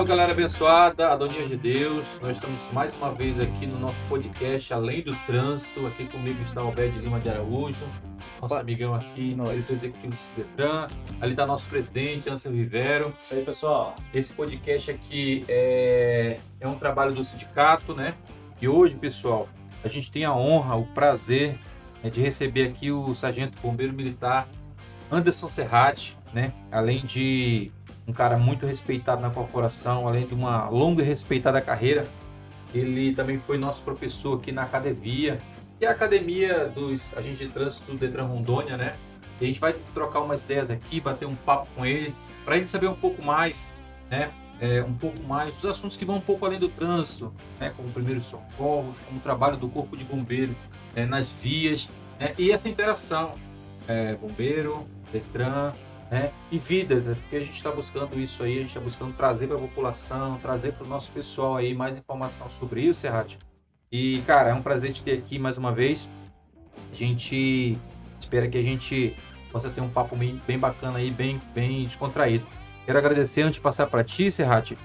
Salve, galera abençoada, Adoninhas de Deus. Nós estamos mais uma vez aqui no nosso podcast Além do Trânsito. Aqui comigo está o Obed Lima de Araújo, nosso Opa, amigão aqui, nós. diretor executivo do Cidetran. Ali está nosso presidente, Ansel Vivero. Isso aí, pessoal. Esse podcast aqui é um trabalho do sindicato, né? E hoje, pessoal, a gente tem a honra, o prazer, de receber aqui o Sargento Bombeiro Militar Anderson Serrati, né? Além de um cara muito respeitado na corporação, além de uma longa e respeitada carreira, ele também foi nosso professor aqui na academia, que é a academia dos agentes de trânsito do Detran Rondônia, né? E a gente vai trocar umas ideias aqui, bater um papo com ele, para a gente saber um pouco mais, né? Um pouco mais dos assuntos que vão um pouco além do trânsito, né? Como primeiros socorros, como o trabalho do Corpo de Bombeiro nas vias, né? E essa interação, bombeiro, Detran, né? E vidas, porque a gente está buscando isso aí, a gente está buscando trazer para a população, trazer para o nosso pessoal aí mais informação sobre isso, Serrati. E, cara, é um prazer te ter aqui mais uma vez. A gente espera que a gente possa ter um papo bem bacana aí, bem descontraído. Quero agradecer, antes de passar para ti, Serrati,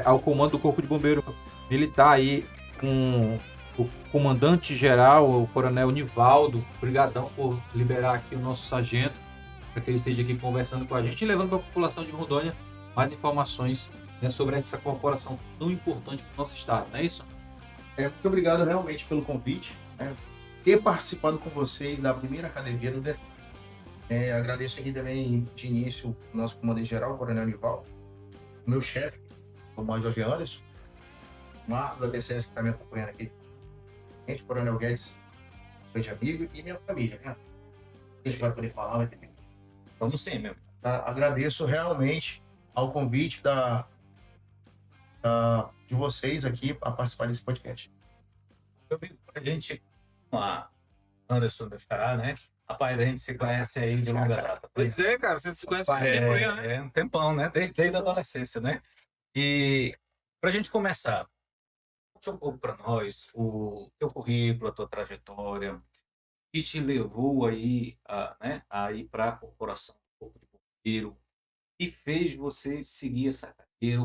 ao comando do Corpo de Bombeiro Militar aí, com o comandante-geral, o coronel Nivaldo. Obrigadão por liberar aqui o nosso sargento, para que ele esteja aqui conversando com a gente e levando para a população de Rondônia mais informações, né, sobre essa corporação tão importante para o nosso estado, não é isso? Muito obrigado realmente pelo convite, né? Ter participado com vocês da primeira academia do Detran. Agradeço aqui também de início o nosso comandante-geral, o Coronel Nivaldo, o meu chefe, o Major Jorge Anderson, o Marcos da DCS que está me acompanhando aqui, o Coronel Guedes, grande amigo, e minha família, né? A gente vai poder falar, vai ter tempo. Vamos sim, meu. Tá? Agradeço realmente ao convite de vocês aqui a participar desse podcast. Meu amigo, a gente, com a Anderson do Xará, né? Rapaz, a gente se conhece aí de longa data. Pois é, cara, você se conhece Rapaz, muito tempo aí, né? é um tempão, né? Desde a adolescência, né? E para a gente começar, conte um pouco para nós o teu currículo, a tua trajetória, que te levou aí a ir para a corporação do Corpo de Bombeiro, que fez você seguir essa carreira,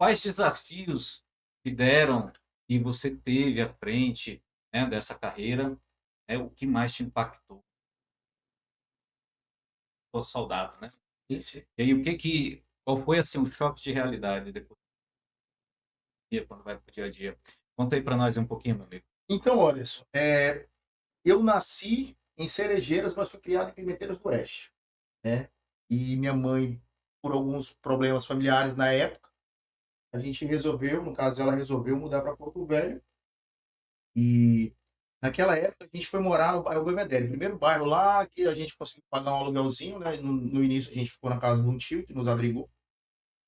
quais desafios te deram e você teve à frente, né, dessa carreira, o que mais te impactou? Sou soldado, né? Esse. E aí, qual foi assim o choque de realidade depois quando vai pro dia a dia? Conta aí para nós um pouquinho, meu amigo. Então, olha só, eu nasci em Cerejeiras, mas fui criado em Pimenteiras do Oeste, né? E minha mãe, por alguns problemas familiares na época, a gente resolveu, no caso ela resolveu mudar para Porto Velho. E naquela época a gente foi morar no bairro Belvedere, primeiro bairro lá que a gente conseguiu pagar um aluguelzinho, né? No início a gente ficou na casa de um tio que nos abrigou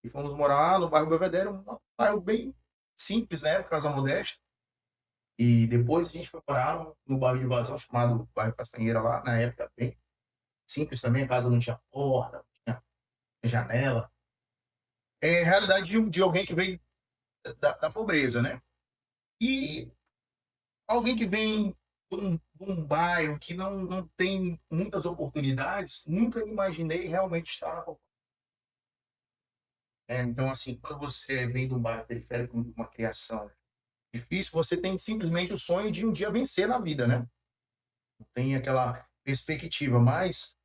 e fomos morar no bairro Belvedere, um bairro bem simples, né? Casa modesta. E depois a gente foi morar no bairro de Vazão, chamado bairro Castanheira lá, na época bem simples também, a casa não tinha porta, não tinha janela. É a realidade de alguém que veio da pobreza, né? E alguém que vem de um bairro que não tem muitas oportunidades, nunca imaginei realmente estar na corporação. Então, assim, quando você vem de um bairro periférico, de uma criação difícil, você tem simplesmente o sonho de um dia vencer na vida, né? Não tem aquela perspectiva, mas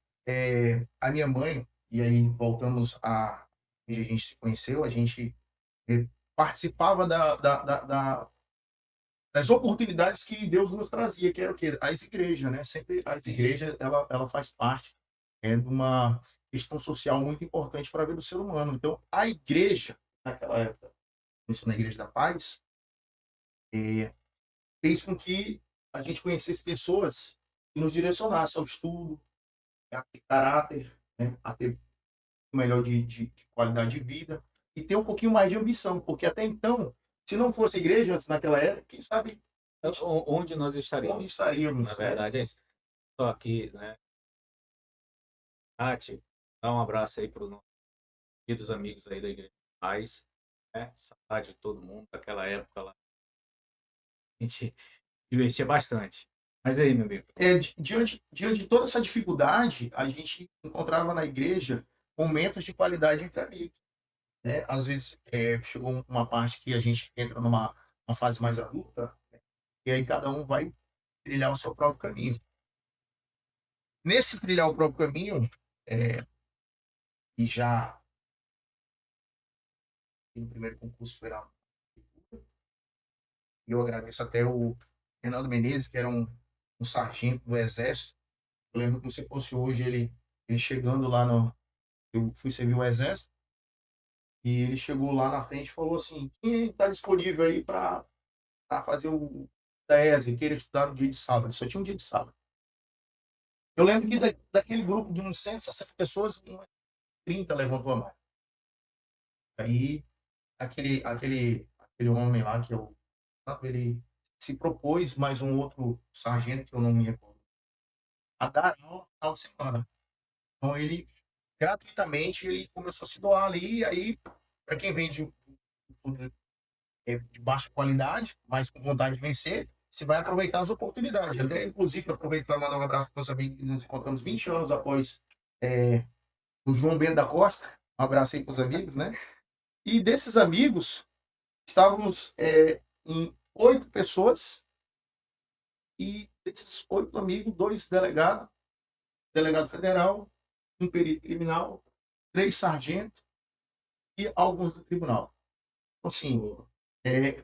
a minha mãe, e aí voltamos a onde a gente se conheceu, a gente participava das oportunidades que Deus nos trazia, que era o quê? As igrejas, né? Sempre as igrejas, ela faz parte de uma questão social muito importante para a vida do ser humano. Então, a igreja, naquela época, isso na Igreja da Paz, fez com que a gente conhecesse pessoas que nos direcionassem ao estudo, a ter caráter, né? A ter o melhor de qualidade de vida e ter um pouquinho mais de ambição, porque até então, se não fosse igreja antes naquela época, quem sabe Onde nós estaríamos? onde estaríamos, Na verdade, é isso. Estou aqui, né? Tati, dá um abraço aí para os queridos amigos aí da Igreja Paz, né? Saudade de todo mundo, daquela época lá. A gente divertia bastante. Mas aí, meu amigo? Diante de toda essa dificuldade, a gente encontrava na igreja momentos de qualidade entre amigos. né? Às vezes chegou uma parte que a gente entra uma fase mais adulta, e aí cada um vai trilhar o seu próprio caminho. Nesse trilhar o próprio caminho, é, e já no primeiro concurso foi lá, e eu agradeço até o Fernando Menezes, que era um sargento do Exército. Eu lembro como se fosse hoje ele chegando lá no. Eu fui servir o Exército, e ele chegou lá na frente e falou assim: quem está disponível aí para fazer o da ESA, queira estudar no dia de sábado? Só tinha um dia de sábado. Eu lembro que daquele grupo de uns 160 pessoas, umas 30 levantou a mão. Aí, aquele homem lá, que eu. Ele se propôs, mais um outro sargento, que eu não me recordo, a dar aula no final de semana. Então, ele, gratuitamente, ele começou a se doar ali, e aí, para quem vende de baixa qualidade, mas com vontade de vencer, você vai aproveitar as oportunidades. Até, inclusive, aproveito para mandar um abraço para os amigos que nos encontramos 20 anos após o João Bento da Costa. Um abraço aí para os amigos, né? E desses amigos, estávamos em 8 pessoas, e desses 8 amigos, 2 delegados, delegado federal, um perito criminal, 3 sargentos e alguns do tribunal. Então, assim, é,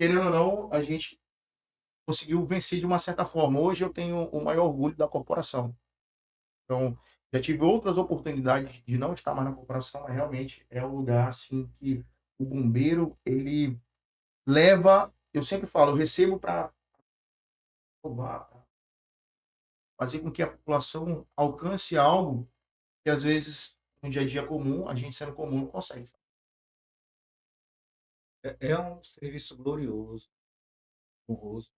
querendo ou não, a gente conseguiu vencer de uma certa forma. Hoje eu tenho o maior orgulho da corporação. Então, já tive outras oportunidades de não estar mais na corporação, mas realmente é um lugar assim que o bombeiro, ele leva, eu sempre falo, eu recebo para fazer com que a população alcance algo que às vezes no dia a dia comum, a gente sendo comum não consegue. É um serviço glorioso, honroso,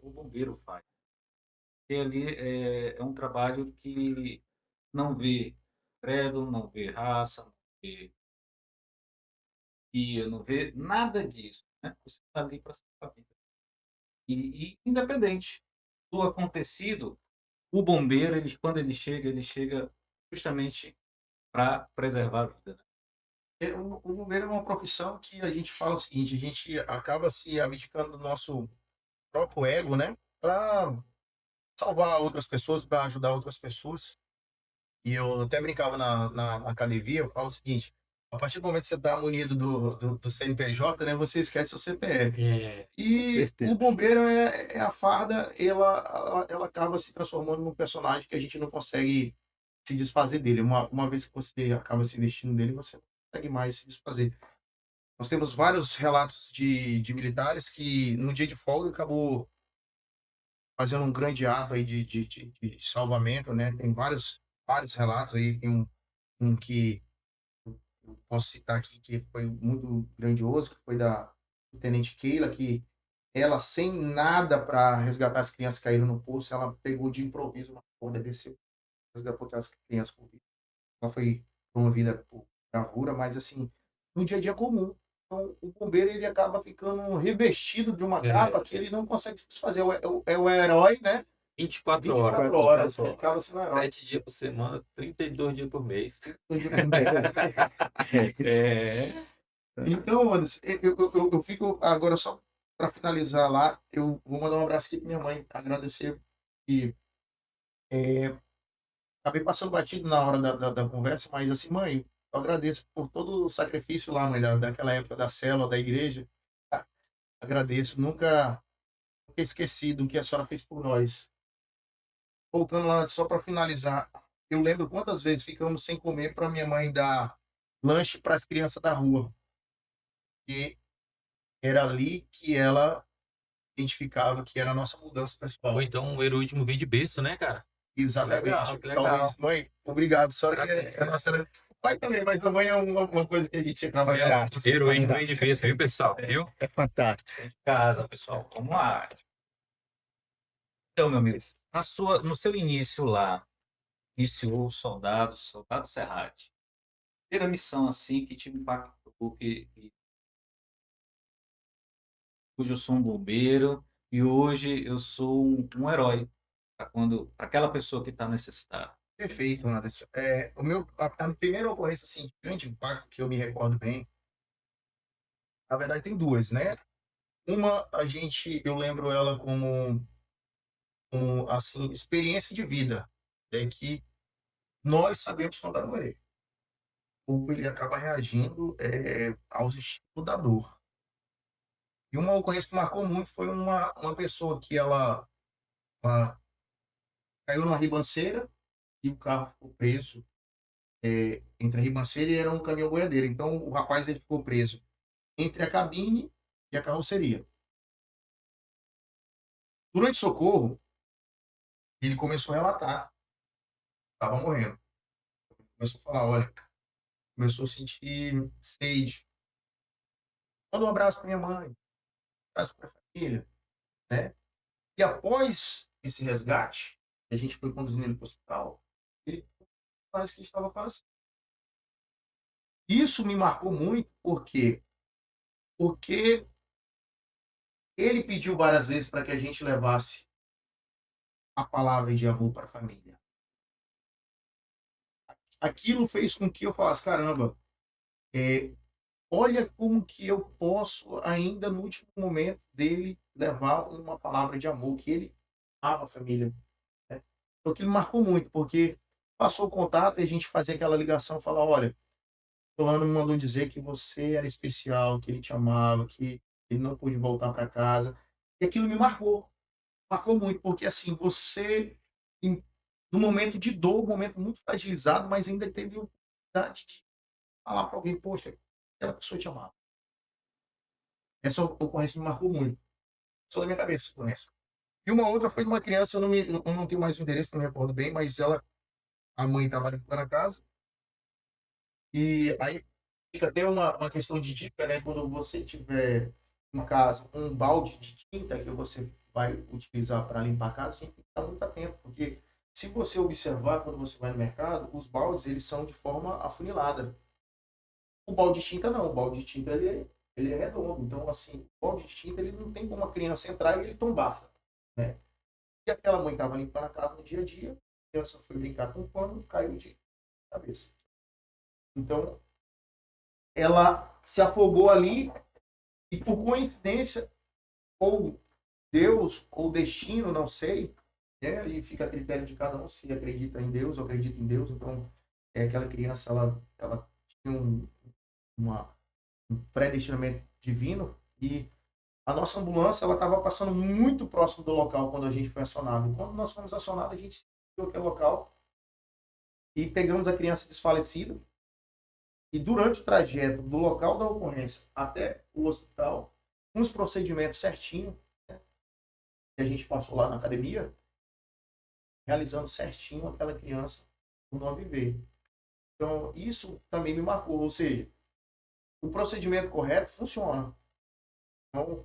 o bombeiro faz. E ali é um trabalho que não vê credo, não vê raça, não vê dia, não vê nada disso, né? Você está ali para salvar a vida. E independente do acontecido, o bombeiro, quando ele chega justamente para preservar a vida, né? O bombeiro é uma profissão que a gente fala o seguinte, a gente acaba se abdicando do nosso próprio ego, né? Para salvar outras pessoas, para ajudar outras pessoas. E eu até brincava na academia, eu falo o seguinte: a partir do momento que você está munido do CNPJ, né, você esquece o CPF. Com E o certeza. bombeiro é a farda, ela acaba se transformando num personagem que a gente não consegue se desfazer dele. Uma vez que você acaba se vestindo dele, você não consegue mais se desfazer. Nós temos vários relatos de militares que, no dia de folga, acabou fazendo um grande ato aí de salvamento, né? Tem vários relatos aí. Tem um que eu posso citar aqui que foi muito grandioso, que foi da Tenente Keila, que ela, sem nada para resgatar as crianças que caíram no poço, ela pegou de improviso uma corda, desceu, resgatou aquelas crianças com vida. Ela foi promovida por bravura, mas assim, no dia a dia comum. Então, o bombeiro ele acaba ficando revestido de uma capa que ele não consegue se desfazer. É o herói, né? 24 horas. 24 horas. Ele acaba sendo herói. 7 dias por semana, 32 dias por mês. É, Então, Anderson, eu fico agora só para finalizar lá, eu vou mandar um abraço aqui para minha mãe, agradecer e acabei passando batido na hora da conversa, mas assim, mãe, eu agradeço por todo o sacrifício lá, mãe, daquela época da célula, da igreja. Tá? Agradeço, nunca esqueci do que a senhora fez por nós. Voltando lá, só para finalizar, eu lembro quantas vezes ficamos sem comer para minha mãe dar lanche para as crianças da rua, que era ali que ela identificava que era a nossa mudança Ou pessoal. então o heroísmo vem de berço, né, cara? Que legal, Exatamente. que legal. Talvez, mãe, obrigado. A senhora que é a nossa. O pai também, mas a mãe é uma coisa que a gente acaba de arte. Heroísmo vem de berço, viu, pessoal? Viu? É fantástico. de casa, pessoal. Vamos lá. Então, meu amigo, no seu início lá, iniciou o Soldado Serrate. Primeira missão assim que te impactou, hoje eu sou um bombeiro e hoje eu sou um herói para aquela pessoa que está necessitada. Perfeito, Anderson. A primeira ocorrência, assim, de grande impacto que eu me recordo bem, na verdade tem duas, né? Uma, eu lembro ela como assim, experiência de vida, é que nós sabemos quando vai morrer. O corpo ele acaba reagindo aos estímulos da dor. E uma ocorrência que marcou muito foi uma pessoa que ela caiu numa ribanceira e o carro ficou preso entre a ribanceira e era um caminhão boiadeiro. Então o rapaz ele ficou preso entre a cabine e a carroceria. Durante o socorro, ele começou a relatar, estava morrendo. Começou a falar, olha, começou a sentir sede. Manda um abraço para minha mãe, um abraço para a família, né? E após esse resgate, a gente foi conduzindo ele para o hospital, ele parece que estava falecendo. Isso me marcou muito, porque ele pediu várias vezes para que a gente levasse a palavra de amor para a família. Aquilo fez com que eu falasse, caramba, é, olha como que eu posso ainda no último momento dele levar uma palavra de amor, que ele ama a família. Né? Então aquilo me marcou muito, porque passou o contato e a gente fazia aquela ligação, falar, olha, fulano me mandou dizer que você era especial, que ele te amava, que ele não pôde voltar para casa. E aquilo me marcou muito, porque assim, você, em, no momento de dor, um momento muito fragilizado, mas ainda teve a oportunidade de falar para alguém, poxa, aquela pessoa te amava. Essa ocorrência me marcou muito. Só da minha cabeça, conheço. E uma outra foi de uma criança, eu não tenho mais o endereço, não me recordo bem, mas a mãe estava limpando a casa, e aí fica até uma questão de dica, né? Quando você tiver em casa um balde de tinta que você vai utilizar para limpar a casa, a gente tem que estar muito atento, porque se você observar quando você vai no mercado, os baldes eles são de forma afunilada. O balde de tinta não, o balde de tinta ele é redondo, então assim, o balde de tinta ele não tem como a criança entrar e ele tombar, né? E aquela mãe estava limpando a casa no dia a dia, a criança foi brincar com o pano, caiu de cabeça. Então, ela se afogou ali e por coincidência, ou Deus, ou destino, não sei, né? E fica a critério de cada um se acredita em Deus ou acredita em Deus. Então, aquela criança, ela tinha uma, um predestinamento divino e a nossa ambulância ela estava passando muito próximo do local quando a gente foi acionado. Quando nós fomos acionados, a gente viu aquele local e pegamos a criança desfalecida. E durante o trajeto do local da ocorrência até o hospital, com os procedimentos certinho, né, que a gente passou lá na academia, realizando certinho aquela criança por não viver. Então, isso também me marcou. Ou seja, o procedimento correto funciona. Então,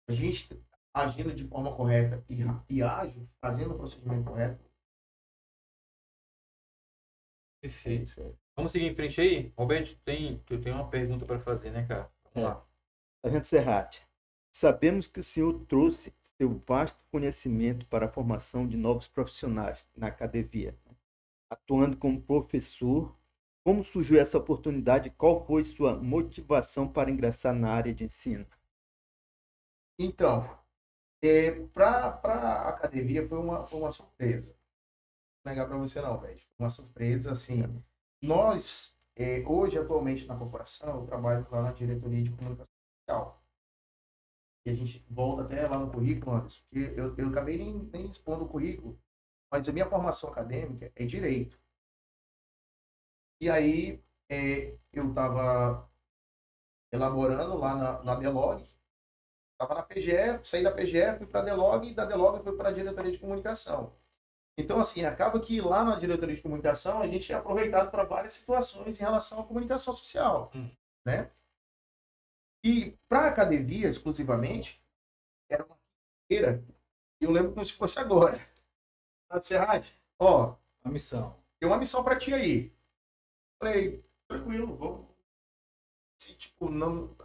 a gente agindo de forma correta e ágil, fazendo o procedimento correto. Perfeito. Vamos seguir em frente aí? Roberto, tu tem uma pergunta para fazer, né, cara? Vamos lá. Sargento Serrati, sabemos que o senhor trouxe seu vasto conhecimento para a formação de novos profissionais na academia, atuando como professor. Como surgiu essa oportunidade e qual foi sua motivação para ingressar na área de ensino? Então, para a academia foi uma surpresa. Não vou negar para você não, velho. Foi uma surpresa, assim. Nós, hoje, atualmente, na corporação, eu trabalho lá na diretoria de comunicação social. E a gente volta até lá no currículo, Anderson, porque eu acabei nem expondo o currículo, mas a minha formação acadêmica é direito. E aí, eu estava elaborando lá na Delog, estava na PGE, saí da PGE, fui para a Delog, e da Delog fui para a diretoria de comunicação. Então, assim, acaba que lá na diretoria de comunicação a gente é aproveitado para várias situações em relação à comunicação social, né? E para a academia, exclusivamente, era uma feira, e eu lembro como se fosse agora. Serrate, ó, A missão. tem uma missão para ti aí. Falei, tranquilo, vamos. Se, tipo, não...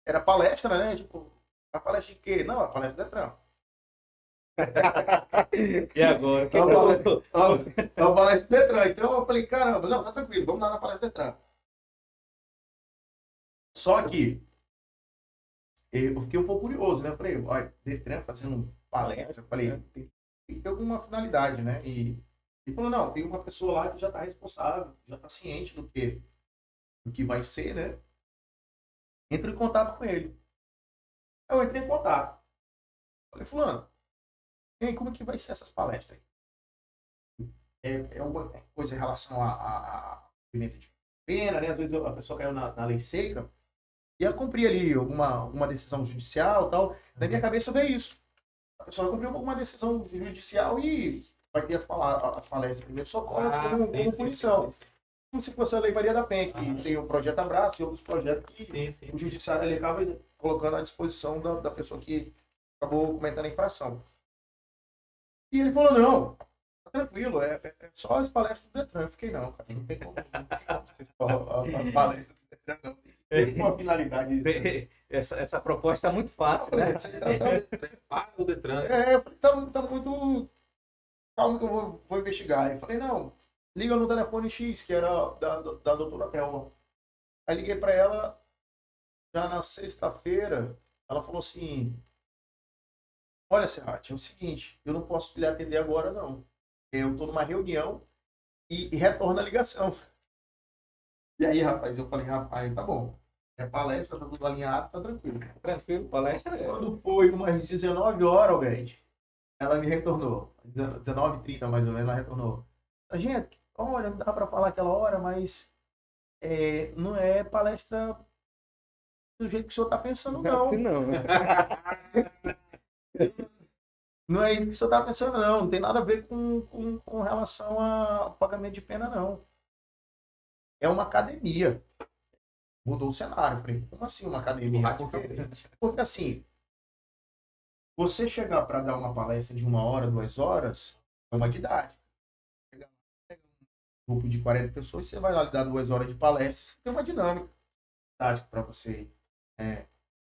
Era palestra, né? Tipo, a palestra de quê? Não, a palestra da Detran. E agora? Então, eu palestra do Detran. Então eu falei, caramba, não, tá tranquilo, vamos lá na palestra do Detran. Só que eu fiquei um pouco curioso, né? Eu falei, olha, Detran fazendo palestra, eu falei, tem que ter alguma finalidade, né? E ele falou, não, tem uma pessoa lá que já está responsável, já está ciente do que vai ser, né? Entra em contato com ele. Eu entrei em contato. Falei, fulano, e aí, como é que vai ser essas palestras aí? É alguma coisa em relação a pimenta de pena, né? Às vezes a pessoa caiu na lei seca e eu cumpri ali alguma decisão judicial e tal. Na minha cabeça veio isso. A pessoa vai cumprir alguma decisão judicial e vai ter as palestras de primeiro socorro como punição. Como se fosse a Lei Maria da Penha, que tem o projeto Abraço e outros projetos que o judiciário ele acaba colocando à disposição da pessoa que acabou cometendo a infração. E ele falou, não, tá tranquilo, é só as palestras do Detran. Eu fiquei, não, cara, não tem como ser só a palestra do Detran, não. Tem uma finalidade. Essa proposta é muito fácil, né? Para o Detran. Eu falei, tá muito... Calma que eu vou investigar. Eu falei, não, liga no telefone X, que era da doutora Thelma. Aí liguei para ela, já na sexta-feira, ela falou assim, olha, Serrat, é o seguinte, eu não posso lhe atender agora, não. Eu estou numa reunião e retorna a ligação. E aí, rapaz, eu falei, rapaz, tá bom. É palestra, tá tudo alinhado, tá tranquilo. Tranquilo, palestra é. Quando foi umas 19 horas, Alberto, ela me retornou. 19h30, mais ou menos, ela retornou. Gente, olha, não dá para falar aquela hora, mas não é palestra do jeito que o senhor está pensando, não. Assim não. Não é isso que o senhor está pensando, não. Não tem nada a ver com relação a pagamento de pena, não. É uma academia. Mudou o cenário. Falei, como assim uma academia? Porque assim, você chegar para dar uma palestra de 1 hora, 2 horas, é uma didática. Pegar um grupo de 40 pessoas, você vai lá dar 2 horas de palestra, você tem uma dinâmica didática para você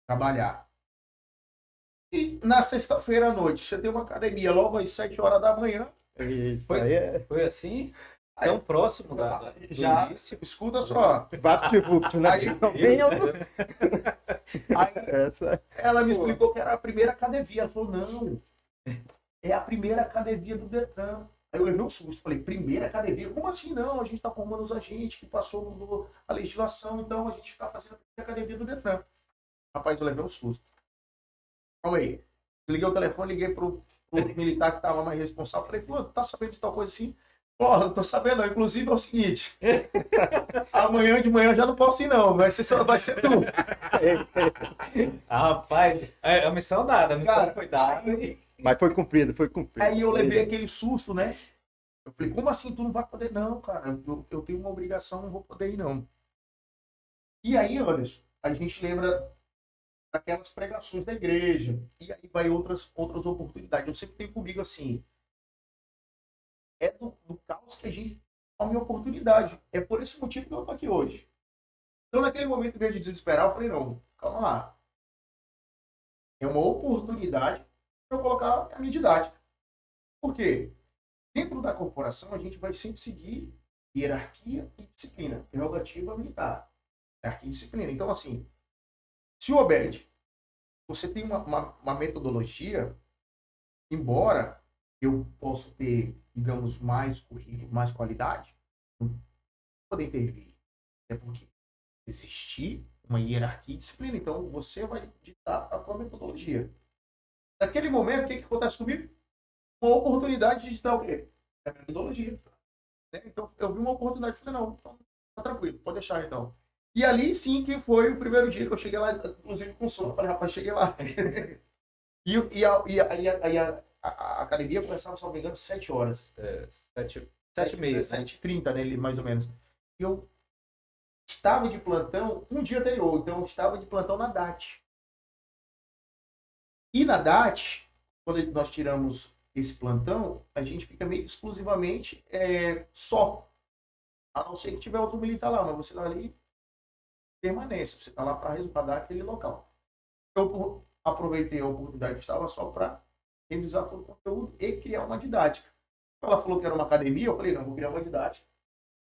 trabalhar. E na sexta-feira à noite, você tem uma academia logo às 7 horas da manhã. Foi assim? Tão próximo do já início. Escuta só. VaptVupt, né? Ela me explicou que era a primeira academia. Ela falou, não, é a primeira academia do Detran. Aí eu levei um susto, falei, primeira academia? Como assim não? A gente está formando os agentes que passou a legislação, então a gente está fazendo a primeira academia do Detran. Rapaz, eu levei um susto. Calma aí. Desliguei o telefone, liguei pro militar que estava mais responsável. Falei, fulano, tá sabendo de tal coisa assim? Porra, não tô sabendo não. Inclusive é o seguinte. Amanhã de manhã eu já não posso ir não. Vai ser tu. Rapaz, a missão dada. A missão Cara, foi dada. Mas foi cumprido. Aí eu levei aquele susto, né? Eu falei, como assim? Tu não vai poder? Não, cara. Eu tenho uma obrigação, não vou poder ir não. E aí, Anderson, a gente lembra daquelas pregações da igreja. E aí vai outras oportunidades. Eu sempre tenho comigo assim, é do caos que a gente toma oportunidade. É por esse motivo que eu tô aqui hoje. Então, naquele momento, em vez de desesperar, eu falei, não, calma lá. É uma oportunidade para eu colocar a minha didática. Por quê? Dentro da corporação, a gente vai sempre seguir hierarquia e disciplina. Prerrogativa militar. Hierarquia e disciplina. Então, assim, se o Obed, você tem uma metodologia, embora eu possa ter, digamos, mais currículo, mais qualidade, não poder intervir. É porque existir uma hierarquia e disciplina. Então, você vai ditar a sua metodologia. Naquele momento, o que acontece comigo? Uma oportunidade de digitar o quê? É a metodologia. Então, eu vi uma oportunidade e falei, não, então, tá tranquilo, pode deixar então. E ali sim que foi o primeiro dia que eu cheguei lá, inclusive com sono. Falei, rapaz, cheguei lá. A academia começava, se não me engano, 7 horas. 7h30. 7h30, né, mais ou menos. E eu estava de plantão um dia anterior, então eu estava de plantão na DAT. E na DAT, quando nós tiramos esse plantão, a gente fica meio exclusivamente só. A não ser que tiver outro militar lá, mas você está ali permanência, você está lá para resguardar aquele local. Eu aproveitei a oportunidade que estava só para revisar todo o conteúdo e criar uma didática. Ela falou que era uma academia, eu falei, não, vou criar uma didática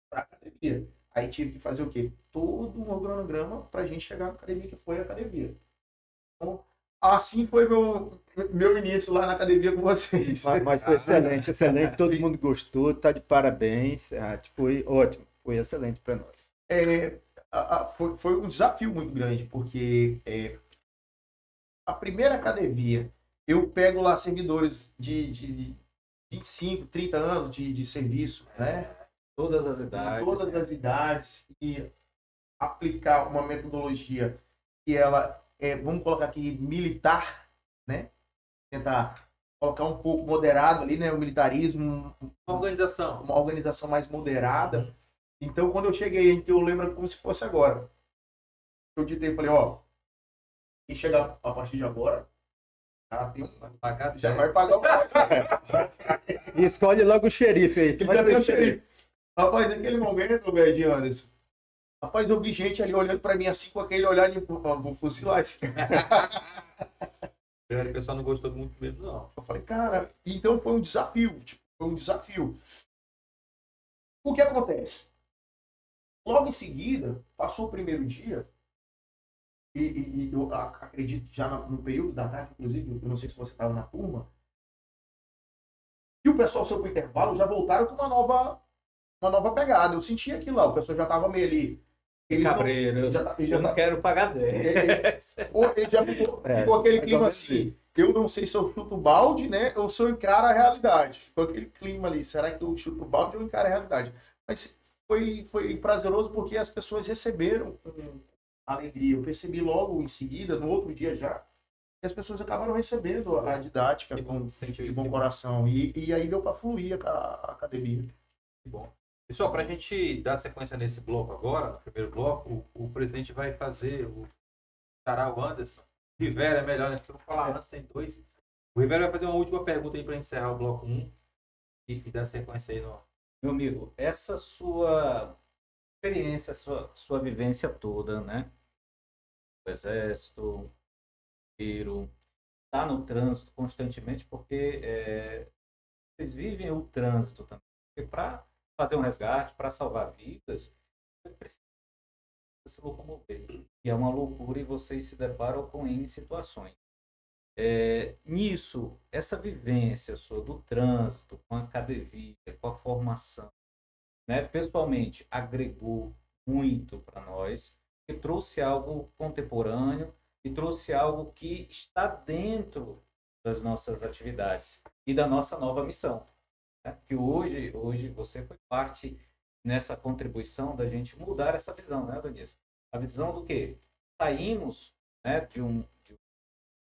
para academia. Aí tive que fazer o quê? Todo um organograma para a gente chegar na academia, que foi a academia. Então, assim foi meu início lá na academia com vocês. Mas foi excelente, excelente. Todo mundo gostou, tá de parabéns. Foi ótimo, foi excelente para nós. Foi um desafio muito grande, porque a primeira academia, eu pego lá servidores de 25, 30 anos de serviço, né? Todas as idades. Todas as idades, e aplicar uma metodologia que ela vamos colocar aqui, militar, né? Tentar colocar um pouco moderado ali, né? O militarismo. Uma organização mais moderada. Então, quando eu cheguei, eu lembro como se fosse agora. Eu ditei, falei, ó, quem chegar a partir de agora, já vai pagar o preço. E escolhe logo o xerife aí. Que já tem o xerife. Rapaz, naquele momento, velho, de Anderson, rapaz, eu vi gente ali olhando pra mim assim, com aquele olhar de, vou fuzilar esse. O pessoal não gostou muito mesmo, não. Eu falei, cara, então foi um desafio, foi um desafio. O que acontece? Logo em seguida, passou o primeiro dia, e eu acredito que já no período da tarde, inclusive, eu não sei se você estava na turma, e o pessoal saiu pro intervalo, já voltaram com uma nova pegada. Eu senti aquilo lá, o pessoal já estava meio ali. Cabreiro, eu não quero pagar 10. Ele já ficou aquele clima assim. Eu não sei se eu chuto o balde, né? Ou se eu encaro a realidade. Ficou aquele clima ali. Será que eu chuto o balde ou eu encaro a realidade? Mas foi prazeroso porque as pessoas receberam com alegria. Eu percebi logo em seguida, no outro dia já, que as pessoas acabaram recebendo a didática de bom coração. E aí deu para fluir a academia. Que bom. Pessoal, para a gente dar sequência nesse bloco agora, no primeiro bloco, o presidente vai fazer o Anderson. O Rivera é melhor, né? Precisamos falar antes, tem dois. O Rivera vai fazer uma última pergunta aí para encerrar o bloco 1 e dar sequência aí no. Meu amigo, essa sua experiência, sua vivência toda, né? O exército, tiro, tá no trânsito constantemente, porque vocês vivem o trânsito também. Porque para fazer um resgate, para salvar vidas, você precisa se locomover. E é uma loucura e vocês se deparam com N situações. Nisso, essa vivência sua do trânsito, com a academia, com a formação, né, pessoalmente agregou muito para nós, e trouxe algo contemporâneo e trouxe algo que está dentro das nossas atividades e da nossa nova missão. Que hoje você foi parte nessa contribuição da gente mudar essa visão, né, Denise? A visão do quê? Saímos, né, de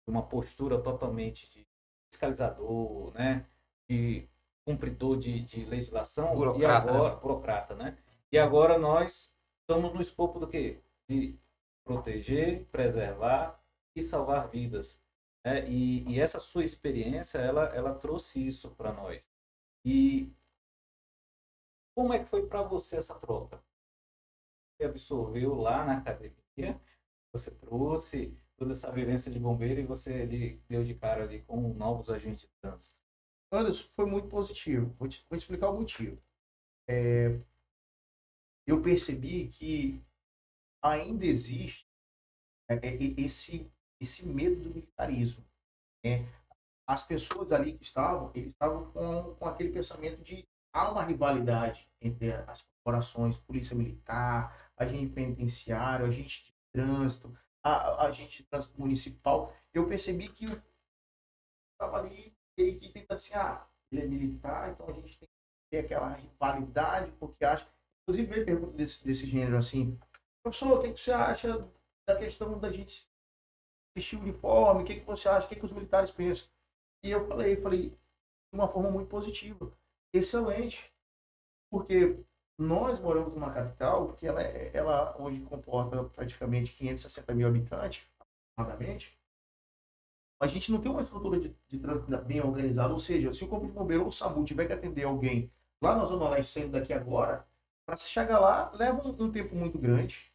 uma postura totalmente de fiscalizador, né, de cumpridor de legislação, burocrata, e agora, burocrata, né? E agora nós estamos no escopo do quê? De proteger, preservar e salvar vidas. Né? E essa sua experiência, ela trouxe isso para nós. E como é que foi para você essa troca? Você absorveu lá na academia, você trouxe toda essa vivência de bombeiro e você deu de cara ali com novos agentes de trânsito. Anderson, foi muito positivo. Vou te explicar o motivo. Eu percebi que ainda existe esse medo do militarismo. As pessoas ali que eles estavam com aquele pensamento de há uma rivalidade entre as corporações, polícia militar, agente penitenciário, agente de trânsito, agente de trânsito municipal. Eu percebi que eu estava ali e que tenta assim, ele é militar, então a gente tem que ter aquela rivalidade, porque acha. Inclusive veio pergunta desse gênero assim, professor, o que você acha da questão da gente vestir o uniforme, o que você acha, o que os militares pensam? E eu falei de uma forma muito positiva, excelente, porque nós moramos numa capital que ela hoje comporta praticamente 560 mil habitantes, aproximadamente. A gente não tem uma estrutura de trânsito bem organizada, ou seja, se o Corpo de Bombeiro ou o SAMU tiver que atender alguém lá na Zona Leste, saindo daqui agora, para se chegar lá, leva um tempo muito grande.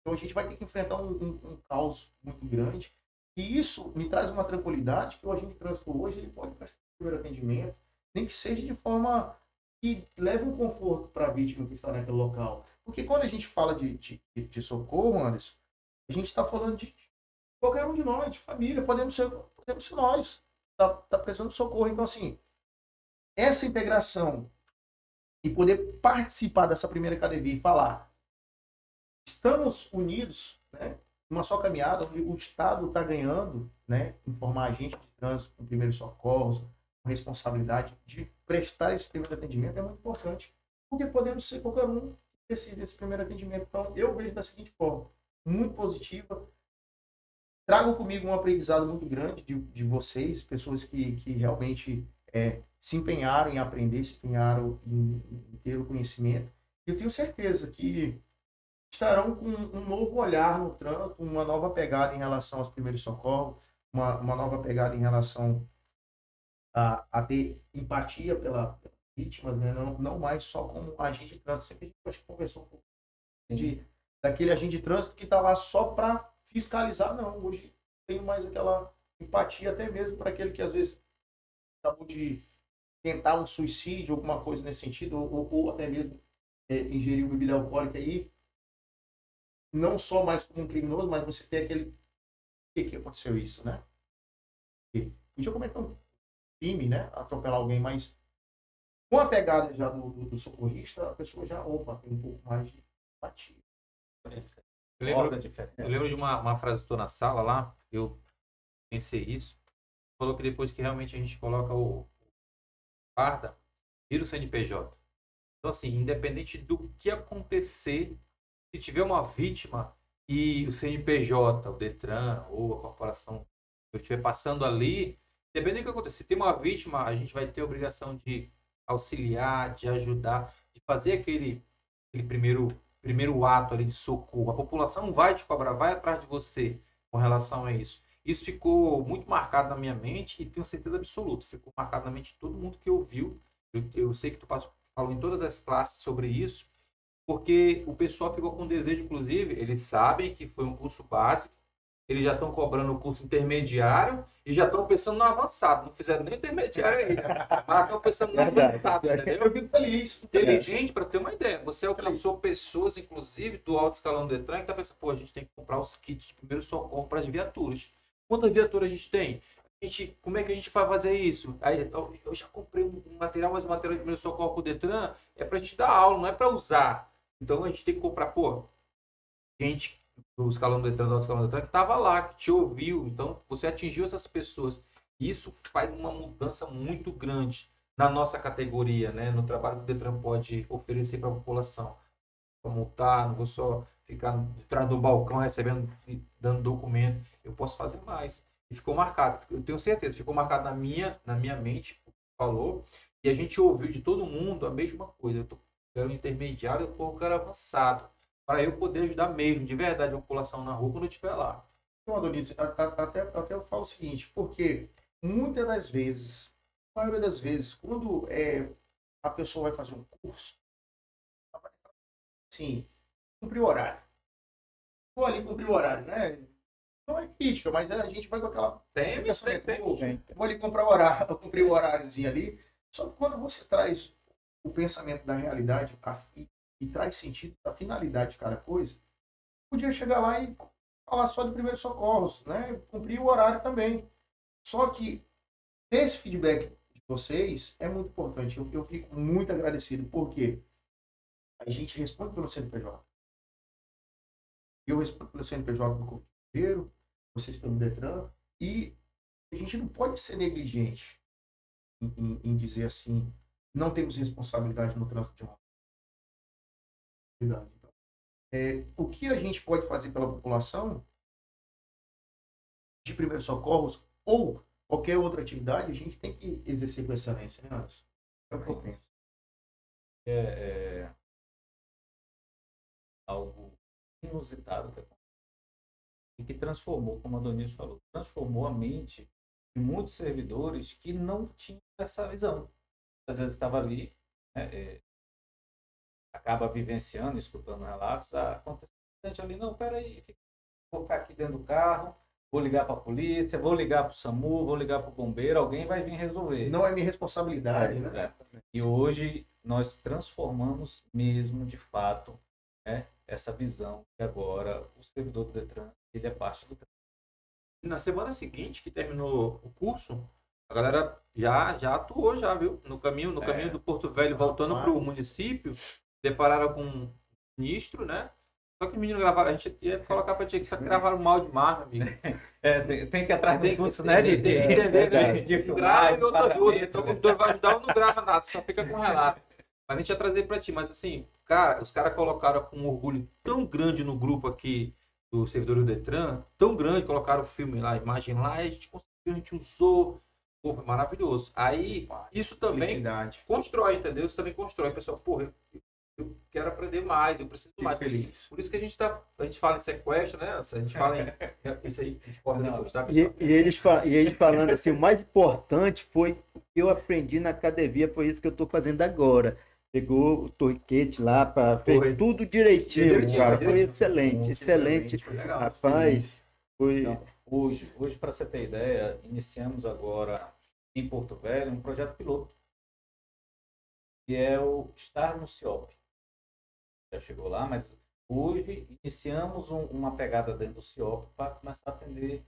Então a gente vai ter que enfrentar um caos muito grande. E isso me traz uma tranquilidade que o agente de trânsito hoje ele pode prestar o primeiro atendimento, nem que seja de forma que leve um conforto para a vítima que está naquele local. Porque quando a gente fala de socorro, Anderson, a gente está falando de qualquer um de nós, de família, podemos ser nós, tá precisando de socorro. Então, assim, essa integração e poder participar dessa primeira academia e falar, estamos unidos, né? Uma só caminhada, onde o Estado está ganhando, né? Informar a gente de trânsito, com primeiros socorros, com responsabilidade de prestar esse primeiro atendimento é muito importante, porque podemos ser qualquer um que decide esse primeiro atendimento. Então, eu vejo da seguinte forma, muito positiva. Trago comigo um aprendizado muito grande de vocês, pessoas que realmente se empenharam em aprender, se empenharam em ter o conhecimento. Eu tenho certeza que estarão com um novo olhar no trânsito, uma nova pegada em relação aos primeiros socorros, uma nova pegada em relação a ter empatia pela vítima, né? Não mais só como agente de trânsito. Sempre a gente acho que conversou um pouco daquele agente de trânsito que está lá só para fiscalizar, não. Hoje tenho mais aquela empatia até mesmo para aquele que às vezes acabou de tentar um suicídio, alguma coisa nesse sentido, ou até mesmo ingeriu bebida alcoólica aí, não só mais como um criminoso, mas você tem aquele... Por que aconteceu isso, né? Podia cometer um crime, né? Atropelar alguém, mas com a pegada já do socorrista, a pessoa já, opa, tem um pouco mais de empatia. Eu lembro de uma frase que estou na sala lá, eu pensei isso, falou que depois que realmente a gente coloca o guarda, vira o CNPJ. Então, assim, independente do que acontecer, se tiver uma vítima e o CNPJ, o Detran ou a corporação que eu estiver passando ali, dependendo do que acontecer, se tem uma vítima, a gente vai ter a obrigação de auxiliar, de ajudar, de fazer aquele primeiro ato ali de socorro. A população vai te cobrar, vai atrás de você com relação a isso. Isso ficou muito marcado na minha mente e tenho certeza absoluta. Ficou marcado na mente de todo mundo que ouviu. Eu sei que tu falou em todas as classes sobre isso, porque o pessoal ficou com desejo, inclusive, eles sabem que foi um curso básico, eles já estão cobrando o curso intermediário e já estão pensando no avançado. Não fizeram nem intermediário ainda, mas estão pensando no avançado, entendeu? Eu fico feliz. Inteligente, para ter uma ideia. Você alcançou pessoas, inclusive, do alto escalão do Detran, que tá pensando, pô, a gente tem que comprar os kits de primeiro socorro para as viaturas. Quantas viaturas a gente tem? Como é que a gente vai fazer isso? Aí, eu já comprei um material, mas o material de primeiro socorro para o Detran é para a gente dar aula, não é para usar. Então a gente tem que comprar, pô, gente do escalão do Detran, do alto escalão do Detran, que estava lá, que te ouviu. Então você atingiu essas pessoas. Isso faz uma mudança muito grande na nossa categoria, né? No trabalho que o Detran pode oferecer para a população. Vou multar, não vou só ficar atrás do balcão recebendo, dando documento. Eu posso fazer mais. E ficou marcado, eu tenho certeza, ficou marcado na minha mente, o que falou, e a gente ouviu de todo mundo a mesma coisa. Eu quero um intermediário, eu quero avançado, para eu poder ajudar mesmo, de verdade, a população na rua quando eu estiver lá. Então, Adonis, até eu falo o seguinte, porque muitas das vezes, a maioria das vezes, quando a pessoa vai fazer um curso, assim, cumprir o horário. Vou ali cumprir o horário, né? Não é crítica, mas a gente vai com aquela pensamento, vou ali comprar o horário, cumprir o horáriozinho ali. Só que quando você traz o pensamento da realidade e traz sentido da finalidade de cada coisa, podia chegar lá e falar só de primeiros socorros, né? Cumprir o horário também. Só que esse feedback de vocês é muito importante. Eu fico muito agradecido, porque a gente responde pelo CNPJ. Eu respondo pelo CNPJ do Corpo de Bombeiro, vocês pelo Detran, e a gente não pode ser negligente em dizer assim, não temos responsabilidade no trânsito de uma cidade. Então, o que a gente pode fazer pela população de primeiros socorros ou qualquer outra atividade, a gente tem que exercer com excelência, né, Anderson? É o que eu penso. Algo inusitado que aconteceu e que transformou, como a Adonis falou, transformou a mente de muitos servidores que não tinham essa visão. Às vezes estava ali, né, acaba vivenciando, escutando relatos, aconteceu ali, não, peraí, vou ficar aqui dentro do carro, Vou ligar para a polícia, vou ligar para o SAMU, vou ligar para o bombeiro, alguém vai vir resolver. Não é minha responsabilidade, né? É. E hoje nós transformamos mesmo, de fato, né, essa visão que agora o servidor do Detran, ele é parte do Detran. Na semana seguinte que terminou o curso, a galera já atuou já, viu? No caminho do Porto Velho, voltando para o município, depararam com um ministro, né? Só que os meninos gravaram, a gente ia colocar para ti, só que gravaram mal demais, meu amigo. Tem que ir atrás do curso, né? Tem que entender, né? de Um grava e outro ajuda. enquadramento. Então os dois vai ajudar, um não grava nada, só fica com o relato. Mas a gente ia trazer para ti, mas assim, cara, os caras colocaram com um orgulho tão grande no grupo aqui do servidor do Detran, tão grande, colocaram o filme lá, a imagem lá, e a gente conseguiu, a gente usou. Pô, foi maravilhoso. Aí, isso também Felicidade. constrói, entendeu? Isso também constrói. Pessoal, porra, eu quero aprender mais, eu preciso Fico mais. feliz. Por isso que a gente fala em sequestro, né? A gente fala em. Isso aí, a gente corta Não. depois, tá, E, pessoal? e eles falando assim, o mais importante foi o que eu aprendi na academia, foi isso que eu estou fazendo agora. Pegou o torniquete lá, fez Foi. tudo direitinho, Direitinho, cara. Foi direitinho. excelente, Muito excelente. Foi legal. Rapaz, foi. Então, hoje para você ter ideia, iniciamos agora em Porto Velho um projeto piloto, que é o Estar no CIOP. Já chegou lá, mas hoje iniciamos uma pegada dentro do CIOP para começar a atender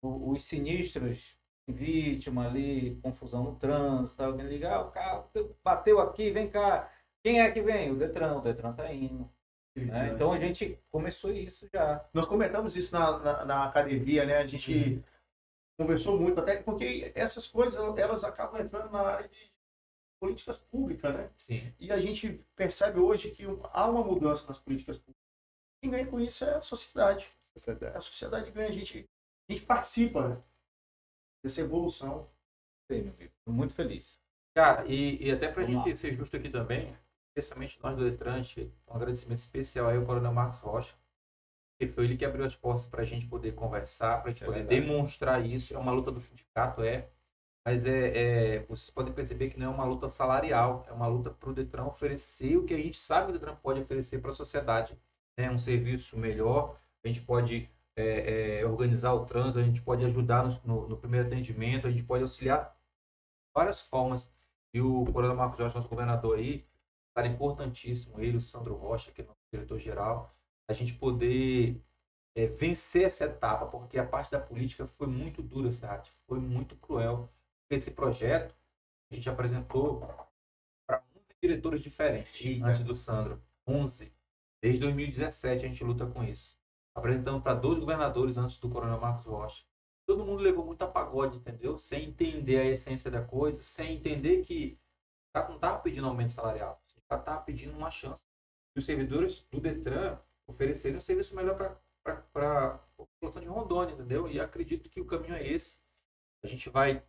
os sinistros, vítima ali, confusão no trânsito, alguém ligar, o carro bateu aqui, vem cá. Quem é que vem? O Detran tá indo. Né? Então a gente começou isso já. Nós comentamos isso na academia, né? A gente conversou muito, até porque essas coisas elas acabam entrando na área de políticas públicas, né? Sim. E a gente percebe hoje que há uma mudança nas políticas públicas. Quem ganha com isso é a sociedade. A sociedade ganha, a gente participa, né, dessa evolução. Sei, meu amigo. Tô muito feliz. Cara, e até pra Vamos gente lá. ser justo aqui também, especialmente nós do Detran, um agradecimento especial aí ao Coronel Marcos Rocha, que foi ele que abriu as portas pra gente poder conversar, pra gente Isso é poder verdade. demonstrar isso. É uma luta do sindicato, mas vocês podem perceber que não é uma luta salarial, é uma luta para o Detran oferecer o que a gente sabe que o Detran pode oferecer para a sociedade. Né? Um serviço melhor, a gente pode organizar o trânsito, a gente pode ajudar no primeiro atendimento, a gente pode auxiliar de várias formas. E o Coronel Marcos Jorge, nosso governador aí, cara importantíssimo, ele, o Sandro Rocha, que é nosso diretor-geral, a gente poder vencer essa etapa, porque a parte da política foi muito dura, Serrat, foi muito cruel. Esse projeto a gente apresentou para 11 diretores diferentes. Eita. Antes do Sandro. 11. Desde 2017 a gente luta com isso. Apresentando para 2 governadores antes do Coronel Marcos Rocha. Todo mundo levou muito a pagode, entendeu? Sem entender a essência da coisa, sem entender que o cara não estava pedindo aumento salarial. O cara estava pedindo uma chance. E os servidores do Detran oferecerem um serviço melhor para a população de Rondônia, entendeu? E acredito que o caminho é esse. A gente vai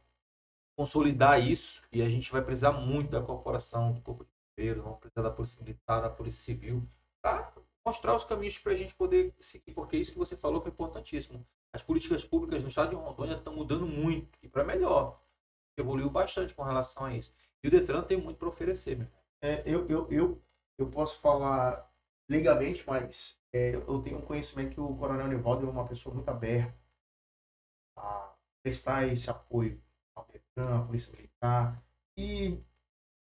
consolidar isso e a gente vai precisar muito da corporação, do Corpo de Bombeiros, vamos precisar da Polícia Militar, da Polícia Civil, para mostrar os caminhos para a gente poder seguir, porque isso que você falou foi importantíssimo. As políticas públicas no estado de Rondônia estão mudando muito e para melhor. Evoluiu bastante com relação a isso. E o Detran tem muito para oferecer, meu. Eu posso falar legalmente, mas eu tenho um conhecimento que o Coronel Nivaldo é uma pessoa muito aberta a prestar esse apoio ao Detran, à Polícia Militar e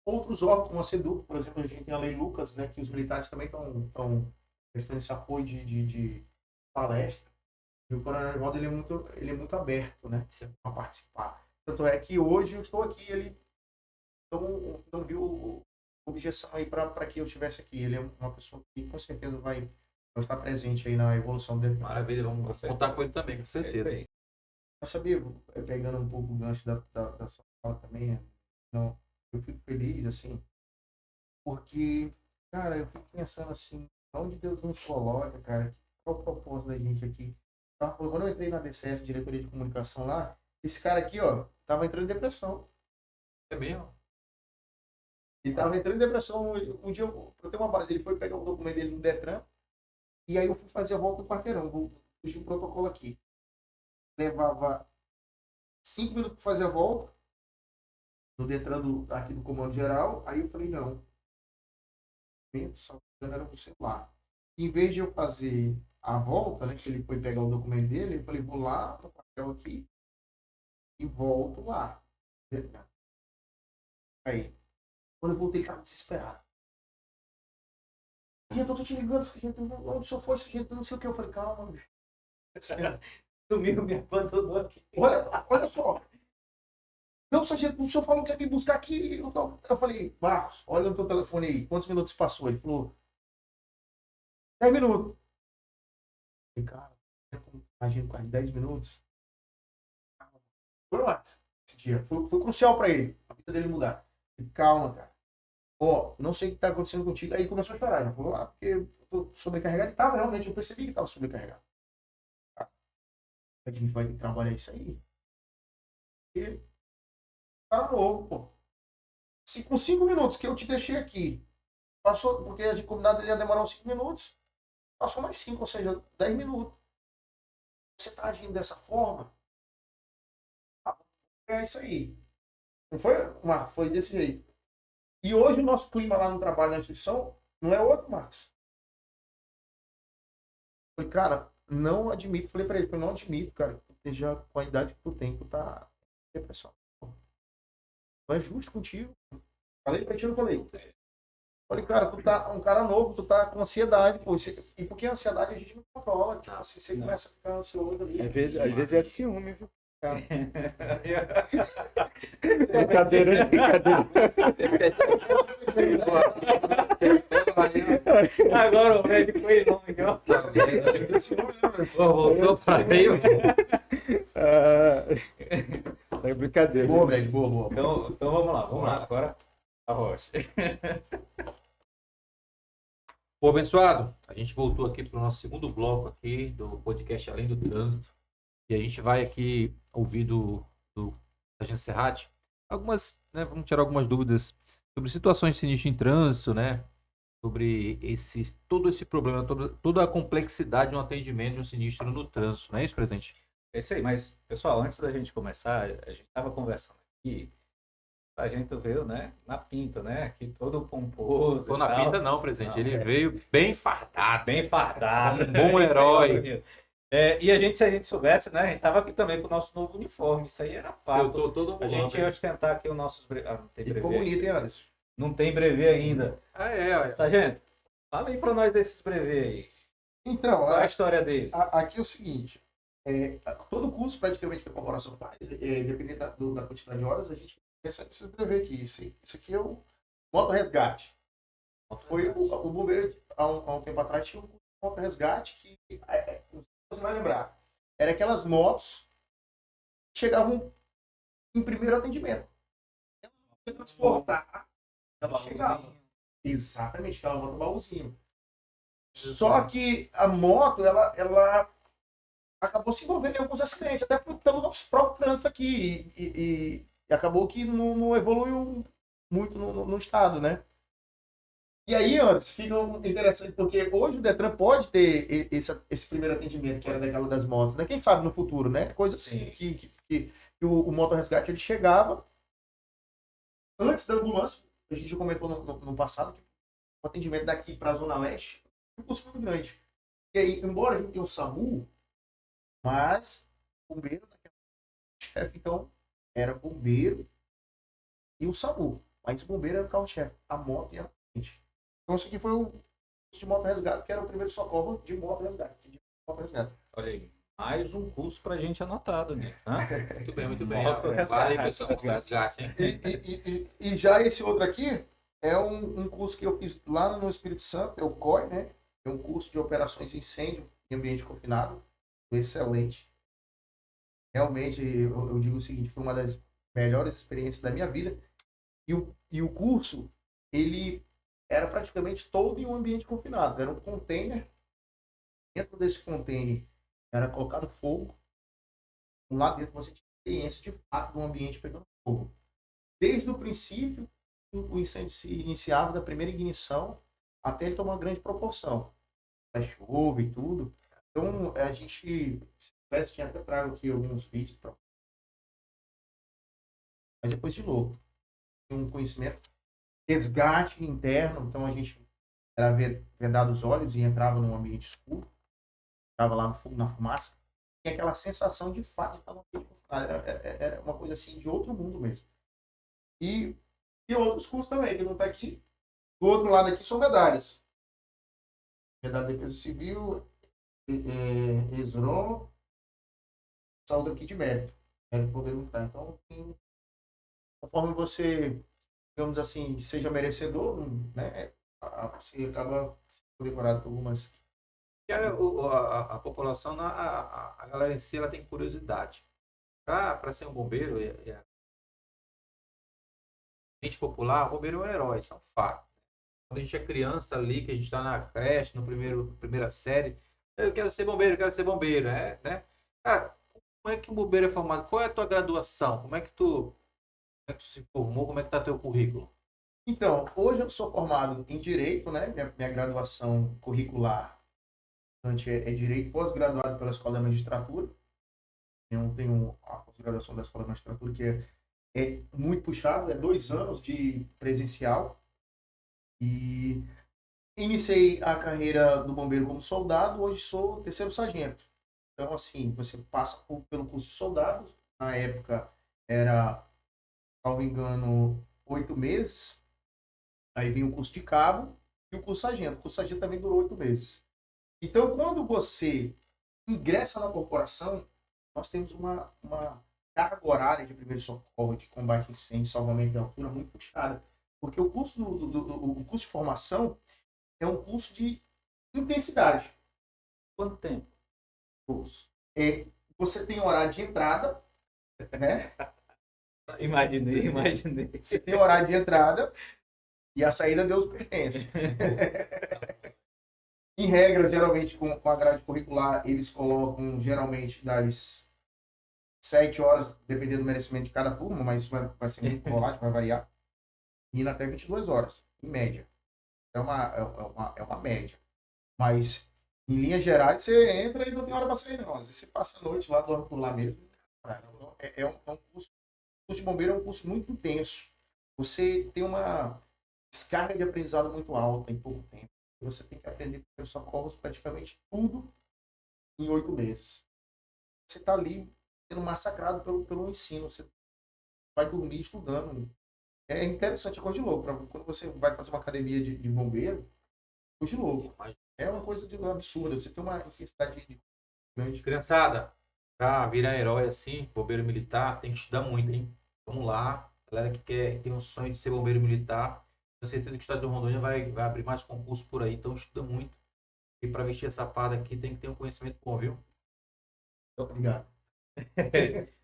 outros órgãos, como a SEDUC, por exemplo, a gente tem a Lei Lucas, né, que os militares também estão prestando esse apoio de palestra. E o Coronel Nivaldo ele é muito aberto, né, a participar. Tanto é que hoje eu estou aqui, ele não viu objeção aí para que eu estivesse aqui. Ele é uma pessoa que com certeza vai estar presente aí na evolução dele. Maravilha, vamos contar com ele também, com certeza. É isso aí. Eu sabia, pegando um pouco o gancho da sua fala também, não, eu fico feliz, assim, porque, cara, eu fico pensando assim, onde Deus nos coloca, cara, qual o propósito da gente aqui? Quando eu entrei na DCS, diretoria de comunicação lá, esse cara aqui, ó, tava entrando em depressão. É mesmo? Ele tava entrando em depressão. Um dia, eu tenho uma base, ele foi pegar o documento dele no Detran, e aí eu fui fazer a volta do quarteirão, vou puxar o protocolo aqui. Levava 5 minutos para fazer a volta, no Detran aqui do Comando Geral, aí eu falei, não, só era no celular. Em vez de eu fazer a volta, né, que ele foi pegar o documento dele, eu falei, vou lá no papel aqui e volto lá. Aí, quando eu voltei, ele tava desesperado. Gente, eu tô te ligando, gente, onde o senhor foi, gente, não sei o que. Eu falei, calma, bicho. Sumiu, me abandonou aqui. Olha só. Não, sargento, o senhor falou que ia me buscar aqui. Eu falei, Marcos, olha no teu telefone aí. Quantos minutos passou? Ele falou, 10 minutos. Eu falei, cara, imagina, quase 10 minutos. Foi mais esse dia. Foi crucial pra ele. A vida dele mudar. Eu falei, calma, cara. Ó, não sei o que tá acontecendo contigo. Aí começou a chorar. Já falou, porque eu tô sobrecarregado. E tava realmente, eu percebi que tava sobrecarregado. A gente vai ter que trabalhar isso aí. E cara novo, pô. Se com 5 minutos que eu te deixei aqui, passou, porque a de combinado ia demorar uns 5 minutos, passou mais 5, ou seja, 10 minutos. Você tá agindo dessa forma? É isso aí. Não foi, Marcos? Foi desse jeito. E hoje o nosso clima lá no trabalho, na instituição, não é outro, Marcos. Falei, cara, não admito. Falei pra ele, não admito, cara, que tu esteja com a idade que tu tem, tu tá em depressão. Não é justo contigo. Falei pra ti, não falei. Falei, cara, tu tá um cara novo, tu tá com ansiedade, pô. E porque a ansiedade a gente não controla. Tipo, assim, você começa a ficar ansioso ali. Às vezes é ciúme, viu? Brincadeira, brincadeira. Agora o médico foi longe, ó. Voltou pra aí. É brincadeira. Boa, velho, boa. Então vamos lá. Agora a Rocha. Pô, abençoado, a gente voltou aqui para o nosso segundo bloco aqui do podcast Além do Trânsito. E a gente vai aqui ouvir do Sargento Serrati algumas, né, vamos tirar algumas dúvidas sobre situações de sinistro em trânsito, né? Sobre todo esse problema, toda a complexidade de um atendimento de um sinistro no trânsito, não é isso, presidente? É isso aí, mas, pessoal, antes da gente começar, a gente estava conversando aqui, a gente veio, né, na pinta, né, aqui todo pomposo. Tô na pinta não, presidente, ele veio bem fardado. Bem fardado. Um bom herói. E a gente, se a gente soubesse, né, a gente tava aqui também com o nosso novo uniforme, isso aí era fato. Eu tô todo A gente ia ostentar aqui o nosso... não tem E ficou brevê. bonito, hein, Anderson? Não tem brevê ainda. olha. Sargento, fala aí pra nós desses brevê aí. Então, Qual é a história dele? aqui é o seguinte. Todo curso praticamente que a corporação faz, dependendo da quantidade de horas, a gente recebe esse brevê aqui. Isso aqui é o moto resgate. Foi o bombeiro, há um tempo atrás, tinha um moto resgate que, você vai lembrar, era aquelas motos que chegavam em primeiro atendimento. Ela não ia transportar, ela chegava. Exatamente, aquela moto baúzinho. Só que a moto, ela acabou se envolvendo em alguns acidentes, até pelo nosso próprio trânsito aqui. E acabou que não evoluiu muito no estado, né? E aí, antes, fica interessante, porque hoje o Detran pode ter esse primeiro atendimento, que era daquela das motos, né? Quem sabe no futuro, né? Coisa assim, que o motorresgate ele chegava antes da ambulância. A gente já comentou no passado que o atendimento daqui para a Zona Leste é um custo muito grande. E aí, embora a gente tenha o SAMU, mas o bombeiro, chefe, então, era bombeiro e o SAMU. Mas o bombeiro era o carro-chefe, a moto e a frente. Então, isso aqui foi o curso de moto resgate, que era o primeiro socorro de moto resgate. Olha aí, mais um curso pra gente anotado, né? Muito bem. Moto Vale aí, resgate. pessoal, resgate, hein? E já esse outro aqui é um curso que eu fiz lá no Espírito Santo, é o COI, né? É um curso de operações de incêndio em ambiente confinado. Excelente. Realmente, eu digo o seguinte, foi uma das melhores experiências da minha vida. E o curso, ele era praticamente todo em um ambiente confinado. Era um container. Dentro desse container era colocado fogo. Lá dentro você tinha experiência de fato do ambiente pegando fogo. Desde o princípio, o incêndio se iniciava da primeira ignição até ele tomar uma grande proporção. A chuva e tudo. Então, a gente, se tivesse, tinha até trago aqui alguns vídeos. Mas depois de novo, tem um conhecimento, resgate interno. Então, a gente era vedado os olhos e entrava num ambiente escuro, entrava lá no fogo, na fumaça, tinha aquela sensação de fato de estar no ambiente confinado. Era uma coisa assim de outro mundo mesmo. E outros cursos também, que não está aqui. Do outro lado aqui são medalhas. Medalha de Defesa Civil, ESROM, Saúde aqui de mérito. Mérito poder lutar. Então, conforme você, digamos assim, seja merecedor, né, você acaba sendo decorado por algumas. A população, a galera em si, ela tem curiosidade. Para ser um bombeiro, a mente popular, o bombeiro é um herói, isso é um fato. Quando a gente é criança ali, que a gente está na creche, no primeira série, eu quero ser bombeiro, né? Cara, como é que um bombeiro é formado? Qual é a tua graduação? Como é que tu se formou? Como é que tá teu currículo? Então, hoje eu sou formado em Direito, né? Minha graduação curricular é Direito, pós-graduado pela Escola da Magistratura. Eu tenho a pós-graduação da Escola da Magistratura, que é muito puxado, é 2 anos de presencial. E iniciei a carreira do bombeiro como soldado, hoje sou terceiro sargento. Então, assim, você passa pelo curso de soldado, na época era, salvo engano, 8 meses, aí vem o curso de cabo e o curso sargento. O curso sargento também durou 8 meses. Então, quando você ingressa na corporação, nós temos uma carga horária de primeiro socorro, de combate a incêndio, salvamento de altura muito puxada. Porque o curso, o curso de formação é um curso de intensidade. Quanto tempo? Curso. Você tem horário de entrada, né? Imaginei. Você tem horário de entrada e a saída Deus pertence. Em regra, geralmente, com a grade curricular, eles colocam, geralmente, das 7 horas, dependendo do merecimento de cada turma, mas isso vai ser muito volátil, vai variar, indo até 22 horas, em média. É uma média. Mas, em linhas gerais, você entra e não tem hora para sair, não. Às vezes você passa a noite lá, dorme por lá mesmo. Então, é um curso. O curso de bombeiro é um curso muito intenso. Você tem uma descarga de aprendizado muito alta em pouco tempo. Você tem que aprender primeiros socorros praticamente tudo em 8 meses. Você está ali sendo massacrado pelo ensino. Você vai dormir estudando. É interessante, é coisa de louco. Quando você vai fazer uma academia de bombeiro, coisa de louco. É uma coisa de absurda. Você tem uma intensidade grande. Criançada, pra virar herói assim, bombeiro militar, tem que estudar muito, hein? Vamos lá. Galera que tem um sonho de ser bombeiro militar, tenho certeza que o estado de Rondônia vai abrir mais concursos por aí, então estuda muito. E para vestir essa farda aqui tem que ter um conhecimento bom, viu? Obrigado.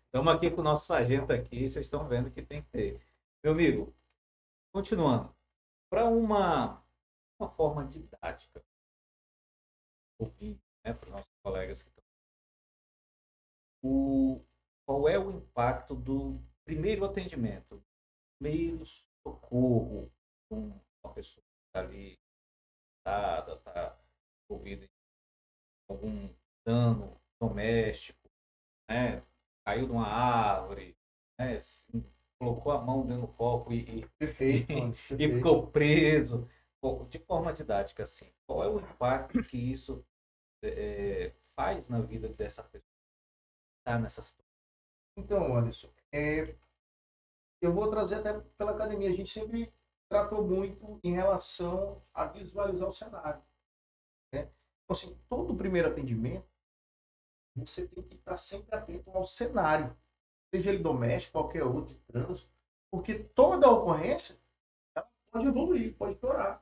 Estamos aqui com o nosso sargento aqui, vocês estão vendo que tem que ter. Meu amigo, continuando. Para uma forma didática, né, para os nossos colegas que estão. Qual é o impacto do primeiro atendimento, primeiro socorro com uma pessoa que está ali, está envolvida em algum dano doméstico, né? Caiu de uma árvore, né? Assim, colocou a mão dentro do copo Perfeito, e perfeito. ficou preso. De forma didática, assim, qual é o impacto que isso faz na vida dessa pessoa que está nessa situação? Então, Anderson, eu vou trazer até pela academia. A gente sempre tratou muito em relação a visualizar o cenário, né? Então, assim, todo primeiro atendimento, você tem que estar sempre atento ao cenário, seja ele doméstico, qualquer outro, de trânsito, porque toda ocorrência ela pode evoluir, pode piorar.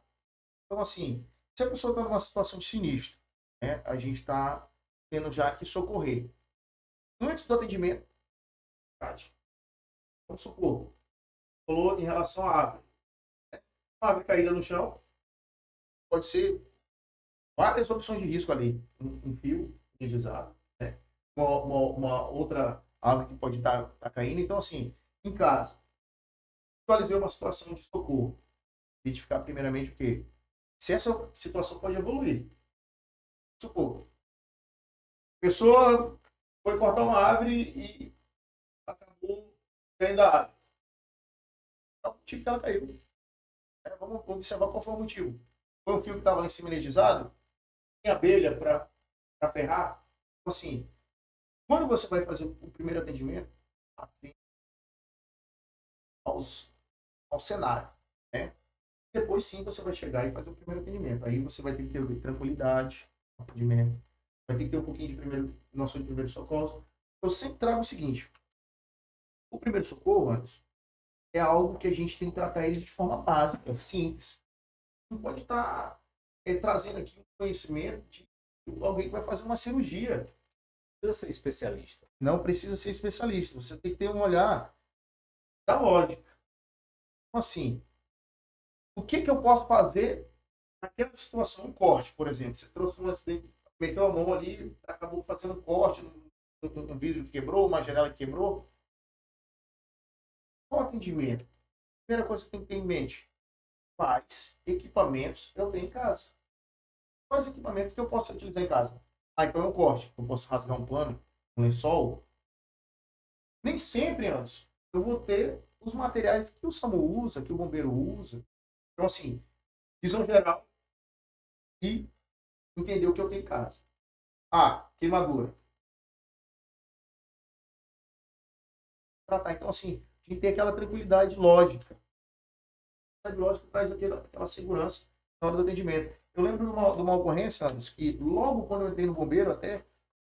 Então, assim, se a pessoa está numa situação de sinistro, né, a gente está tendo já que socorrer. Antes do atendimento, vamos supor, falou em relação à árvore. Uma árvore caída no chão, pode ser várias opções de risco ali. Um fio energizado, né? Uma outra árvore que pode estar caindo. Então, assim, em casa, visualizei uma situação de socorro. Identificar primeiramente o quê? Se essa situação pode evoluir. Supor, a pessoa foi cortar uma árvore e acabou caindo da árvore. Qual o motivo que ela caiu? Vamos observar qual foi o motivo. Foi um fio que estava lá em cima energizado, tem abelha para ferrar. Então, assim, quando você vai fazer o primeiro atendimento, atende ao cenário, né? Depois sim você vai chegar e fazer o primeiro atendimento. Aí você vai ter que ter tranquilidade no atendimento, vai ter que ter um pouquinho de noção de primeiro socorro. Eu sempre trago o seguinte: o primeiro socorro, Anderson, é algo que a gente tem que tratar ele de forma básica, simples. Não pode estar trazendo aqui um conhecimento de alguém que vai fazer uma cirurgia. Precisa ser especialista. Não precisa ser especialista. Você tem que ter um olhar da lógica. Então, assim, o que eu posso fazer naquela situação? Um corte, por exemplo. Você trouxe um acidente, meteu a mão ali, acabou fazendo um corte, um vidro que quebrou, uma janela que quebrou. Qual atendimento? Primeira coisa que tem que ter em mente: quais equipamentos eu tenho em casa? Quais equipamentos que eu posso utilizar em casa? Ah, então é um corte. Eu posso rasgar um pano, um lençol. Nem sempre, Anderson, eu vou ter os materiais que o SAMU usa, que o bombeiro usa. Então, assim, visão geral e entender o que eu tenho em casa. Ah, queimadura. Tratar. Então, assim, a gente tem aquela tranquilidade lógica. A lógica traz aquela segurança na hora do atendimento. Eu lembro de uma ocorrência, Anderson, que logo quando eu entrei no bombeiro, até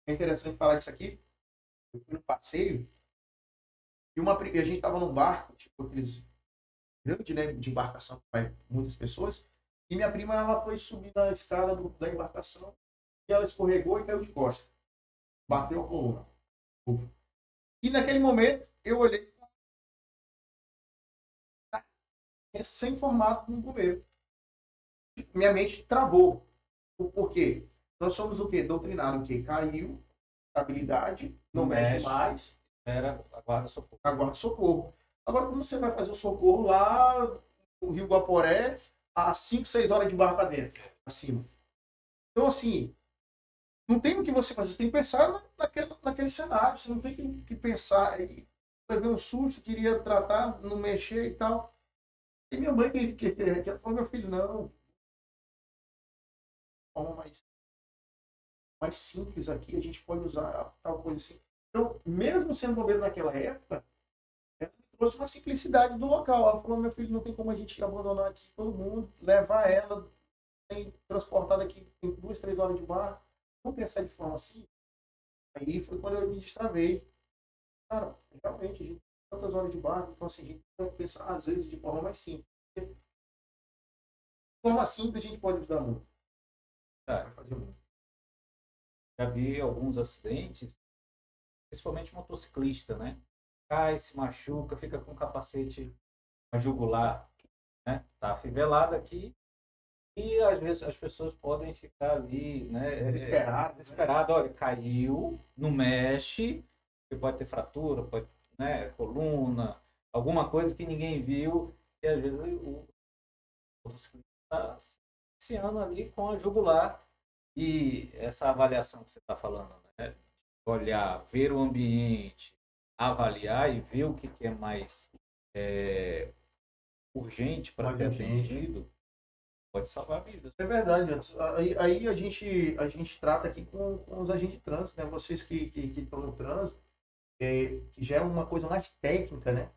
é interessante falar disso aqui, eu fui no passeio, e a gente estava num barco, tipo aqueles grande, né, de embarcação que vai muitas pessoas, e minha prima ela foi subir na escada da embarcação e ela escorregou e caiu de costas. Bateu a coluna. E naquele momento eu olhei recém-formado no bombeiro. Minha mente travou. Por quê? Nós somos o quê? Doutrinado o quê? Caiu, habilidade, não mexe mais, Era aguarda socorro. aguarda socorro. Agora, como você vai fazer o socorro lá no Rio Guaporé, a 5, 6 horas de barco dentro, acima? Então, assim, não tem o que você fazer, você tem que pensar naquele cenário, você não tem que pensar. Levei um susto, queria tratar, não mexer e tal. E minha mãe que falou: meu filho, não, forma mais simples aqui, a gente pode usar tal coisa assim. Então, mesmo sendo bombeiro naquela época, ela me trouxe uma simplicidade do local. Ela falou: meu filho, não tem como a gente abandonar aqui todo mundo, levar ela, transportar daqui em 2, 3 horas de barco. Vamos pensar de forma assim? Aí foi quando eu me destravei. Cara, realmente, a gente tem tantas horas de barco, então assim, a gente tem que pensar às vezes de forma mais simples. De forma simples a gente pode ajudar muito. Tá. Vai fazer muito. Já vi alguns acidentes, principalmente motociclista, né? Cai, se machuca, fica com capacete na jugular, né? Tá afivelado aqui. E às vezes as pessoas podem ficar ali, né? Desesperado. Olha, caiu, não mexe, porque pode ter fratura, pode, né? Coluna, alguma coisa que ninguém viu. E às vezes o motociclista está se ano ali com a jugular. E essa avaliação que você está falando, né? Olhar, ver o ambiente, avaliar e ver o que é mais urgente para Mais ser urgente. atendido, pode salvar vidas. É verdade, Anderson. Aí a gente trata aqui com os agentes de trânsito, né? Vocês que estão no trânsito, que já é uma coisa mais técnica, né?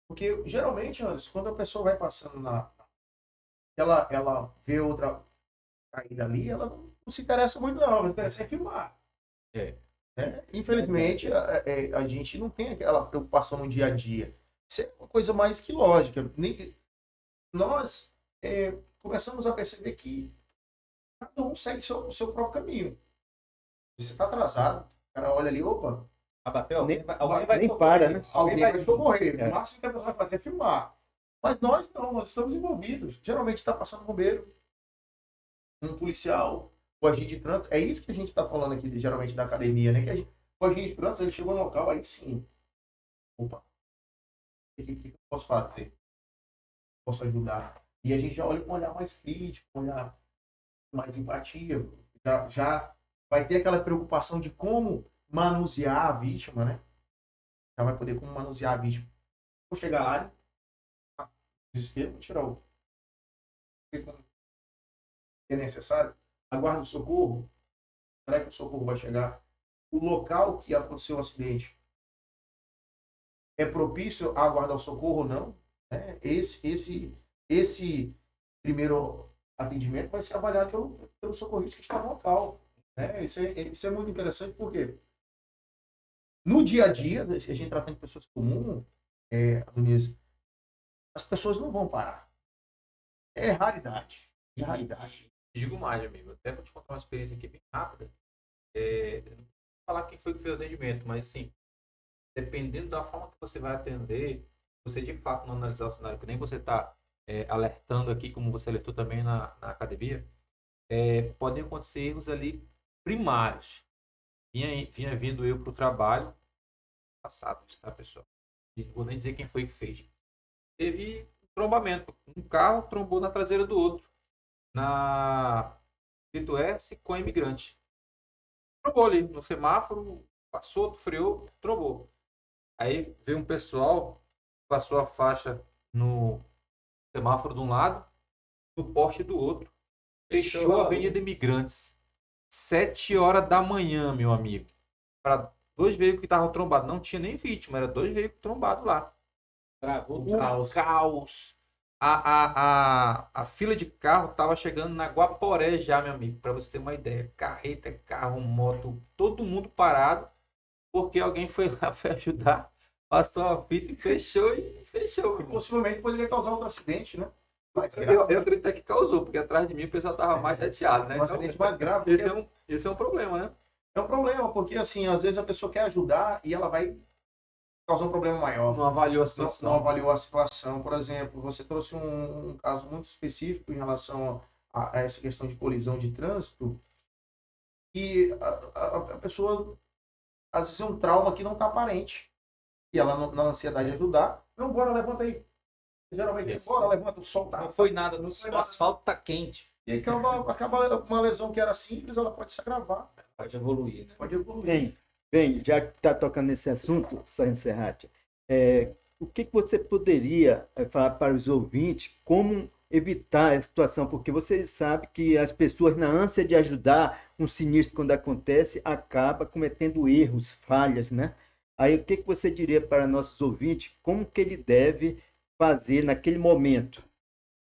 Porque geralmente, Anderson, quando a pessoa vai passando ela vê outra caída ali, ela não se interessa muito, não. Ela se interessa em filmar. É. Né? Infelizmente, a gente não tem aquela preocupação no dia a dia. Isso é uma coisa mais que lógica. Nós começamos a perceber que cada um segue o seu próprio caminho. Você está atrasado, o cara olha ali, opa, Abateu, alguém Nem- vai nem socorrer, para, né? alguém vai socorrer. É. O máximo que a pessoa vai fazer é filmar. Mas nós não, nós estamos envolvidos. Geralmente está passando um bombeiro, um policial, o agente de trânsito. É isso que a gente está falando aqui, geralmente, da academia, né? O agente de trânsito, ele chegou no local, aí sim. Opa, o que eu posso fazer? Posso ajudar? E a gente já olha com um olhar mais crítico, um olhar mais empatia. Já vai ter aquela preocupação de como manusear a vítima, né? Já vai poder como manusear a vítima. Vou chegar lá, desespero, vou tirar o é necessário, aguarda o socorro, será que o socorro vai chegar? O local que aconteceu o acidente é propício a aguardar o socorro ou não? Né? Esse primeiro atendimento vai ser avaliado pelo socorrista que está no local. Né? Isso é muito interessante porque no dia a dia, a gente tratando de pessoas comuns, Adonis, as pessoas não vão parar. É raridade. É raridade. Digo mais, amigo. Até vou te contar uma experiência aqui bem rápida. Não vou falar quem foi que fez o atendimento, mas assim, dependendo da forma que você vai atender, você de fato não analisar o cenário, que nem você está alertando aqui, como você alertou também na academia, podem acontecer erros ali primários. Vinha vindo eu para o trabalho, passado, tá, pessoal? E não vou nem dizer quem foi que fez. Teve um trombamento. Um carro trombou na traseira do outro. Na Vito S com a imigrante. Trombou ali no semáforo, passou, freou, trombou. Aí veio um pessoal, passou a faixa no semáforo de um lado, no poste do outro. Fechou a Avenida Imigrantes. 7 horas da manhã, meu amigo. Para 2 veículos que estavam trombados. Não tinha nem vítima, era 2 veículos trombados lá. Travou O caos. A fila de carro estava chegando na Guaporé já, meu amigo, para você ter uma ideia. Carreta, carro, moto, todo mundo parado, porque alguém foi lá para ajudar, passou a fita e fechou, meu irmão. Possivelmente poderia causar outro acidente, né? Eu acredito que causou, porque atrás de mim o pessoal estava mais chateado, né? Um acidente mais grave. Esse é um problema, né? É um problema, porque assim, às vezes a pessoa quer ajudar e ela vai causar um problema maior. Não avaliou a Não situação. avaliou a situação. Por exemplo, você trouxe um caso muito específico em relação a essa questão de colisão de trânsito, e a pessoa, às vezes, é um trauma que não está aparente. E ela, na ansiedade de ajudar, não, bora, levanta aí. Geralmente, Isso. bora, levanta, o sol tá. Não foi nada, Não foi o nada. asfalto tá quente. E aí acaba uma lesão que era simples, ela pode se agravar, Pode evoluir, né? pode evoluir. Bem, já que está tocando nesse assunto, Sargento Serrati, o que você poderia falar para os ouvintes como evitar a situação? Porque você sabe que as pessoas, na ânsia de ajudar, um sinistro, quando acontece, acaba cometendo erros, falhas, né? Aí, o que você diria para nossos ouvintes, como que ele deve fazer naquele momento?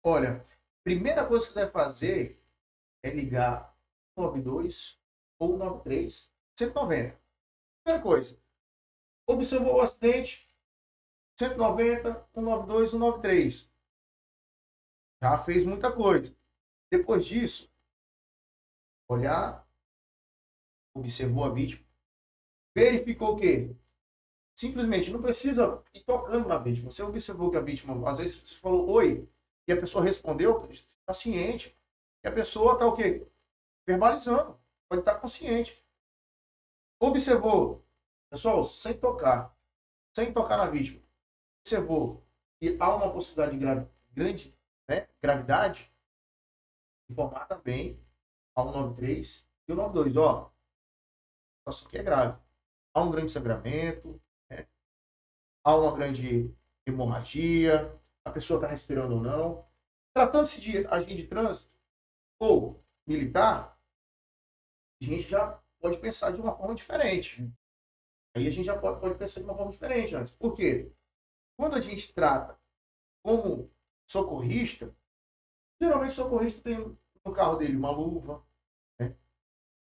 Olha, primeira coisa que você deve fazer é ligar 92 ou 93, 190. Primeira coisa, observou o acidente, 190, 192, 193. Já fez muita coisa. Depois disso, olhar, observou a vítima, verificou o quê? Simplesmente não precisa ir tocando na vítima. Você observou que a vítima, às vezes você falou oi, e a pessoa respondeu, está ciente. E a pessoa está o quê? Verbalizando. Pode estar consciente. Observou, pessoal, sem tocar na vítima. Observou que há uma possibilidade de grande, né, gravidade, informar também a 193 e o 92. Ó, a situação aqui é grave. Há um grande sangramento, né? Há uma grande hemorragia, a pessoa está respirando ou não. Tratando-se de agente de trânsito ou militar, a gente já pode pensar de uma forma diferente. Aí a gente já pode pensar de uma forma diferente antes. Por quê? Quando a gente trata como socorrista, geralmente o socorrista tem no carro dele uma luva, né?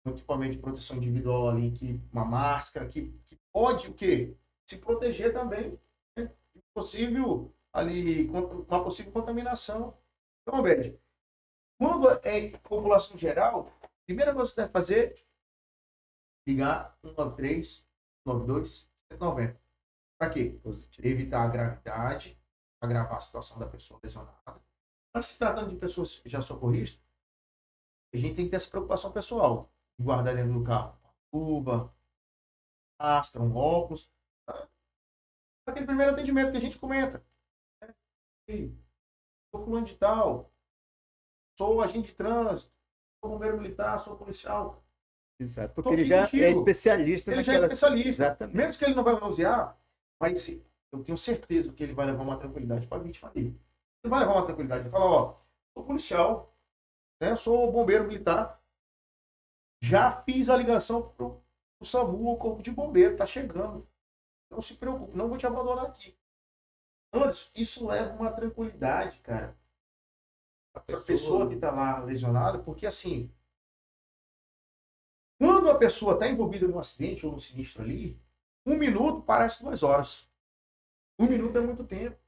Um equipamento de proteção individual ali, uma máscara, que pode o quê? Se proteger também, né? De uma possível contaminação. Então, Abed, quando é população geral, a primeira coisa que você deve fazer é ligar 193, 192, 190. Para quê? Evitar a gravidade, agravar a situação da pessoa lesionada. Mas se tratando de pessoas já socorristas, a gente tem que ter essa preocupação pessoal. De guardar dentro do carro uma luva, máscara, um óculos. Aquele primeiro atendimento que a gente comenta. Sou fulano de tal, sou agente de trânsito, sou bombeiro militar, sou policial. Exato, Tô porque ele aqui já contigo. é especialista Ele já é especialista. Exatamente. Mesmo que ele não vai manusear, mas eu tenho certeza que ele vai levar uma tranquilidade para a vítima dele. Ele vai levar uma tranquilidade e falar, ó, sou policial, né? Eu sou bombeiro militar. Já fiz a ligação pro SAMU, o Corpo de Bombeiro, tá chegando. Não se preocupe, não vou te abandonar aqui. Anderson, isso leva uma tranquilidade, cara, para a pessoa que está lá lesionada, porque assim, quando a pessoa está envolvida num acidente ou num sinistro ali, 1 minuto parece 2 horas. 1 minuto é muito tempo.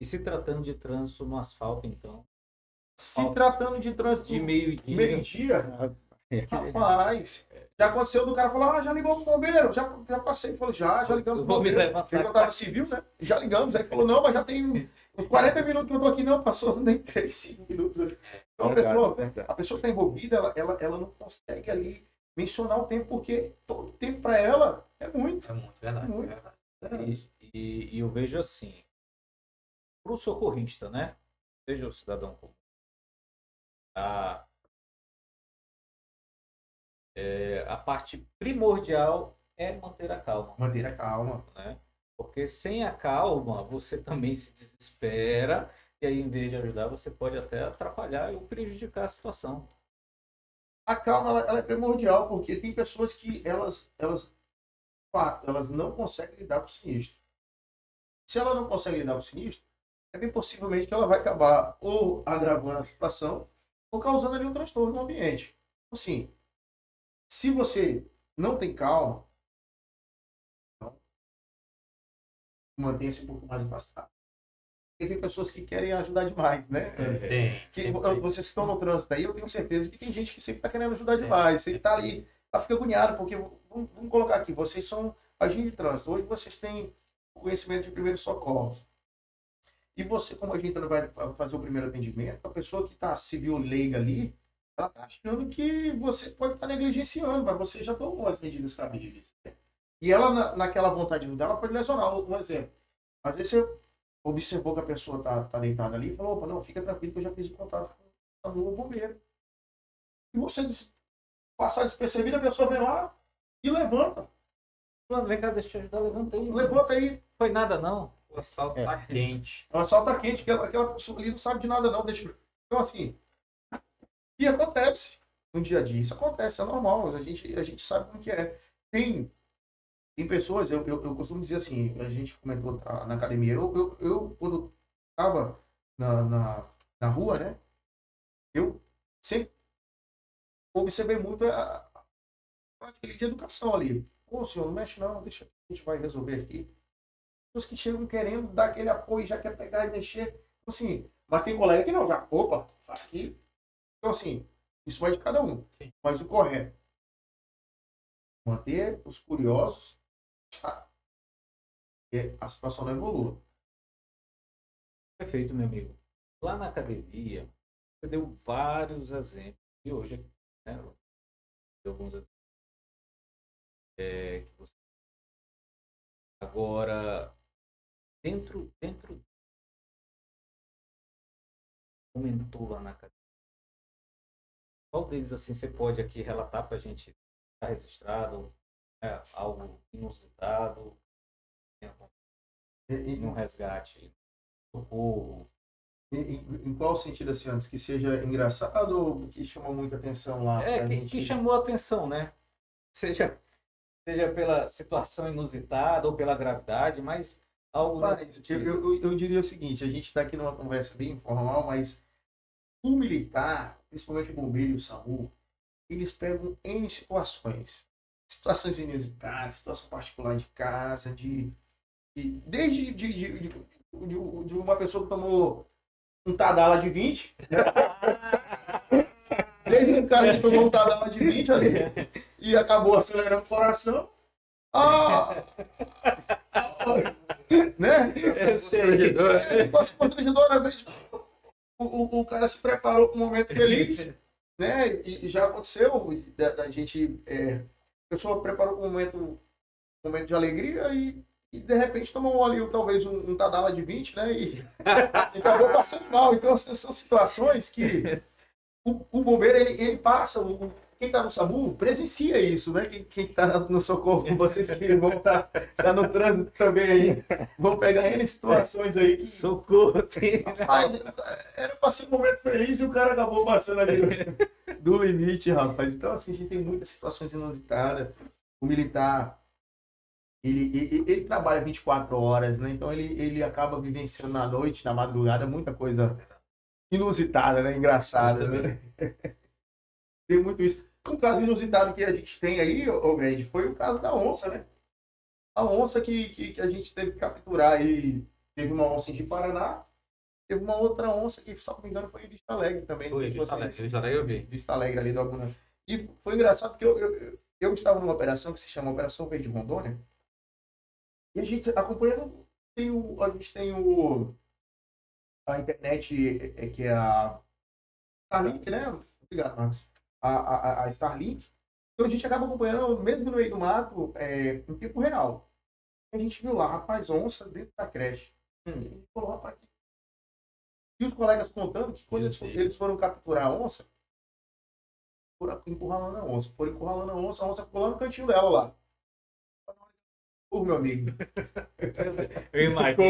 E se tratando de trânsito no asfalto, então? Se tratando de trânsito De meio-dia. meio-dia, rapaz, já aconteceu do cara falar, já ligou pro bombeiro, já passei, falou, já ligamos Eu pro vou me bombeiro. levantar. Ele tava civil, né? Já ligamos, aí falou, não, mas já tem uns 40 minutos que eu tô aqui, não, passou nem 3, 5 minutos ali. Então a pessoa que está envolvida, ela não consegue ali mencionar o tempo, porque todo o tempo para ela é muito. É muito, verdade. Muito. Verdade. E eu vejo assim, para o socorrista, né? Seja o cidadão comum, a parte primordial é manter a calma, Manter a calma. né? Porque sem a calma, você também se desespera e aí, em vez de ajudar, você pode até atrapalhar ou prejudicar a situação. A calma ela é primordial, porque tem pessoas que elas não conseguem lidar com o sinistro. Se ela não consegue lidar com o sinistro, é bem possivelmente que ela vai acabar ou agravando a situação ou causando ali um transtorno no ambiente. Assim, se você não tem calma, mantenha-se um pouco mais afastado. Porque tem pessoas que querem ajudar demais, né? Vocês que estão no trânsito aí, eu tenho certeza que tem gente que sempre está querendo ajudar demais. Sempre está ali, fica agoniado, porque, vamos colocar aqui, vocês são agentes de trânsito. Hoje vocês têm conhecimento de primeiros socorros. E você, como agente, vai fazer o primeiro atendimento, a pessoa que está civil leiga ali, ela está achando que você pode estar negligenciando, mas você já tomou as medidas cabíveis. Né? E ela, naquela vontade de ajudar, ela pode lesionar. Um exemplo. Às vezes você observou que a pessoa tá deitada ali e falou, opa, não, fica tranquilo que eu já fiz o contato com o bombeiro. E você passar despercebido, a pessoa vem lá e levanta. Vem cá, deixa eu te ajudar, levanta aí. Levanta aí. Foi nada, não. O asfalto tá quente. O asfalto tá quente, aquela pessoa ali não sabe de nada, não. Então, assim, e acontece no dia a dia. Isso acontece, é normal. A gente sabe como que é. Tem pessoas, eu costumo dizer assim, a gente comentou na academia, eu quando estava na rua, né, eu sempre observei muito a prática de educação ali. Pô, senhor, não mexe não, deixa, a gente vai resolver aqui. Pessoas que chegam querendo dar aquele apoio, já quer pegar e mexer, então, assim, mas tem colega que não, já, opa, faz aqui. Então, assim, isso vai de cada um. Sim. Mas o correto, manter os curiosos, que a situação não evolua. Perfeito, meu amigo. Lá na academia, você deu vários exemplos. E hoje, né, deu alguns exemplos. Que você... Agora, dentro comentou lá na academia. Qual deles, assim, você pode aqui relatar para a gente estar registrado, algo inusitado, um resgate, socorro? Em qual sentido, assim, antes? Que seja engraçado ou que chamou muita atenção lá? Que chamou a atenção, né? Seja pela situação inusitada ou pela gravidade, mas algo nesse sentido. Eu diria o seguinte, a gente está aqui numa conversa bem informal, mas o militar, principalmente o bombeiro e o SAMU, eles pegam N situações. Situações inusitadas, situação particular de casa, desde de uma pessoa que tomou um Tadala de 20, desde um cara que tomou um Tadala de 20 ali e acabou acelerando o coração, né? Constrangedor, às vezes o cara se preparou para um momento feliz, né? E já aconteceu da gente, a pessoa preparou para um momento de alegria e de repente tomou ali talvez um Tadala de 20, né? E acabou passando mal. Então, são situações que o bombeiro ele passa quem está no SAMU presencia isso, né? Quem está no socorro, vocês que vão estar no trânsito também aí, vão pegar N situações aí que... Socorro, tem. Rapaz, era para ser um momento feliz e o cara acabou passando ali do limite, rapaz. Então, assim, a gente tem muitas situações inusitadas. O militar, ele trabalha 24 horas, né? Então, ele acaba vivenciando na noite, na madrugada, muita coisa inusitada, né? Engraçada, né? Tem muito isso. Um caso inusitado que a gente tem aí, Ed, foi o caso da onça, né? A onça que a gente teve que capturar aí. Teve uma onça em Paraná, teve uma outra onça que, se não me engano, foi em Vista Alegre também. Foi, Vista Alegre eu vi. Vista Alegre ali do Aguna. E foi engraçado porque eu estava numa operação que se chama Operação Verde Rondônia. E a gente acompanhando, a gente tem a internet, que é a Starlink, né? Obrigado, Marcos. A Starlink. Então a gente acaba acompanhando, mesmo no meio do mato, em tempo real. A gente viu lá, rapaz, onça dentro da creche. A gente falou, rapaz, e os colegas contando que quando eles foram capturar a onça, foram encurralando a onça. A onça ficou lá no cantinho dela lá. Meu amigo. Eu imagino.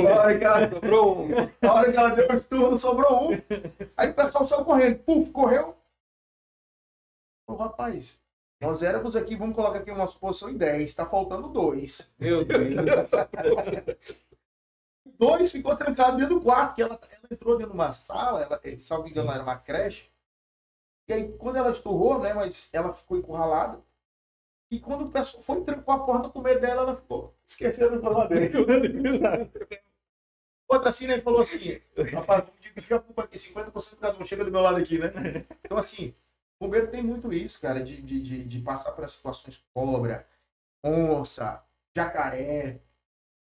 Sobrou um. Na hora que ela deu o esturno, sobrou um. Aí o pessoal saiu correndo. Puf, correu. Falou, rapaz, nós éramos aqui, vamos colocar aqui uma suposição em 10. Tá faltando 2. Meu Deus. 2 ficou trancado dentro do quarto, que ela entrou dentro de uma sala, se não me engano, era uma creche. E aí, quando ela esturrou, né, mas ela ficou encurralada. E quando o pessoal foi e trancou a porta com medo dela, ela ficou esquecendo de falar dele. Outra assim, né, falou assim, rapaz, vamos dividir a culpa aqui, 50% cada um, chega do meu lado aqui, né? Então, assim, o bombeiro tem muito isso, cara, de passar por situações cobra, onça, jacaré.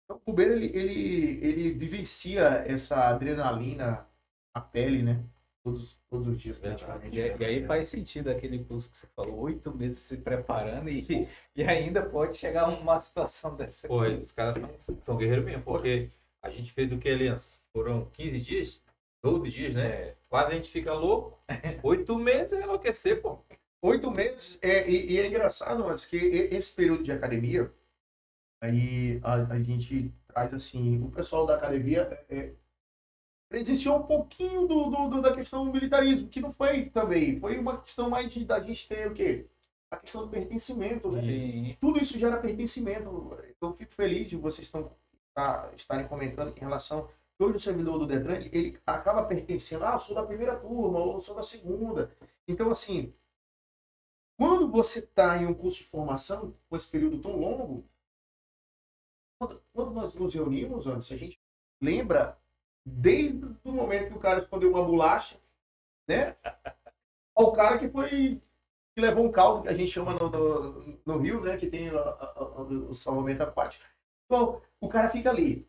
Então, o bombeiro, ele vivencia essa adrenalina na pele, né? Todos os dias, praticamente. E aí faz sentido aquele curso que você falou, 8 meses se preparando e ainda pode chegar uma situação dessa. Foi, os caras são guerreiros mesmo, porque a gente fez o que, Aliança? Foram 15 dias? 12 dias, né? Quase a gente fica louco. 8 meses é enlouquecer, pô. 8 meses, e é engraçado, mas que esse período de academia, aí a gente traz assim, o pessoal da academia presenciou um pouquinho da questão do militarismo, que não foi também, foi uma questão mais da gente ter o quê? A questão do pertencimento, né? Sim. Tudo isso gera pertencimento. Eu fico feliz de vocês estarem comentando em relação que hoje o servidor do Detran, ele acaba pertencendo, eu sou da primeira turma, ou eu sou da segunda. Então, assim, quando você está em um curso de formação, com esse período tão longo, quando nós nos reunimos, se a gente lembra, desde o momento que o cara escondeu uma bolacha, né? Ao cara que levou um caldo, que a gente chama no Rio, né? Que tem o salvamento aquático. Então, o cara fica ali.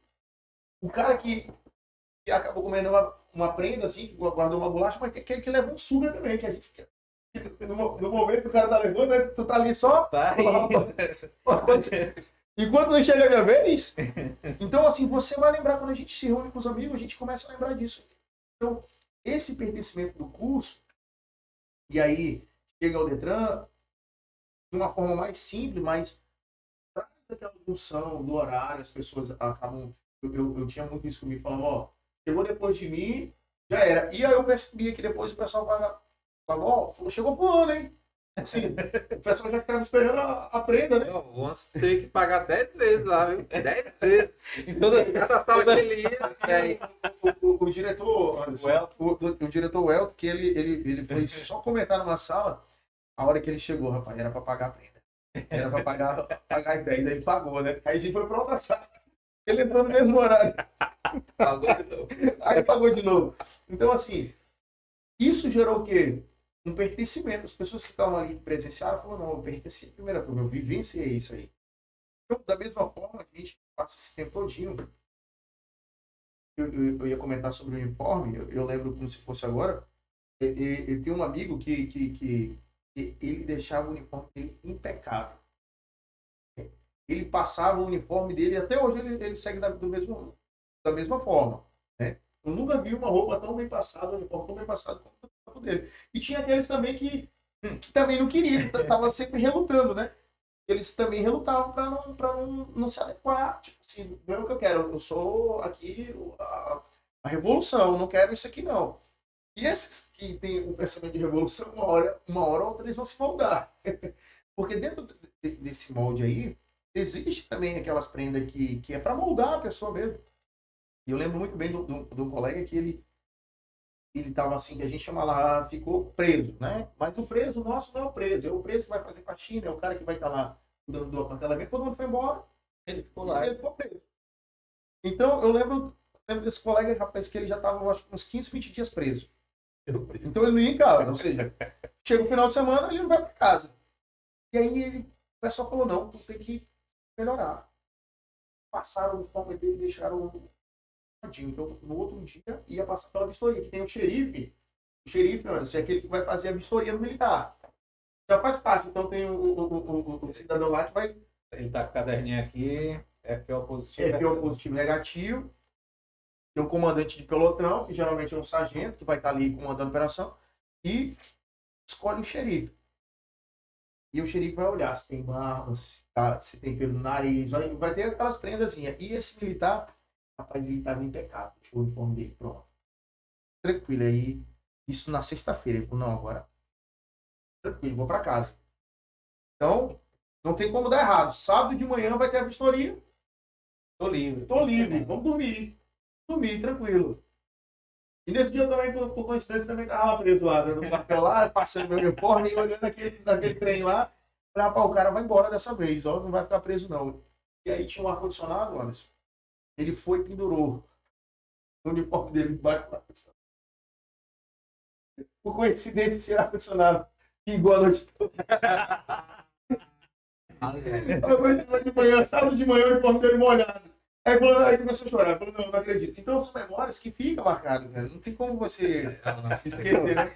O cara que acabou comendo uma prenda, assim, que guardou uma bolacha, mas tem aquele que leva um suga também, que a gente fica... No momento que o cara tá levando, né, tu tá ali só... Tá Enquanto não chega a minha vez, então assim, você vai lembrar quando a gente se reúne com os amigos, a gente começa a lembrar disso. Então, esse pertencimento do curso, e aí chega ao Detran de uma forma mais simples, mas traz aquela função do horário, as pessoas acabam... Eu tinha muito isso comigo, falava, chegou depois de mim, já era. E aí eu percebia que depois o pessoal falava, chegou fulano, hein? Assim, o pessoal já ficava esperando a prenda, né? Vamos ter que pagar 10 vezes lá, viu? 10 vezes. Em cada sala que ele ia, 10. O diretor, Anderson, o diretor Welton, que ele foi só comentar numa sala, a hora que ele chegou, rapaz, era pra pagar a prenda. Era pra pagar as 10, aí ele pagou, né? Aí a gente foi pra outra sala. Ele entrou no mesmo horário. Pagou de novo. Aí pagou de novo. Então, assim, isso gerou o quê? Um pertencimento. As pessoas que estavam ali presenciaram falaram, não, eu pertenci à primeira turma, eu vivenciei isso aí. Então, da mesma forma, a gente passa esse tempo todinho. Eu ia comentar sobre o uniforme, eu lembro como se fosse agora. Eu tenho um amigo que ele deixava o uniforme dele impecável. Ele passava o uniforme dele, até hoje ele segue da mesma forma. Né? Eu nunca vi uma roupa tão bem passada, um uniforme tão bem passado como o dele. E tinha aqueles também que que também não queria, tava sempre relutando, né? Eles também relutavam para não se adequar. Tipo assim, não é o que eu quero, eu sou aqui a revolução, não quero isso aqui não. E esses que têm o pensamento de revolução, uma hora ou outra eles vão se moldar. Porque dentro desse molde aí, existe também aquelas prendas que é para moldar a pessoa mesmo. E eu lembro muito bem do colega que ele estava assim, que a gente chama lá, ficou preso, né? Mas o preso nosso não é o preso, é o preso que vai fazer faxina, é o cara que vai estar lá cuidando do apartamento. Quando mundo foi embora, Ele ficou lá. ele ficou preso. Então, eu lembro desse colega, rapaz, que ele já estava, acho que uns 15, 20 dias preso. Então, ele não ia em casa, ou seja, chega o final de semana, ele não vai para casa. E aí, o pessoal falou, não, tu tem que melhorar. Passaram o uniforme dele, deixaram. Então, no outro dia, ia passar pela vistoria, que tem o xerife. O xerife, olha, é aquele que vai fazer a vistoria no militar. Já faz parte, então tem o cidadão lá que vai. Ele tá com o caderninho aqui, FO positivo. FO positivo negativo. Tem um comandante de pelotão, que geralmente é um sargento, que vai estar ali comandando a operação. E escolhe o xerife. E o xerife vai olhar se tem barba, se tem pelo no nariz, vai ter aquelas prendazinhas. E esse militar, rapaz, ele estava impecável. Deixou o uniforme dele pronto. Tranquilo. Aí, isso na sexta-feira. Ele falou, não, agora, tranquilo, vou para casa. Então, não tem como dar errado. Sábado de manhã vai ter a vistoria. Tô livre. Tô livre, vamos dormir. Dormir, tranquilo. E nesse dia eu também, por coincidência, também estava preso lá, no quartel lá, passando meu uniforme e olhando naquele trem lá. Falei, rapaz, o cara vai embora dessa vez, ó, não vai ficar preso não. E aí tinha um ar-condicionado, Anderson. Ele foi e pendurou o uniforme dele embaixo da ar-condicionado. Por coincidência, esse ar-condicionado pingou a noite toda. De manhã, sábado de manhã, o uniforme dele molhado. Aí começou a chorar. Eu falei, não acredito. Então, são memórias que ficam marcadas, cara. Não tem como você esquecer, né?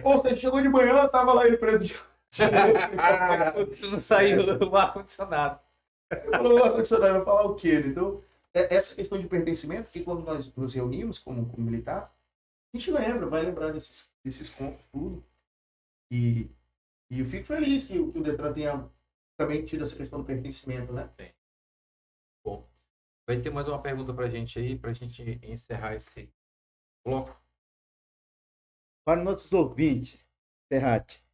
Ou seja, chegou de manhã, tava lá ele preso de... Não saiu o ar-condicionado. Falou, ar-condicionado, vai falar o quê? Então, essa questão de pertencimento, que quando nós nos reunimos como militar, a gente vai lembrar desses contos, tudo. E eu fico feliz que o Detran tenha também tido essa questão do pertencimento, né? Tem. Bom, vai ter mais uma pergunta pra gente aí, pra gente encerrar esse bloco. Para nossos ouvintes, Serrate,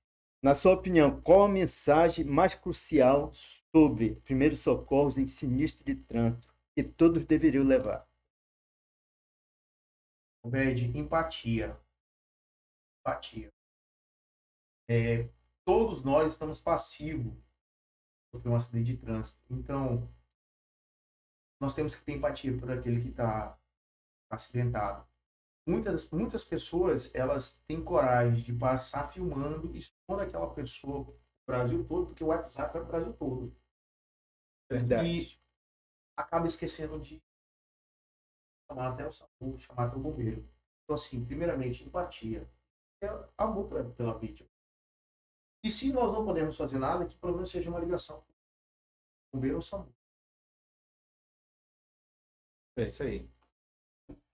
na sua opinião, qual a mensagem mais crucial sobre primeiros socorros em sinistro de trânsito que todos deveriam levar? De empatia. Empatia. Todos nós estamos passivos sobre um acidente de trânsito. Então, nós temos que ter empatia por aquele que está acidentado. Muitas pessoas, elas têm coragem de passar filmando e expondo aquela pessoa o Brasil todo, porque o WhatsApp é o Brasil todo. Verdade. E acaba esquecendo de chamar até o SAMU, chamar até o bombeiro. Então, assim, primeiramente, empatia. É amor pela vítima. E se nós não podemos fazer nada, que pelo menos seja uma ligação. Bombeiro ou SAMU. É isso aí.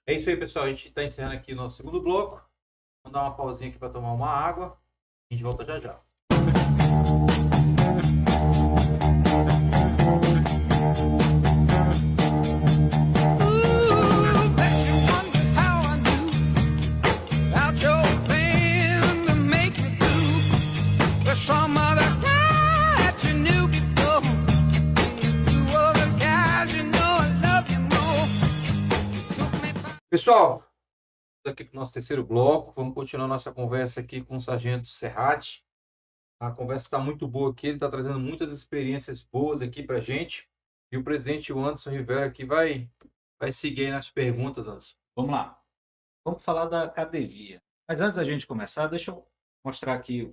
É isso aí, pessoal. A gente está encerrando aqui o nosso segundo bloco. Vamos dar uma pausinha aqui para tomar uma água. A gente volta já já. Pessoal, aqui para o nosso terceiro bloco, vamos continuar nossa conversa aqui com o Sargento Serrate. A conversa está muito boa aqui, ele está trazendo muitas experiências boas aqui para a gente. E o presidente Anderson Rivera aqui vai seguir aí nas perguntas, Anderson. Vamos lá. Vamos falar da Cadevia. Mas antes da gente começar, deixa eu mostrar aqui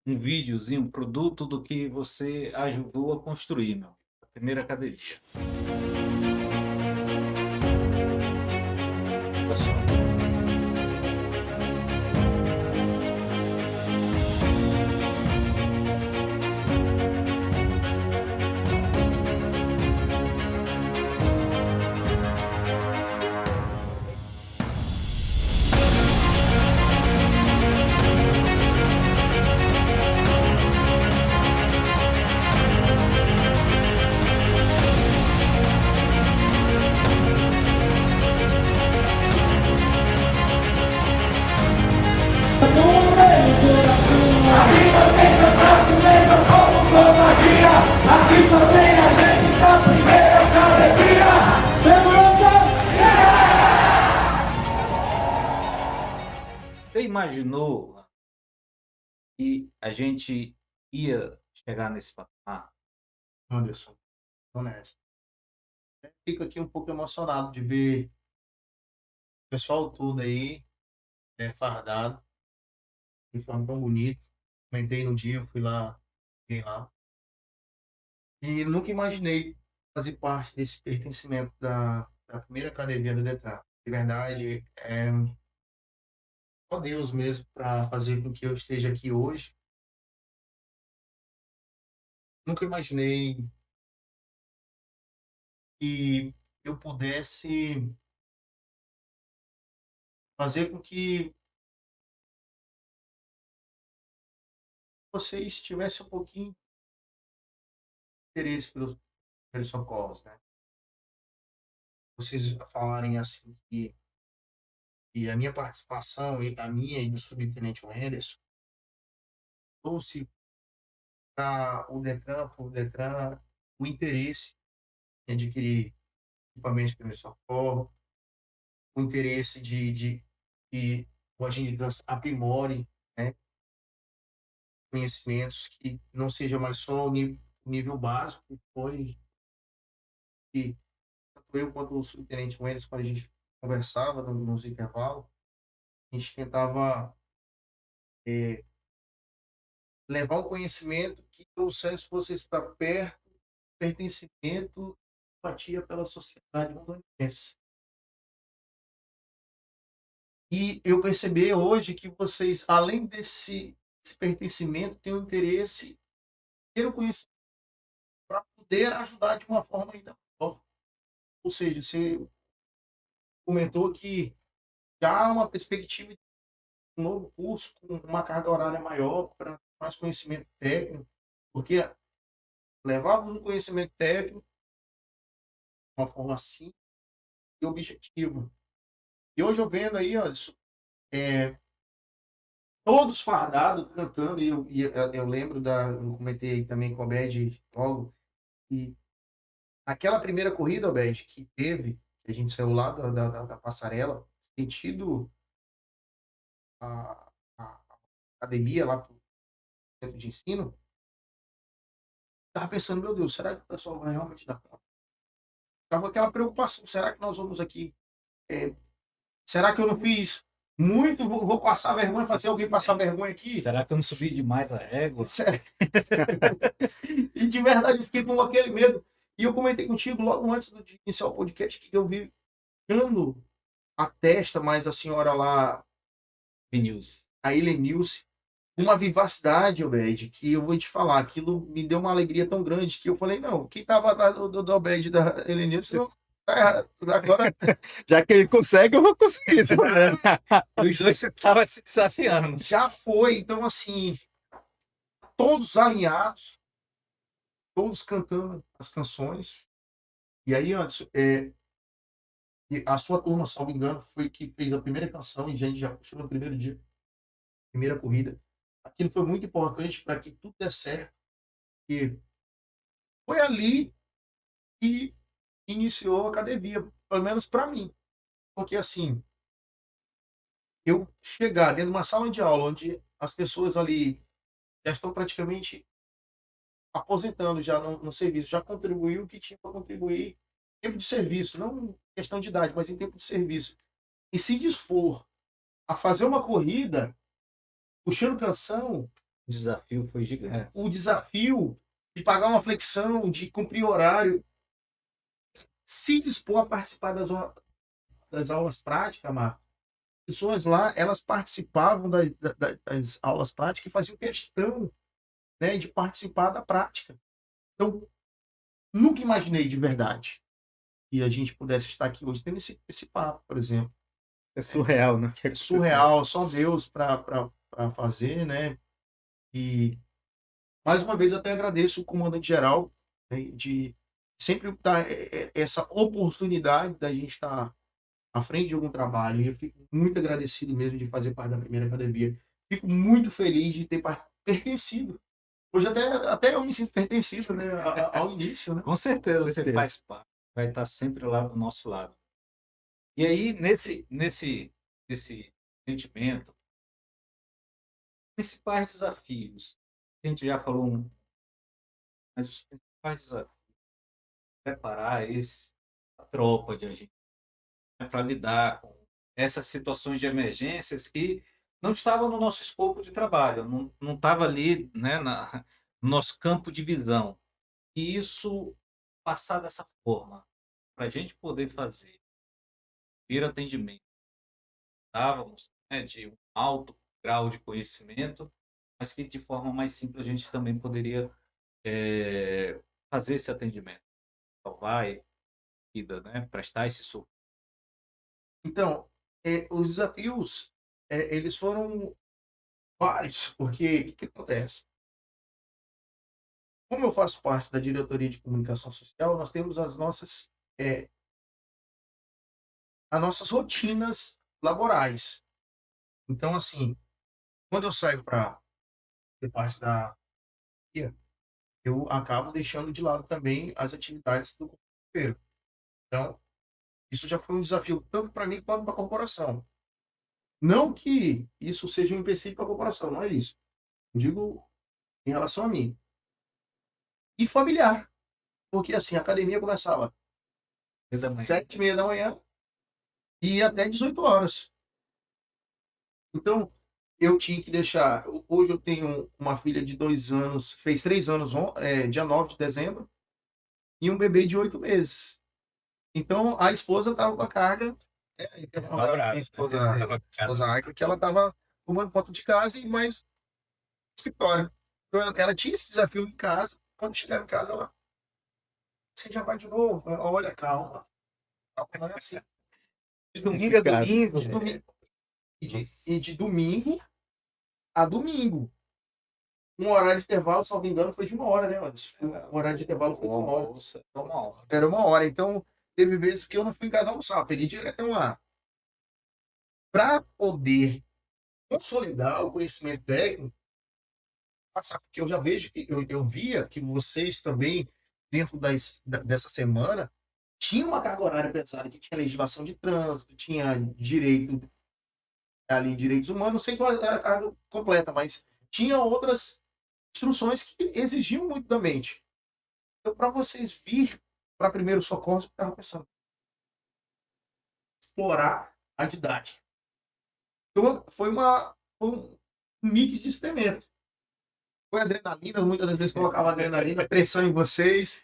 um videozinho, um produto do que você ajudou a construir, meu. A primeira Cadevia. Olha só. Aqui só tem a gente na primeira academia. Segurança! Você imaginou que a gente ia chegar nesse patamar? Anderson, honesto. Fico aqui um pouco emocionado de ver o pessoal todo aí, fardado, de forma tão bonita. Comentei no dia, eu fui lá, fiquei lá. E nunca imaginei fazer parte desse pertencimento da primeira academia do Detran. De verdade, é só Deus mesmo para fazer com que eu esteja aqui hoje. Nunca imaginei que eu pudesse fazer com que vocês tivessem um pouquinho de interesse pelos socorros, né? Vocês falarem assim que a minha participação, a minha e do subtenente Wenderson, trouxe para o Detran o interesse em adquirir equipamentos de primeiro socorro, o interesse de o agente de trânsito aprimore, né, conhecimentos, que não seja mais só o nível básico, que foi que tanto eu quanto o subtenente Wenderson, quando a gente conversava nos intervalos, a gente tentava levar um conhecimento que trouxesse vocês para perto, pertencimento, empatia pela sociedade rondoniense. E eu percebi hoje que vocês, além desse pertencimento, têm o interesse, ter o conhecimento para poder ajudar de uma forma ainda maior. Ou seja, você comentou que já há uma perspectiva de um novo curso com uma carga horária maior para mais conhecimento técnico, porque levávamos um conhecimento técnico de uma forma simples e objetiva. E hoje eu vendo aí, ó, todos fardados, cantando, e eu lembro eu comentei também com o Obed logo, e aquela primeira corrida, Obed, que teve, que a gente saiu lá da passarela, sentido a academia, lá pro centro de ensino, tava pensando, meu Deus, será que o pessoal vai realmente dar conta? Tava aquela preocupação, será que nós vamos aqui, será que eu não fiz muito, vou passar vergonha, fazer alguém passar vergonha aqui? Será que eu não subi demais a régua? Sério. E de verdade eu fiquei com aquele medo. E eu comentei contigo logo antes de iniciar o podcast que eu vi dando a testa, mas a senhora lá, News. a Helenilce, uma vivacidade, Obed, que eu vou te falar, aquilo me deu uma alegria tão grande que eu falei, não, quem estava atrás do Obed da Helenilce, não, tá errado. Agora, Já que ele consegue, eu vou conseguir. Tá vendo? Os dois estavam se desafiando. já foi. Então, assim, todos alinhados, todos cantando as canções. E aí, antes, a sua turma, salvo engano, foi que fez a primeira canção e a gente já puxou no primeiro dia, primeira corrida. Aquilo foi muito importante para que tudo dê certo. E foi ali que iniciou a academia, pelo menos para mim. Porque, assim, eu chegar dentro de uma sala de aula onde as pessoas ali já estão praticamente aposentando já no serviço, já contribuiu o que tinha para contribuir em tempo de serviço, não questão de idade, mas em tempo de serviço. E se dispor a fazer uma corrida, puxando canção, O desafio foi gigante. o desafio de pagar uma flexão, de cumprir horário, se dispor a participar das aulas práticas, Marco. Pessoas lá, elas participavam das aulas práticas e faziam questão, né, de participar da prática. Então, nunca imaginei de verdade que a gente pudesse estar aqui hoje tendo esse papo, por exemplo. É surreal, né? É surreal, só Deus para fazer, né? E mais uma vez até agradeço o comandante geral, né, de sempre dar essa oportunidade da gente estar à frente de algum trabalho. E eu fico muito agradecido mesmo de fazer parte da primeira academia. Fico muito feliz de ter pertencido, Hoje até eu me sinto pertencido, né, ao início, né? Com certeza Com você certeza. faz parte, vai estar sempre lá do nosso lado. E aí, nesse entendimento, principais desafios, a gente já falou, mas os principais desafios, preparar a tropa de agente para lidar com essas situações de emergências que não estavam no nosso escopo de trabalho, não estava ali, né, no nosso campo de visão. E isso passar dessa forma, para a gente poder fazer, ter atendimento, estávamos, né, de um alto grau de conhecimento, mas que de forma mais simples a gente também poderia fazer esse atendimento, salvar a vida, né, prestar esse socorro. Então, os desafios, eles foram vários, porque o que, que acontece? Como eu faço parte da diretoria de comunicação social, nós temos eh, as nossas rotinas laborais. Então, assim, quando eu saio para ser parte da diretoria, eu acabo deixando de lado também as atividades do copeiro. Então, isso já foi um desafio tanto para mim quanto para a corporação. Não que isso seja um empecilho para a corporação, não é isso. Eu digo em relação a mim. E familiar, porque assim, a academia começava Da manhã. 7h30 da manhã e ia até 18 horas. Então, eu tinha que deixar. Hoje eu tenho uma filha de 2 anos, fez 3 anos, dia 9 de dezembro, e um bebê de 8 meses. Então, a esposa estava com a carga, né, eu quero falar com a minha esposa Aika, que ela estava tomando conta de casa e mais no escritório. Então, ela tinha esse desafio em casa. Quando chegava em casa, ela, você já vai de novo? Olha, calma. Calma, não é assim. De domingo a domingo. De domingo, de domingo a domingo. Um horário de intervalo, salvo engano, foi de 1 hora, né, Anderson? O horário de intervalo foi de 1 hora. Era 1 hora. Então, teve vezes que eu não fui em casa almoçar, eu pedi direto lá. Para poder consolidar o conhecimento técnico, passar, porque eu já vejo que eu via que vocês também, dentro dessa semana, tinha uma carga horária pesada, que tinha legislação de trânsito, tinha direito ali, direitos humanos, não sei qual era a carga completa, mas tinha outras instruções que exigiam muito da mente. Então, para vocês vir para primeiro socorro, eu estava pensando, explorar a didática. Então, foi um mix de experimento. Foi adrenalina, muitas das vezes colocava adrenalina, pressão em vocês,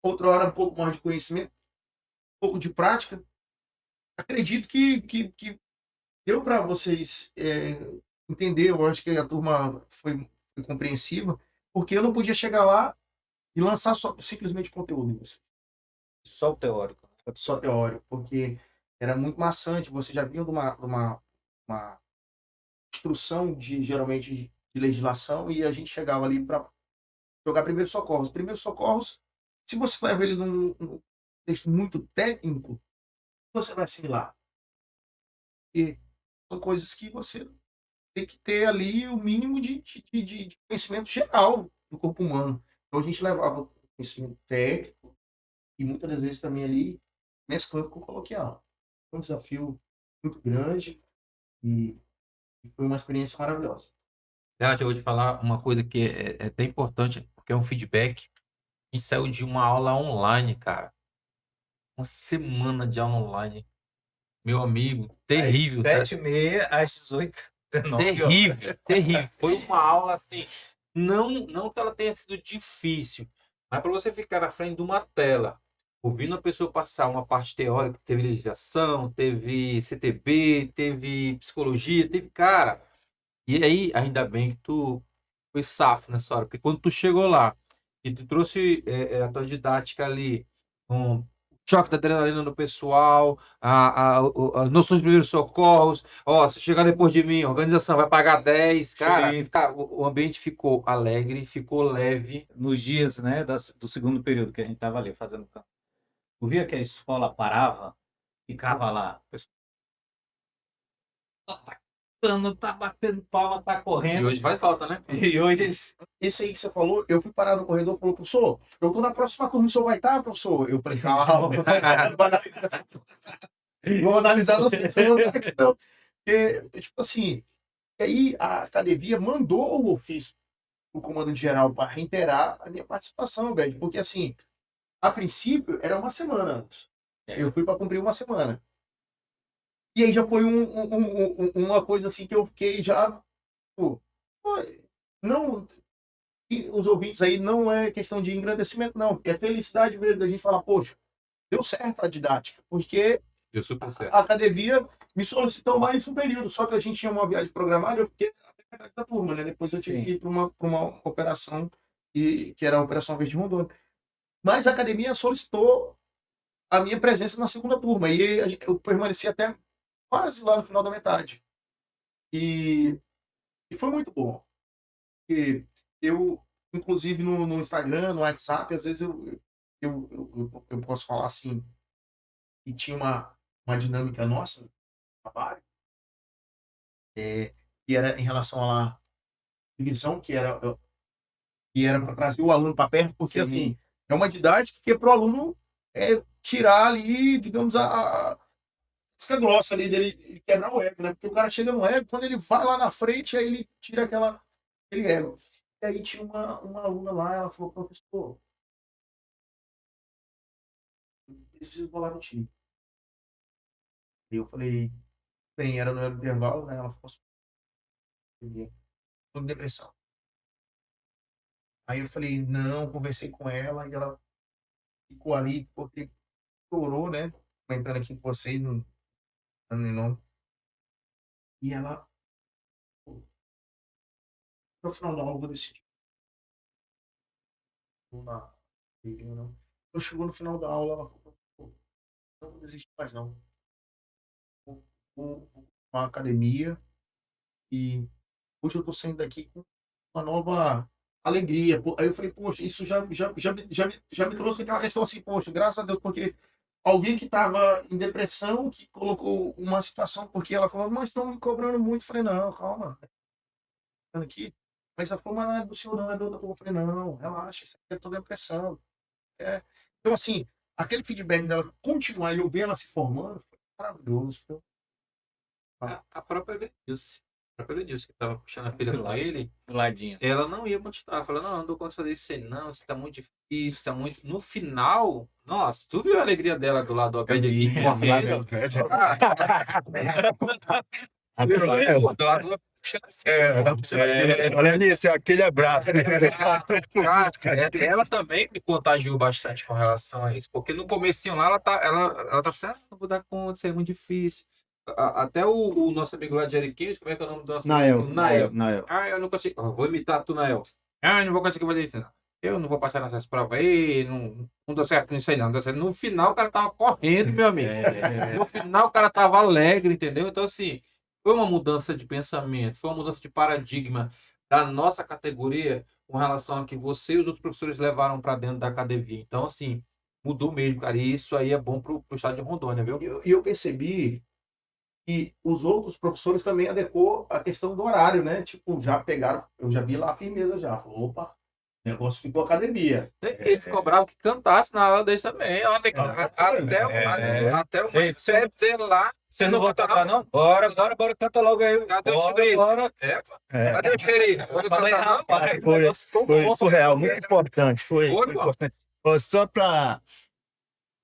outra hora um pouco mais de conhecimento, um pouco de prática. Acredito que deu para vocês entender, eu acho que a turma foi compreensiva, porque eu não podia chegar lá e lançar simplesmente conteúdo em você. Só o teórico. Só teórico, porque era muito maçante, você já vinha de uma instrução geralmente de legislação, e a gente chegava ali para jogar primeiros socorros. Primeiros socorros, se você leva ele num texto muito técnico, você vai assimilar. E são coisas que você tem que ter ali o mínimo de conhecimento geral do corpo humano. Então a gente levava conhecimento técnico e muitas das vezes também ali mesclando com o coloquial. Foi um desafio muito grande e foi uma experiência maravilhosa. Verdade, eu vou te falar uma coisa que é até importante, porque é um feedback. A gente saiu de uma aula online, cara. Uma semana de aula online. Meu amigo, terrível, tá? 7h30 às 18h, 19h. Terrível, terrível. Foi uma aula assim. Não que ela tenha sido difícil, mas para você ficar na frente de uma tela, ouvindo a pessoa passar uma parte teórica, teve legislação, teve CTB, teve psicologia, teve cara. E aí, ainda bem que tu foi safo nessa hora, porque quando tu chegou lá e tu trouxe a tua didática ali, um choque da adrenalina no pessoal, as noções de primeiros socorros, ó, se chegar depois de mim, a organização vai pagar 10, cara, Xerife. o ambiente ficou alegre, ficou leve. Nos dias, né, do segundo período que a gente estava ali fazendo campo. Eu via que a escola parava, ficava lá. gritando, tá batendo palma, tá E correndo. hoje faz falta, né? E hoje eles. Esse aí que você falou, eu fui parar no corredor e falou, professor, eu tô na próxima turma, o senhor vai estar, professor? Eu falei, calma, vou analisar você, se não tá aqui, não. Porque, tipo assim, aí a academia mandou o ofício o comando geral para reiterar a minha participação, velho. Porque, assim, a princípio era uma semana antes. Eu fui para cumprir uma semana. E aí já foi uma coisa assim que eu fiquei já. Pô, não. E os ouvintes aí não é questão de engrandecimento, não. É felicidade mesmo da gente falar, poxa, deu certo a didática. Porque Deu super certo. a academia me solicitou mais um período. Só que a gente tinha uma viagem programada, eu fiquei até metade da turma, né? Depois eu tive Sim. que ir para uma operação, que era a Operação Verde Rondônia. Mas a academia solicitou a minha presença na segunda turma. E eu permaneci até quase lá no final da metade. E foi muito bom. Porque eu, inclusive no Instagram, no WhatsApp, às vezes eu posso falar assim, e tinha uma dinâmica nossa no trabalho, que era em relação à divisão, que era para trazer o aluno para perto, porque Sim. assim, é uma didática que é para o aluno tirar ali, digamos, a isca grossa ali dele quebrar o ego, né? Porque o cara chega no ego, quando ele vai lá na frente, aí ele tira aquele ego. E aí tinha uma aluna lá, ela falou, professor, eu preciso falar contigo. E eu falei, bem, era no intervalo, né? Ela falou assim, tô com depressão. Aí eu falei, não, conversei com ela, e ela ficou ali, porque chorou, né? Comentando aqui com vocês, não. E ela, no final da aula, eu vou decidir. Não, não. Eu chegou no final da aula, ela falou, pô, não vou desistir mais não. Vou pra uma academia e hoje eu tô saindo daqui com uma nova alegria. Pô, aí eu falei, poxa, isso já me trouxe aquela questão assim, poxa, graças a Deus, porque alguém que estava em depressão, que colocou uma situação, porque ela falou, mas estão me cobrando muito. Eu falei, não, calma, aqui. Mas ela falou, mas não é do senhor, não, é do outro. Eu falei, não, relaxa, isso aqui é toda depressão. Então, assim, aquele feedback dela continuar e eu ver ela se formando foi maravilhoso. A própria Lenilce. A própria Lenilce, que estava puxando a filha com ele, Do ladinho. ela não ia continuar. Falando, não dou conta de fazer isso aí, não. Isso tá muito difícil, tá muito. No final, nossa, tu viu a alegria dela do lado do Abed aqui, correndo? Do lado do puxando a filha. Olha nisso, aquele abraço. Cara, ela também me contagiou bastante com relação a isso, porque no comecinho lá ela tá pensando, não vou dar conta, isso é muito difícil. Até o nosso amigo lá de Ariquemes, como é que é o nome do nosso amigo? Nael. Ah, eu não consigo. Vou imitar tu, Nael. Ah, eu não vou conseguir fazer isso, não. Eu não vou passar nessas provas aí, não deu certo nisso aí, não. Deu certo. No final, o cara tava correndo, meu amigo. No final, o cara tava alegre, entendeu? Então, assim, foi uma mudança de pensamento, foi uma mudança de paradigma da nossa categoria com relação a que você e os outros professores levaram para dentro da academia. Então, assim, mudou mesmo, cara. E isso aí é bom pro estado de Rondônia, viu? E eu percebi que os outros professores também adequou a questão do horário, né? Tipo, já pegaram, eu já vi lá a firmeza já. Falou, opa, o negócio ficou academia. Eles cobravam que cantasse na aula deles também. Até o CEP lá. Você não vai cantar, não? Bora, canta logo aí. Cadê o xerife? Bora. Cadê o xerife? Não Fala aí, cantar, não? rapaz. Foi surreal, muito importante. Foi Foi, pô. importante. Ó, só para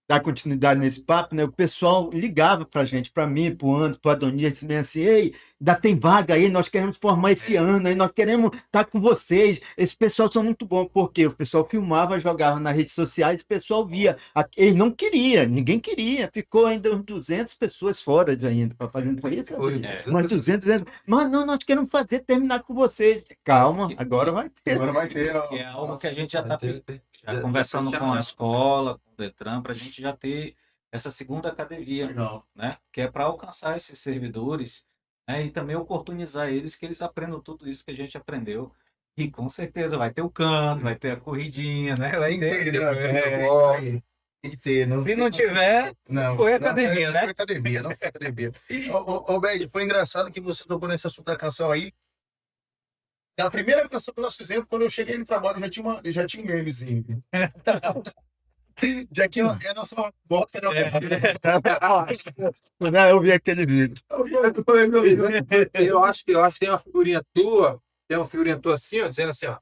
dar continuidade nesse papo, né? O pessoal ligava pra gente, pra mim, pro André, pro Adonias, dizendo assim, ei, ainda tem vaga aí, nós queremos formar esse ano, aí nós queremos estar com vocês. Esse pessoal são muito bons, porque o pessoal filmava, jogava nas redes sociais, o pessoal via. Ele não queria, ninguém queria, ficou ainda uns 200 pessoas fora ainda, para fazer isso. Mas 200, mas não, nós queremos terminar com vocês. Calma, agora vai ter. Agora vai ter. Ó, É algo que a gente já está Já conversando foi com a chamado. escola, com o Detran, para a gente já ter essa segunda academia, legal. né? Que é para alcançar esses servidores, né? E também oportunizar eles que eles aprendam tudo isso que a gente aprendeu. E com certeza vai ter o canto, vai ter a corridinha, né? Vai ter. Tem que ter, não. Se não tiver, Não, foi não, academia, né? Foi academia, não foi academia. Ô, Bed, foi engraçado que você tocou nesse assunto da canção aí. A primeira canção que nós fizemos, quando eu cheguei no trabalho, já tinha um memezinho. Já tinha a nossa bota era Não, eu vi aquele vídeo. Eu acho que tem uma figurinha tua assim, ó, dizendo assim, ó,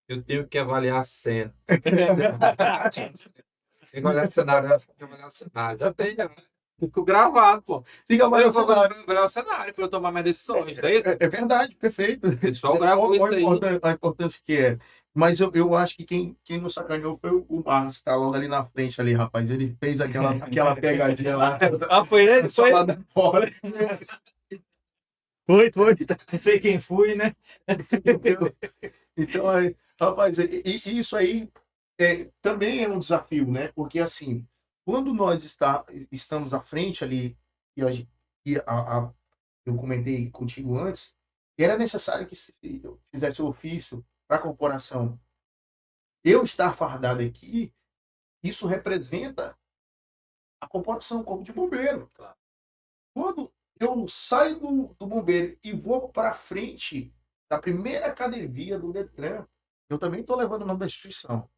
eu tenho que avaliar a cena. Tem que avaliar o cenário, né? Tem que avaliar o cenário. Já tem, já. Ficou gravado, pô. Fica Eu mais vou avaliar o cenário para eu tomar minhas decisões. É isso? É verdade, perfeito. O pessoal gravou isso aí. A importância que é. Mas eu acho que quem nos sacaneou foi o Marcos, que tá logo ali na frente ali, rapaz. Ele fez aquela pegadinha lá. Ah, foi ele? Só Foi? lá da fora. Foi. Não sei quem fui, né? Então, rapaz, isso aí também é um desafio, né? Porque assim, quando nós estamos à frente ali, eu comentei contigo antes, era necessário que eu fizesse o ofício para a corporação. Eu estar fardado aqui, isso representa a corporação, o corpo de bombeiro. Claro. Quando eu saio do bombeiro e vou para frente da primeira academia do Detran, eu também estou levando o nome da instituição.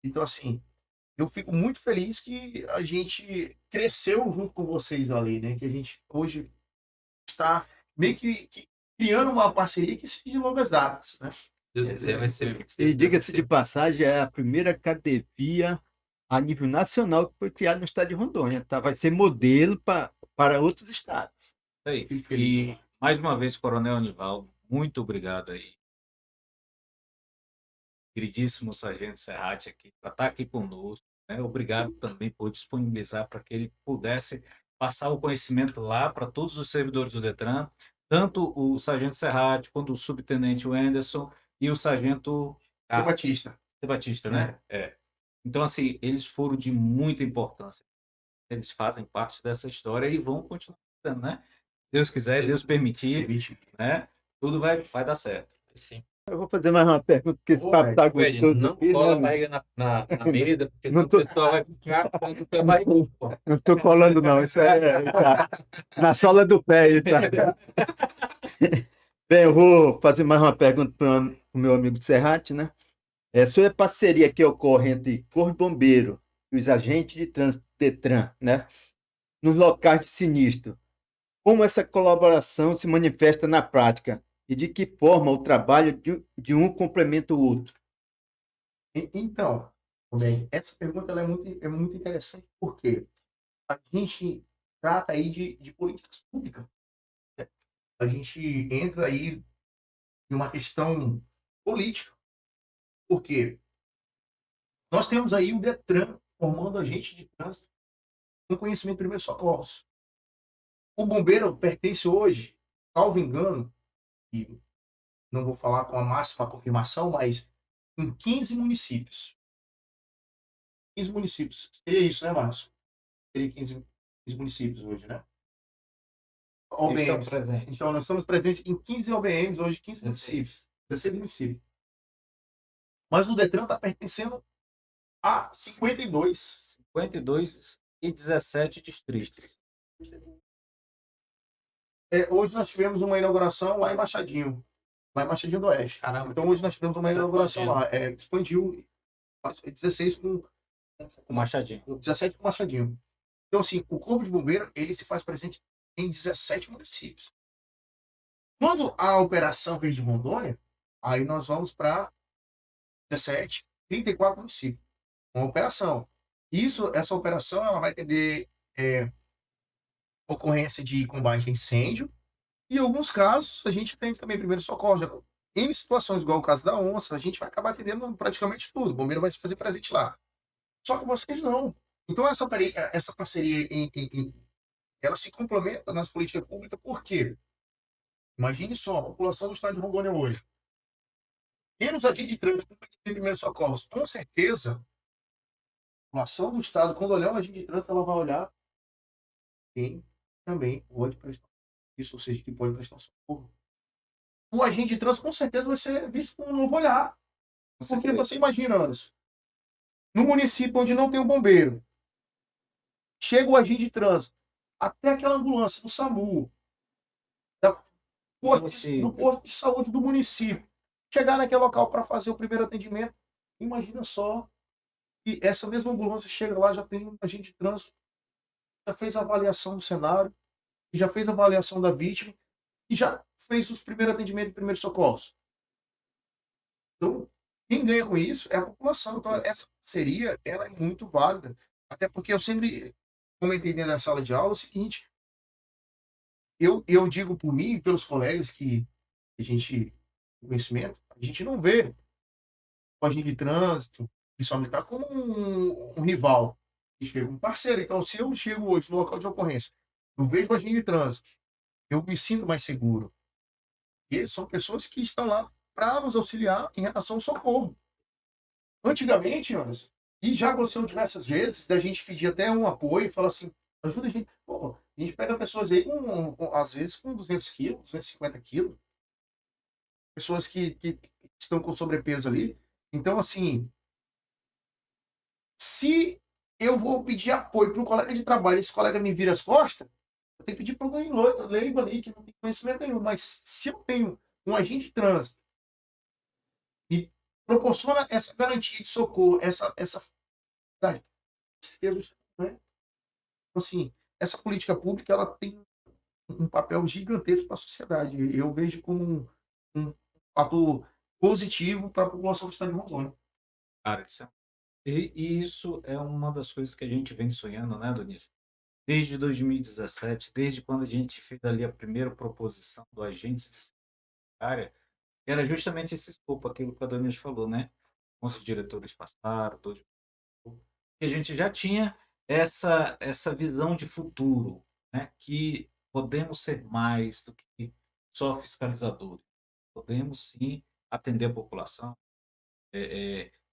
Então, assim, eu fico muito feliz que a gente cresceu junto com vocês ali, né? Que a gente hoje está meio que criando uma parceria que se de longas datas, né? Deus quiser, vai ser. E diga-se de passagem, é a primeira academia a nível nacional que foi criada no estado de Rondônia, tá? Vai ser modelo para outros estados. Aí. Fico feliz. E mais uma vez, Coronel Anivaldo, muito obrigado aí. Queridíssimo Sargento Serrati aqui, para estar aqui conosco. Né? Obrigado também por disponibilizar para que ele pudesse passar o conhecimento lá para todos os servidores do Detran, tanto o Sargento Serrati quanto o Subtenente Wenderson e o Sargento Batista. Batista, né? É. Então, assim, eles foram de muita importância. Eles fazem parte dessa história e vão continuar fazendo, né? Deus quiser, Deus permitir, né? Tudo vai dar certo. Sim. Eu vou fazer mais uma pergunta, porque esse papo tá Velho, gostoso não aqui, cola a né? barriga na mesa, porque Não o tô- pessoal vai ficar com a barriga, pô. Não tô colando, não. Isso tá na sola do pé aí, tá? Bem, eu vou fazer mais uma pergunta para o meu amigo Serrati, né? Sobre a parceria que ocorre entre Corpo de Bombeiro e os agentes de trânsito Detran, né? Nos locais de sinistro. Como essa colaboração se manifesta na prática e de que forma o trabalho de um complementa o outro? Então, bem, essa pergunta ela é muito interessante porque a gente trata aí de políticas públicas. Né? A gente entra aí em uma questão política. Por quê? Nós temos aí o Detran formando agente de trânsito com conhecimento de primeiros socorros. O bombeiro pertence hoje, salvo engano, e não vou falar com a máxima confirmação, mas em 15 municípios. 15 municípios. Seria isso, né, Márcio? Seria 15 municípios hoje, né? OBMs. Então, nós estamos presentes em 15 OBMs hoje, 15 municípios. 16 municípios. Mas o Detran está pertencendo a 52. 52 e 17 distritos. Hoje nós tivemos uma inauguração lá em Machadinho do Oeste. Caramba. Então hoje nós tivemos uma inauguração lá. Expandiu 16 com O Machadinho. 17 com Machadinho. Então, assim, o Corpo de Bombeiro, ele se faz presente em 17 municípios. Quando a Operação Verde Rondônia, aí nós vamos para 17, 34 municípios. Uma operação. Essa operação, ela vai atender ocorrência de combate a incêndio. E em alguns casos, a gente tem também primeiro socorro. Em situações igual o caso da onça, a gente vai acabar atendendo praticamente tudo. O bombeiro vai se fazer presente lá. Só que vocês não. Então, essa parceria, ela se complementa nas políticas públicas, por quê? Imagine só, a população do estado de Rondônia hoje. Quem nos atende de trânsito tem primeiros socorros? Com certeza, a população do estado, quando olhar um agente de trânsito, ela vai olhar quem também pode prestar isso, ou seja, que pode prestar socorro. O agente de trânsito, com certeza, vai ser visto com um novo olhar. Porque você imagina, Anderson, no município onde não tem um bombeiro, chega o agente de trânsito, até aquela ambulância do SAMU, do posto de saúde do município, chegar naquele local para fazer o primeiro atendimento, imagina só que essa mesma ambulância chega lá, já tem um agente de trânsito, já fez a avaliação do cenário, já fez a avaliação da vítima e já fez os primeiros atendimentos e primeiros socorros. Então, quem ganha com isso é a população. Então, essa parceria, ela é muito válida. Até porque eu sempre comentei dentro da sala de aula o seguinte, eu digo por mim e pelos colegas que a gente tem conhecimento, a gente não vê o agente de trânsito, policial militar, como um rival. A gente vê um parceiro. Então, se eu chego hoje no local de ocorrência, eu vejo o agente de trânsito, eu me sinto mais seguro. E são pessoas que estão lá para nos auxiliar em relação ao socorro. Antigamente, Anderson, e já aconteceu diversas vezes, da gente pedir até um apoio, falar assim, ajuda a gente. Pô, a gente pega pessoas aí, às vezes, com 200 quilos, 250 quilos, pessoas que estão com sobrepeso ali. Então, assim, se eu vou pedir apoio para um colega de trabalho e esse colega me vira as costas, eu tenho que pedir para alguém leigo ali, que não tem conhecimento nenhum. Mas se eu tenho um agente de trânsito e proporciona essa garantia de socorro, essa certeza, né? Então, assim, essa política pública, ela tem um papel gigantesco para a sociedade. Eu vejo como um fator positivo para a população do estado de Rondônia. Cara, e isso é uma das coisas que a gente vem sonhando, né, Doniz? Desde 2017, desde quando a gente fez ali a primeira proposição do agente de área, era justamente esse escopo, aquilo que a Doniz falou, né? Nossos diretores passaram, todos, que a gente já tinha essa visão de futuro, né? Que podemos ser mais do que só fiscalizadores. Podemos sim atender a população,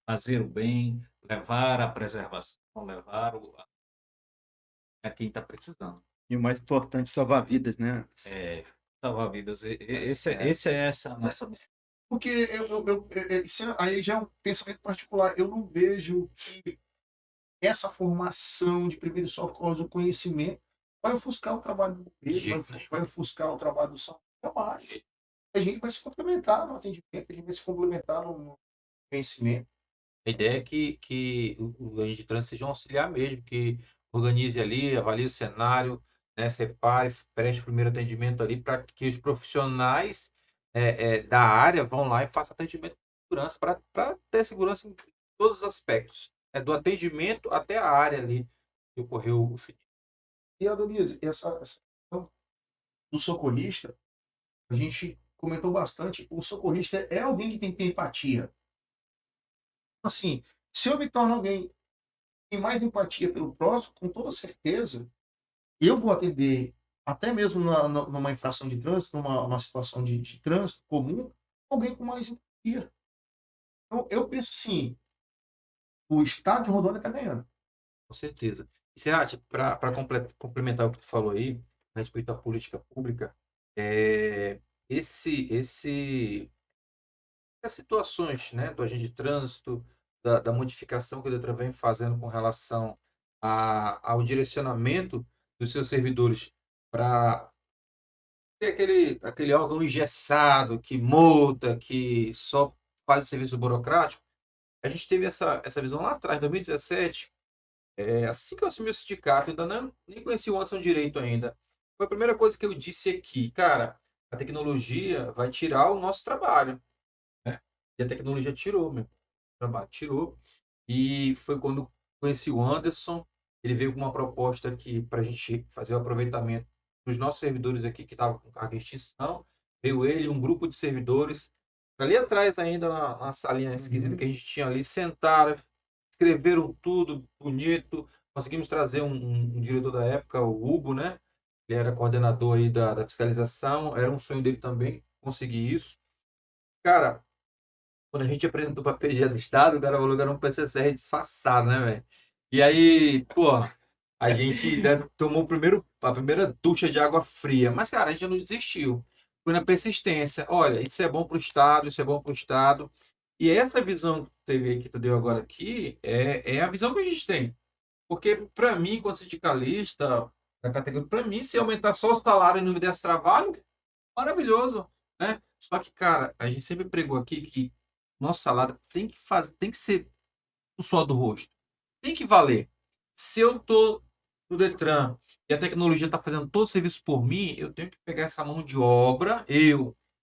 fazer o bem, levar a preservação, levar a quem está precisando. E o mais importante, salvar vidas, né? Salvar vidas. Essa é essa nossa missão. Porque isso aí já é um pensamento particular. Eu não vejo que essa formação de primeiros socorros, o conhecimento, vai ofuscar o trabalho do bombeiro, vai ofuscar o trabalho do SAMU. A gente vai se complementar no atendimento, a gente vai se complementar no conhecimento. A ideia é que o agente de trânsito seja um auxiliar mesmo, que organize ali, avalie o cenário, né, separe, preste o primeiro atendimento ali, para que os profissionais da área vão lá e façam atendimento com segurança, para ter segurança em todos os aspectos, do atendimento até a área ali que ocorreu o sinistro. E, Adonias, essa questão do socorrista, a gente comentou bastante, o socorrista é alguém que tem que ter empatia. Assim, se eu me torno alguém que tem mais empatia pelo próximo, com toda certeza, eu vou atender, até mesmo numa infração de trânsito, numa situação de trânsito comum, alguém com mais empatia. Então, eu penso assim, o estado de Rondônia está ganhando. Com certeza. E você acha, para complementar o que tu falou aí, a respeito à política pública, essas situações, né, do agente de trânsito, da modificação que o Detran vem fazendo com relação ao direcionamento dos seus servidores para ter aquele órgão engessado, que multa, que só faz o serviço burocrático, a gente teve essa visão lá atrás, em 2017, assim que eu assumi o sindicato, ainda nem conheci o Anderson direito ainda. Foi a primeira coisa que eu disse aqui, cara, a tecnologia vai tirar o nosso trabalho, né? E a tecnologia tirou, meu trabalho, tirou. E foi quando conheci o Anderson, ele veio com uma proposta aqui para a gente fazer o aproveitamento dos nossos servidores aqui que estavam com carga de extinção. Veio ele, um grupo de servidores, ali atrás ainda, na salinha esquisita que a gente tinha ali, sentaram, escreveram tudo bonito. Conseguimos trazer um diretor da época, o Hugo, né? Ele era coordenador aí da fiscalização, era um sonho dele também conseguir isso. Cara, quando a gente apresentou para a PGE do Estado, o cara falou que era um PCCR disfarçado, né, velho? E aí, pô, a gente tomou a primeira ducha de água fria. Mas, cara, a gente não desistiu. Foi na persistência. Olha, isso é bom para o Estado, isso é bom para o Estado. E essa visão que tu deu agora aqui é a visão que a gente tem. Porque, para mim, enquanto sindicalista da categoria, para mim, se aumentar só o salário e não me desse trabalho, maravilhoso, né? Só que, cara, a gente sempre pregou aqui que nosso salário tem que ser o suor do rosto. Tem que valer. Se eu tô no Detran e a tecnologia está fazendo todo o serviço por mim, eu tenho que pegar essa mão de obra,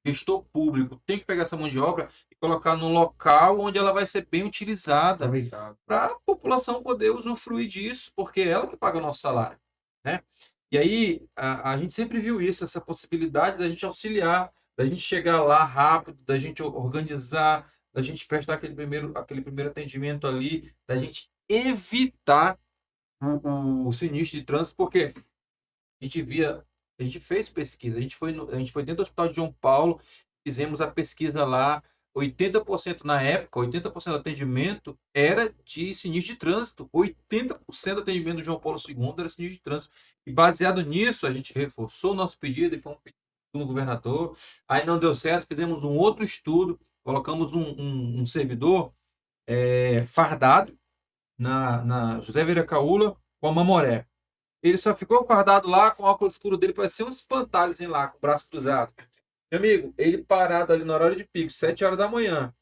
gestor público, tenho que pegar essa mão de obra e colocar no local onde ela vai ser bem utilizada Aproveitado. para a população poder usufruir disso, porque é ela que paga o nosso salário, né? E aí a gente sempre viu isso, essa possibilidade da gente auxiliar, da gente chegar lá rápido, da gente organizar, da gente prestar aquele primeiro atendimento ali, da gente evitar o sinistro de trânsito, porque a gente fez pesquisa, a gente foi dentro do Hospital de João Paulo, fizemos a pesquisa lá, 80% na época, 80% do atendimento era de sinistro de trânsito, 80% do atendimento do João Paulo II era sinistro de trânsito. E baseado nisso, a gente reforçou o nosso pedido e fomos pedir no governador. Aí não deu certo, fizemos um outro estudo, colocamos um servidor fardado na José Vieira Caula com a Mamoré. Ele só ficou fardado lá com o óculos escuro dele, parecia um espantalhozinho assim lá, com o braço cruzado. Meu amigo, ele parado ali na hora de pico, 7 horas da manhã.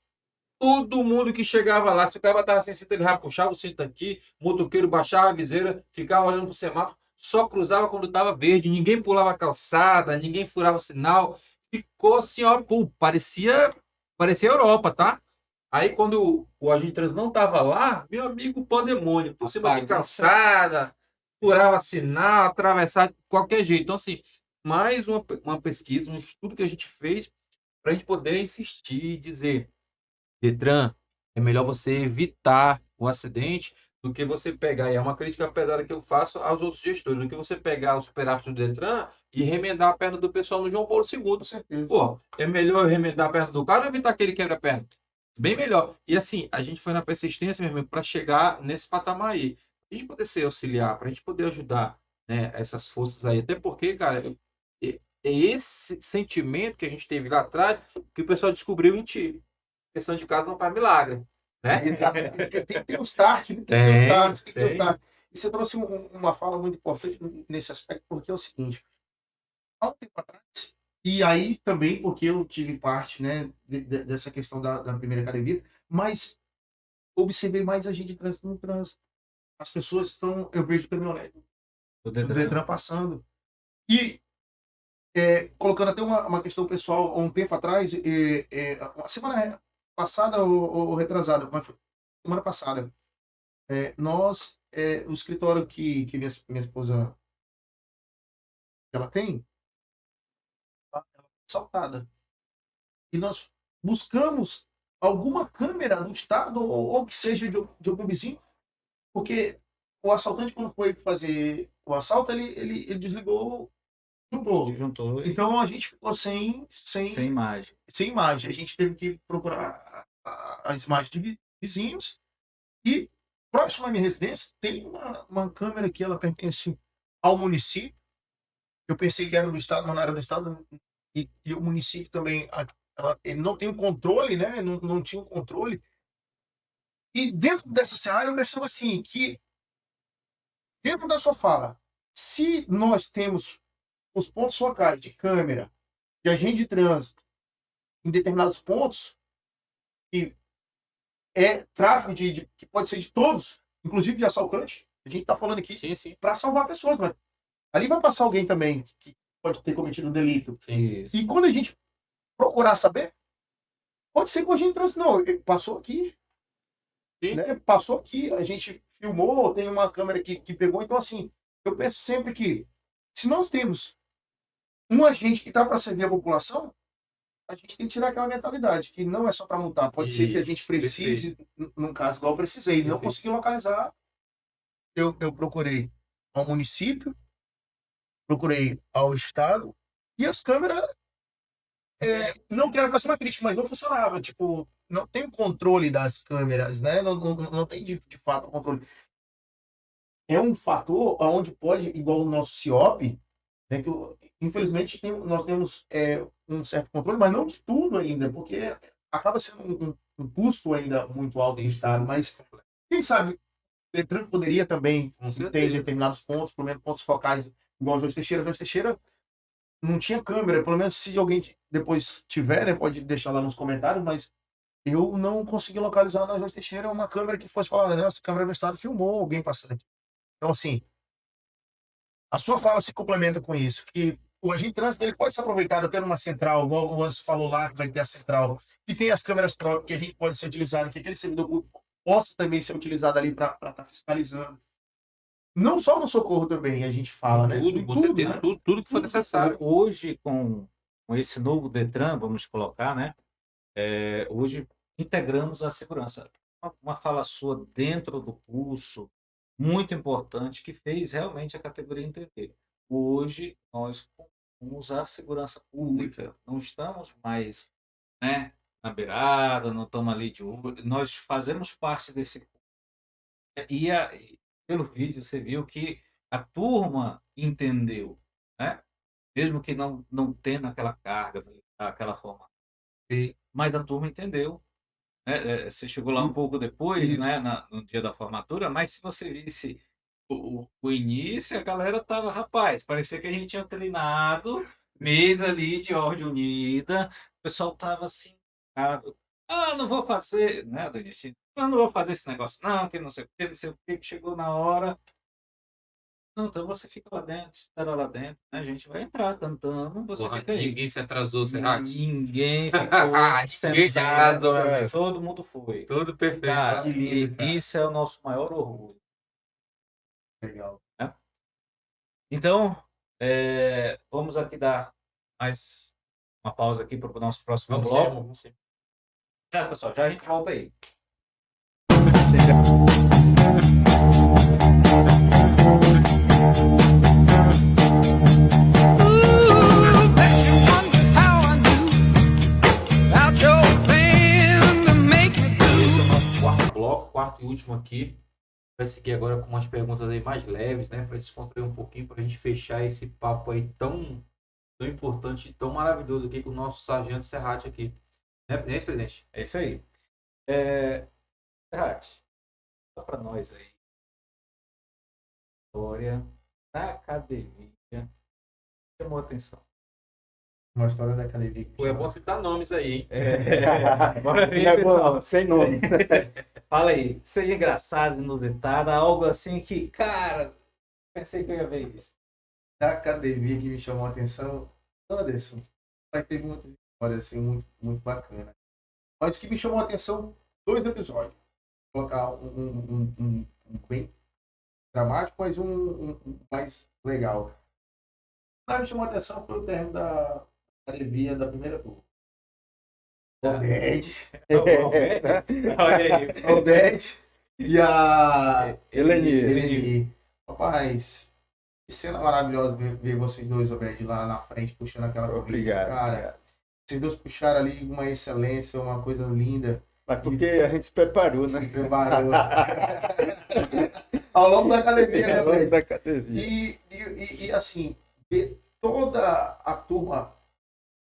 Todo mundo que chegava lá, se o cara estava sem cinto, ele já puxava o cinto aqui, o motoqueiro baixava a viseira, ficava olhando pro semáforo, só cruzava quando estava verde, ninguém pulava a calçada, ninguém furava sinal. Ficou assim, ó, pô, parecia Europa, tá? Aí quando o agente de trânsito não estava lá, meu amigo, pandemônio, por cima de calçada, furava sinal, atravessar de qualquer jeito. Então, assim, mais uma pesquisa, um estudo que a gente fez para a gente poder insistir e dizer, Detran, é melhor você evitar o acidente do que você pegar, e é uma crítica pesada que eu faço aos outros gestores, do que você pegar o superávit do Detran e remendar a perna do pessoal no João Paulo II. Com certeza. Pô, é melhor eu remendar a perna do cara ou evitar que ele quebre a perna? Bem melhor. E assim, a gente foi na persistência, meu irmão, para chegar nesse patamar aí. A gente poder ser auxiliar, para a gente poder ajudar, né, essas forças aí. Até porque, cara, é esse sentimento que a gente teve lá atrás que o pessoal descobriu em ti. Questão de casa não faz milagre, né? Exato. Tem que ter um start, né? Tem que ter um start. E você trouxe uma fala muito importante nesse aspecto, porque é o seguinte, há um tempo atrás, e aí também porque eu tive parte, né, dessa questão da primeira academia, mas observei mais a gente de trânsito no trânsito. As pessoas estão, eu vejo caminhonete O do Detran. Detran passando. E colocando até uma questão pessoal, há um tempo atrás, a semana passada ou retrasada, mas foi semana passada, o escritório que minha esposa ela tem, ela foi assaltada. E nós buscamos alguma câmera no estado, ou que seja de algum vizinho, porque o assaltante, quando foi fazer o assalto, ele desligou, juntou. Então a gente ficou sem imagem. sem imagem. A gente teve que procurar as imagens de vizinhos. E próximo à minha residência tem uma câmera que ela pertence ao município. Eu pensei que era do estado, mas não era do estado. E o município também, ele não tem o controle, né? Não tinha o controle. E dentro dessa seara eu percebo assim, que dentro da sua fala, se nós temos os pontos focais de câmera, de agente de trânsito, em determinados pontos, que tráfego que pode ser de todos, inclusive de assaltante, a gente está falando aqui para salvar pessoas, mas ali vai passar alguém também que pode ter cometido um delito. Isso. E quando a gente procurar saber, pode ser que o agente de trânsito, não, ele passou aqui, né? Passou aqui, a gente filmou, tem uma câmera que pegou, então assim, eu penso sempre que se nós temos um agente que está para servir a população, a gente tem que tirar aquela mentalidade, que não é só para multar. Pode ser que a gente precise, num caso igual eu precisei, não consegui localizar. Eu procurei ao município, procurei ao estado, e as câmeras, não quero fazer uma crítica, mas não funcionava. Tipo, não tem o controle das câmeras, né? Não tem de fato o controle. É um fator onde pode, igual o nosso CIOP, né, que infelizmente nós temos um certo controle, mas não de tudo ainda, porque acaba sendo um custo ainda muito alto do Estado. Mas quem sabe Detran poderia também Com ter certeza. determinados pontos, pelo menos pontos focais, igual o Jorge Teixeira. O Jorge Teixeira não tinha câmera, pelo menos se alguém depois tiver, né, pode deixar lá nos comentários, mas eu não consegui localizar na Jorge Teixeira uma câmera que fosse falar, essa câmera do estado filmou alguém passando. Então, assim, a sua fala se complementa com isso, que o agente de trânsito ele pode ser aproveitado tendo uma central, igual o Anderson falou lá, que vai ter a central, que tem as câmeras próprias que a gente pode ser utilizado, que aquele servidor público possa também ser utilizado ali para estar fiscalizando. Não só no socorro também, a gente fala, né? Tudo, Em com tudo, certeza, né? tudo que for necessário. Hoje, com esse novo Detran, vamos colocar, né? Hoje integramos a segurança. Uma fala sua dentro do curso, muito importante, que fez realmente a categoria entender. Hoje, nós vamos a segurança pública, não estamos mais, né, na beirada, não estamos ali de olho, nós fazemos parte desse curso. E pelo vídeo você viu que a turma entendeu, né? Mesmo que não tendo aquela carga, aquela forma. Mas a turma entendeu, né? Você chegou lá um pouco depois, Isso. né, no dia da formatura, mas se você visse o início, a galera tava, rapaz, parecia que a gente tinha treinado mês ali de ordem unida, o pessoal tava assim, não vou fazer, né, do início, eu não vou fazer esse negócio não, que não sei o que, não sei o que, chegou na hora, não, então você fica lá dentro, espera lá dentro, né, a gente vai entrar cantando, você Porra, fica aí. ninguém se atrasou, Serrate. Ninguém ficou Ninguém se atrasou, meu amigo. todo mundo foi. Tudo perfeito. Cara, Que lindo, cara. isso é o nosso maior orgulho. Legal. Então, vamos aqui dar mais uma pausa aqui para o nosso próximo Vamos sim, bloco. irmão, vamos sim. Certo, pessoal? Já a gente volta aí. Quarto bloco, quarto e último aqui. Vai seguir agora com umas perguntas aí mais leves, né? Para descontrair um pouquinho, para a gente fechar esse papo aí tão importante e tão maravilhoso aqui com o nosso Sargento Serrate aqui. Né, isso, presidente? É isso aí. Serrate, fala para nós aí. História da academia chamou a atenção. Uma história da academia. Pô, é bom citar nomes aí, hein? Bora ver, Não é pessoal. bom, sem nome. Fala aí, seja engraçado, inusitada, algo assim que, cara, pensei que eu ia ver isso. Da academia que me chamou a atenção, Anderson, mas teve muitas histórias assim, muito, muito bacana. Mas o que me chamou a atenção, 2 episódios. Vou colocar um bem dramático, mas um mais legal. O que me chamou a atenção foi o término da academia da primeira turma. Obed. Olha aí. Obed e a Eleni. Eleni. Rapaz, que cena maravilhosa ver vocês dois, Obed, lá na frente, puxando aquela corrida. Obrigado. Cara, vocês dois puxaram ali uma excelência, uma coisa linda. Mas porque a gente se preparou, Se né? preparou. Ao longo da academia, né, Ao longo Obed? da academia. E assim, ver toda a turma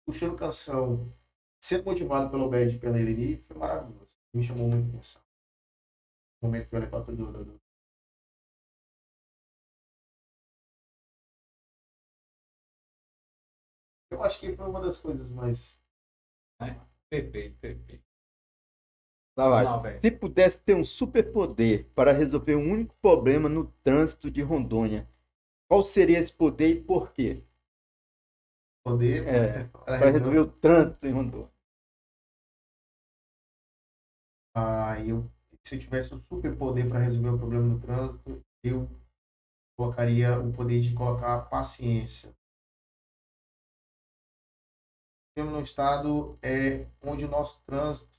puxando canção, sendo motivado pelo Obed e pela Eleni, foi maravilhoso. Me chamou muito a atenção. O momento que eu olhei para tudo. Eu acho que foi uma das coisas mais. Perfeito. Lá vai. Não, velho. Se pudesse ter um superpoder para resolver um único problema no trânsito de Rondônia, qual seria esse poder e por quê? Poder Para resolver o trânsito em Rondônia. Se eu tivesse um super poder para resolver o problema do trânsito, eu colocaria o poder de colocar paciência. Temos um estado onde o nosso trânsito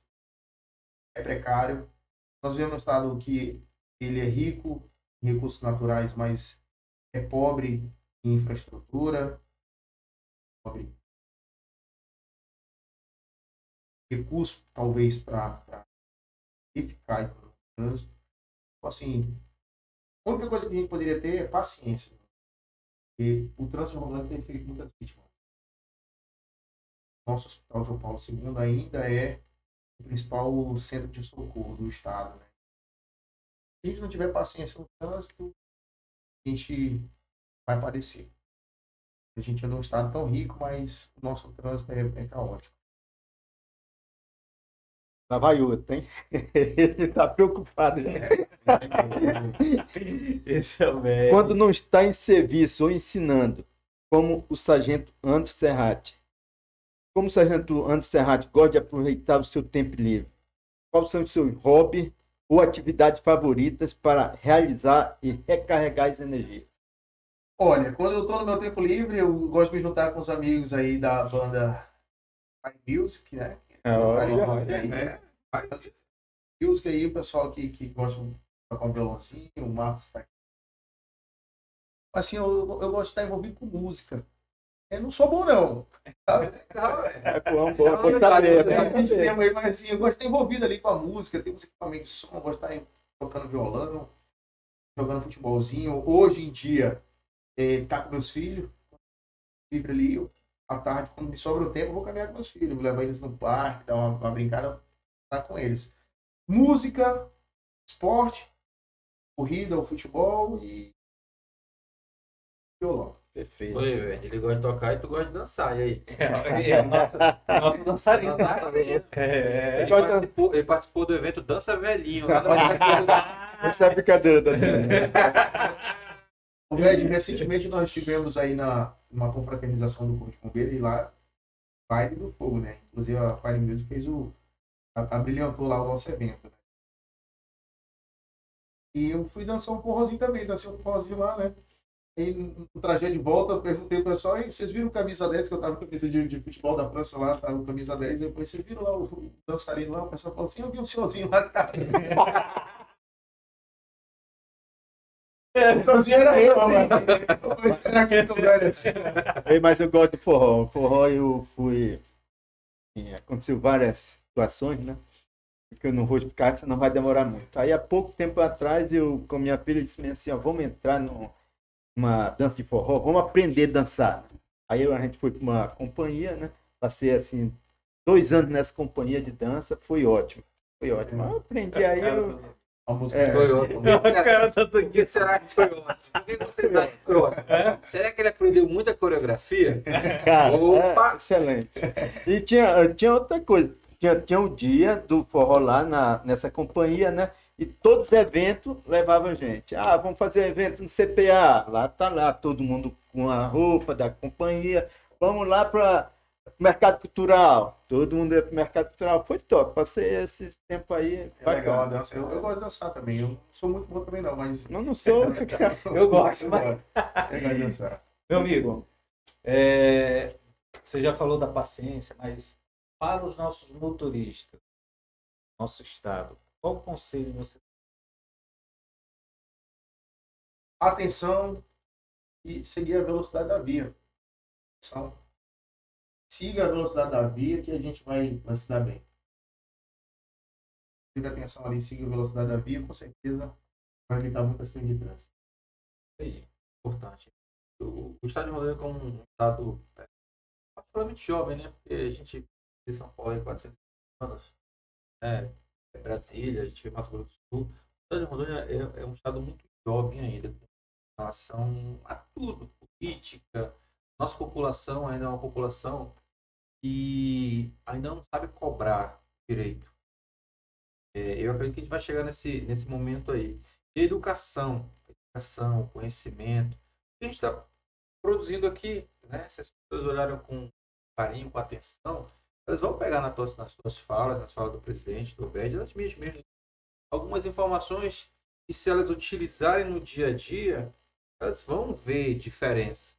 é precário. Nós vivemos um estado que ele é rico em recursos naturais, mas é pobre em infraestrutura, pobre em recursos, talvez, para eficaz no trânsito. Então, assim, a única coisa que a gente poderia ter é paciência. Porque o trânsito rolando tem feito muitas vítimas. Nosso Hospital João Paulo II ainda é o principal centro de socorro do estado, né? Se a gente não tiver paciência no trânsito, a gente vai padecer. A gente é num estado tão rico, mas o nosso trânsito é caótico. Lá vai outro, hein? Ele está preocupado já. Esse é o velho. Quando não está em serviço ou ensinando, como o sargento Anderson Serrati. Como o sargento Anderson Serrati gosta de aproveitar o seu tempo livre? Quais são os seus hobbies ou atividades favoritas para realizar e recarregar as energias? Olha, quando eu tô no meu tempo livre, eu gosto de me juntar com os amigos aí da banda Fire Music, né? Olha, Music aí, o pessoal que gosta de tocar um violãozinho, o Marcos tá aqui. Assim, eu gosto de estar envolvido com música. Eu não sou bom, não. Bom saber. Mas assim, eu gosto de estar envolvido ali com a música, tem uns equipamentos de som, eu gosto de estar tocando violão, jogando futebolzinho. Hoje em dia, tá com meus filhos, livre ali, à tarde, quando me sobra o tempo, eu vou caminhar com meus filhos, levar eles no parque, dar uma brincada, tá com eles. Música, esporte, corrida, o futebol e violão. Perfeito. Oi, velho, ele gosta de tocar e tu gosta de dançar, e aí? Nosso dançarino. Ele participou do evento Dança Velhinho, lá no Essa é a brincadeira da O Red, recentemente nós estivemos aí numa confraternização do Corpo de Bombeiro e lá, Baile do Fogo, né? Inclusive a Fire Music fez abrilhantou lá o nosso evento, né? E eu fui dançar um forrozinho também, dancei um forrozinho lá, né? E no trajeto de volta, eu perguntei pro pessoal, e vocês viram o camisa 10, que eu tava com a camisa de futebol da França lá, tava com camisa 10, eu falei, vocês viram lá o dançarino lá? O pessoal falou assim, eu vi um senhorzinho lá, cara. O senhorzinho era eu, mano. Eu falei, será que eu tô velho assim? Mas eu gosto de forró. O forró eu fui. Aconteceu várias situações, né? Que eu não vou explicar, senão vai demorar muito. Aí há pouco tempo atrás, eu com minha filha disse assim, ó, vamos entrar numa dança de forró, vamos aprender a dançar. Aí a gente foi para uma companhia, né? Passei assim 2 anos nessa companhia de dança, foi ótimo. Foi ótimo. Eu aprendi aí. A música Foi ótimo. Por que será que foi ótimo? Por que você acha que foi ótimo? Será que ele aprendeu muita coreografia? Cara, Opa! excelente. E tinha outra coisa. Tinha o dia do forró lá nessa companhia, né? E todos os eventos levavam a gente. Ah, vamos fazer um evento no CPA. Lá tá lá, todo mundo com a roupa da companhia. Vamos lá para o mercado cultural. Todo mundo ia para o mercado cultural. Foi top. Passei esse tempo aí. É legal a dança. Eu gosto de dançar também. Eu não sou muito bom também, não, mas. Não sou. Eu gosto, mas... É legal de dançar. Meu amigo, você já falou da paciência, mas para os nossos motoristas, nosso estado, qual conselho você Atenção e seguir a velocidade da via. Atenção. Siga a velocidade da via que a gente vai se dar bem. Siga atenção ali, siga a velocidade da via, com certeza vai evitar muito acidente de trânsito. Aí, importante. O estado de Rondônia como um estado particularmente jovem, né? Porque a gente em São Paulo é 400 anos, né? Brasília, a gente vê Mato Grosso do Sul. O estado de Rondônia é um estado muito jovem ainda, em relação a tudo, política. Nossa população ainda é uma população que ainda não sabe cobrar direito. Eu acredito que a gente vai chegar nesse momento aí. Educação, conhecimento. O que a gente está produzindo aqui, né? Se as pessoas olharem com carinho, com atenção, elas vão pegar nas tuas falas, nas falas do presidente, do BED, das minhas mesmo. Algumas informações que, se elas utilizarem no dia a dia, elas vão ver diferença,